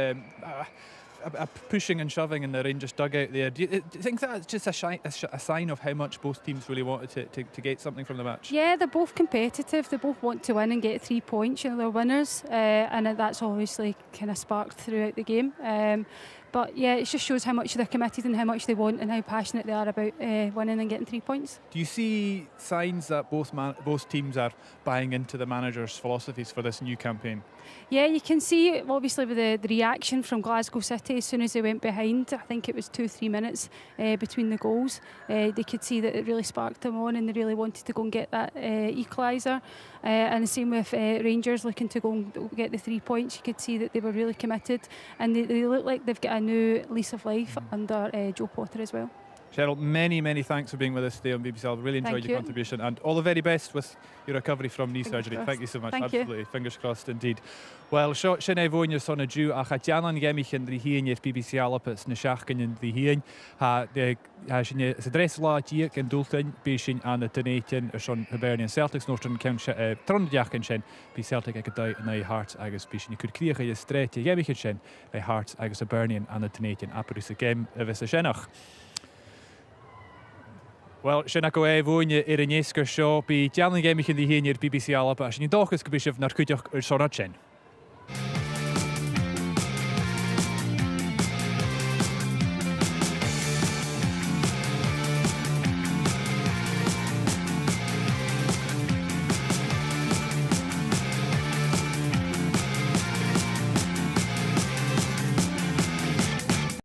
S1: A pushing and shoving in the Rangers dugout there. Do you think that's just a sign of how much both teams really wanted to get something from the match? Yeah,
S2: they're both competitive. They both want to win and get 3 points. You know, they're winners, and that's obviously kind of sparked throughout the game. But yeah, it just shows how much they're committed and how much they want and how passionate they are about winning and getting 3 points.
S1: Do you see signs that both teams are buying into the manager's philosophies for this new campaign?
S2: Yeah, you can see obviously with the reaction from Glasgow City as soon as they went behind. I think it was 2-3 minutes between the goals. They could see that it really sparked them on, and they really wanted to go and get that equaliser. And the same with Rangers looking to go and get the 3 points. You could see that they were really committed, and they look like they've got a new lease of life under Joe Potter as well.
S1: Cheryl, many thanks for being with us today on BBC. I really enjoyed your contribution, and all the very best with your recovery from knee surgery. Thank you so much. Absolutely, fingers crossed indeed. Well, sinna bhhain ar sonna dú a chateanan gemichin drí híin ar BBC Alapis na seachcan in drí híin ha sinna sa dres lá díach an dúltain bísin an na Tanéitin ar son Hibernian Celtics Northern County Trondheachcan sin bí Celtic ag dá na Hearts agus bísin cud críocha is stréite gemichin sin na Hearts agus Hibernian an na Tanéitin apurú sa game a bheits a sinnach. Well, sinna go bhhaine ar an éascar seo bí deanna gemichin dí híin ar BBC Alapa a sin dóchas go bhíisih nar chuideach ar sonna sin.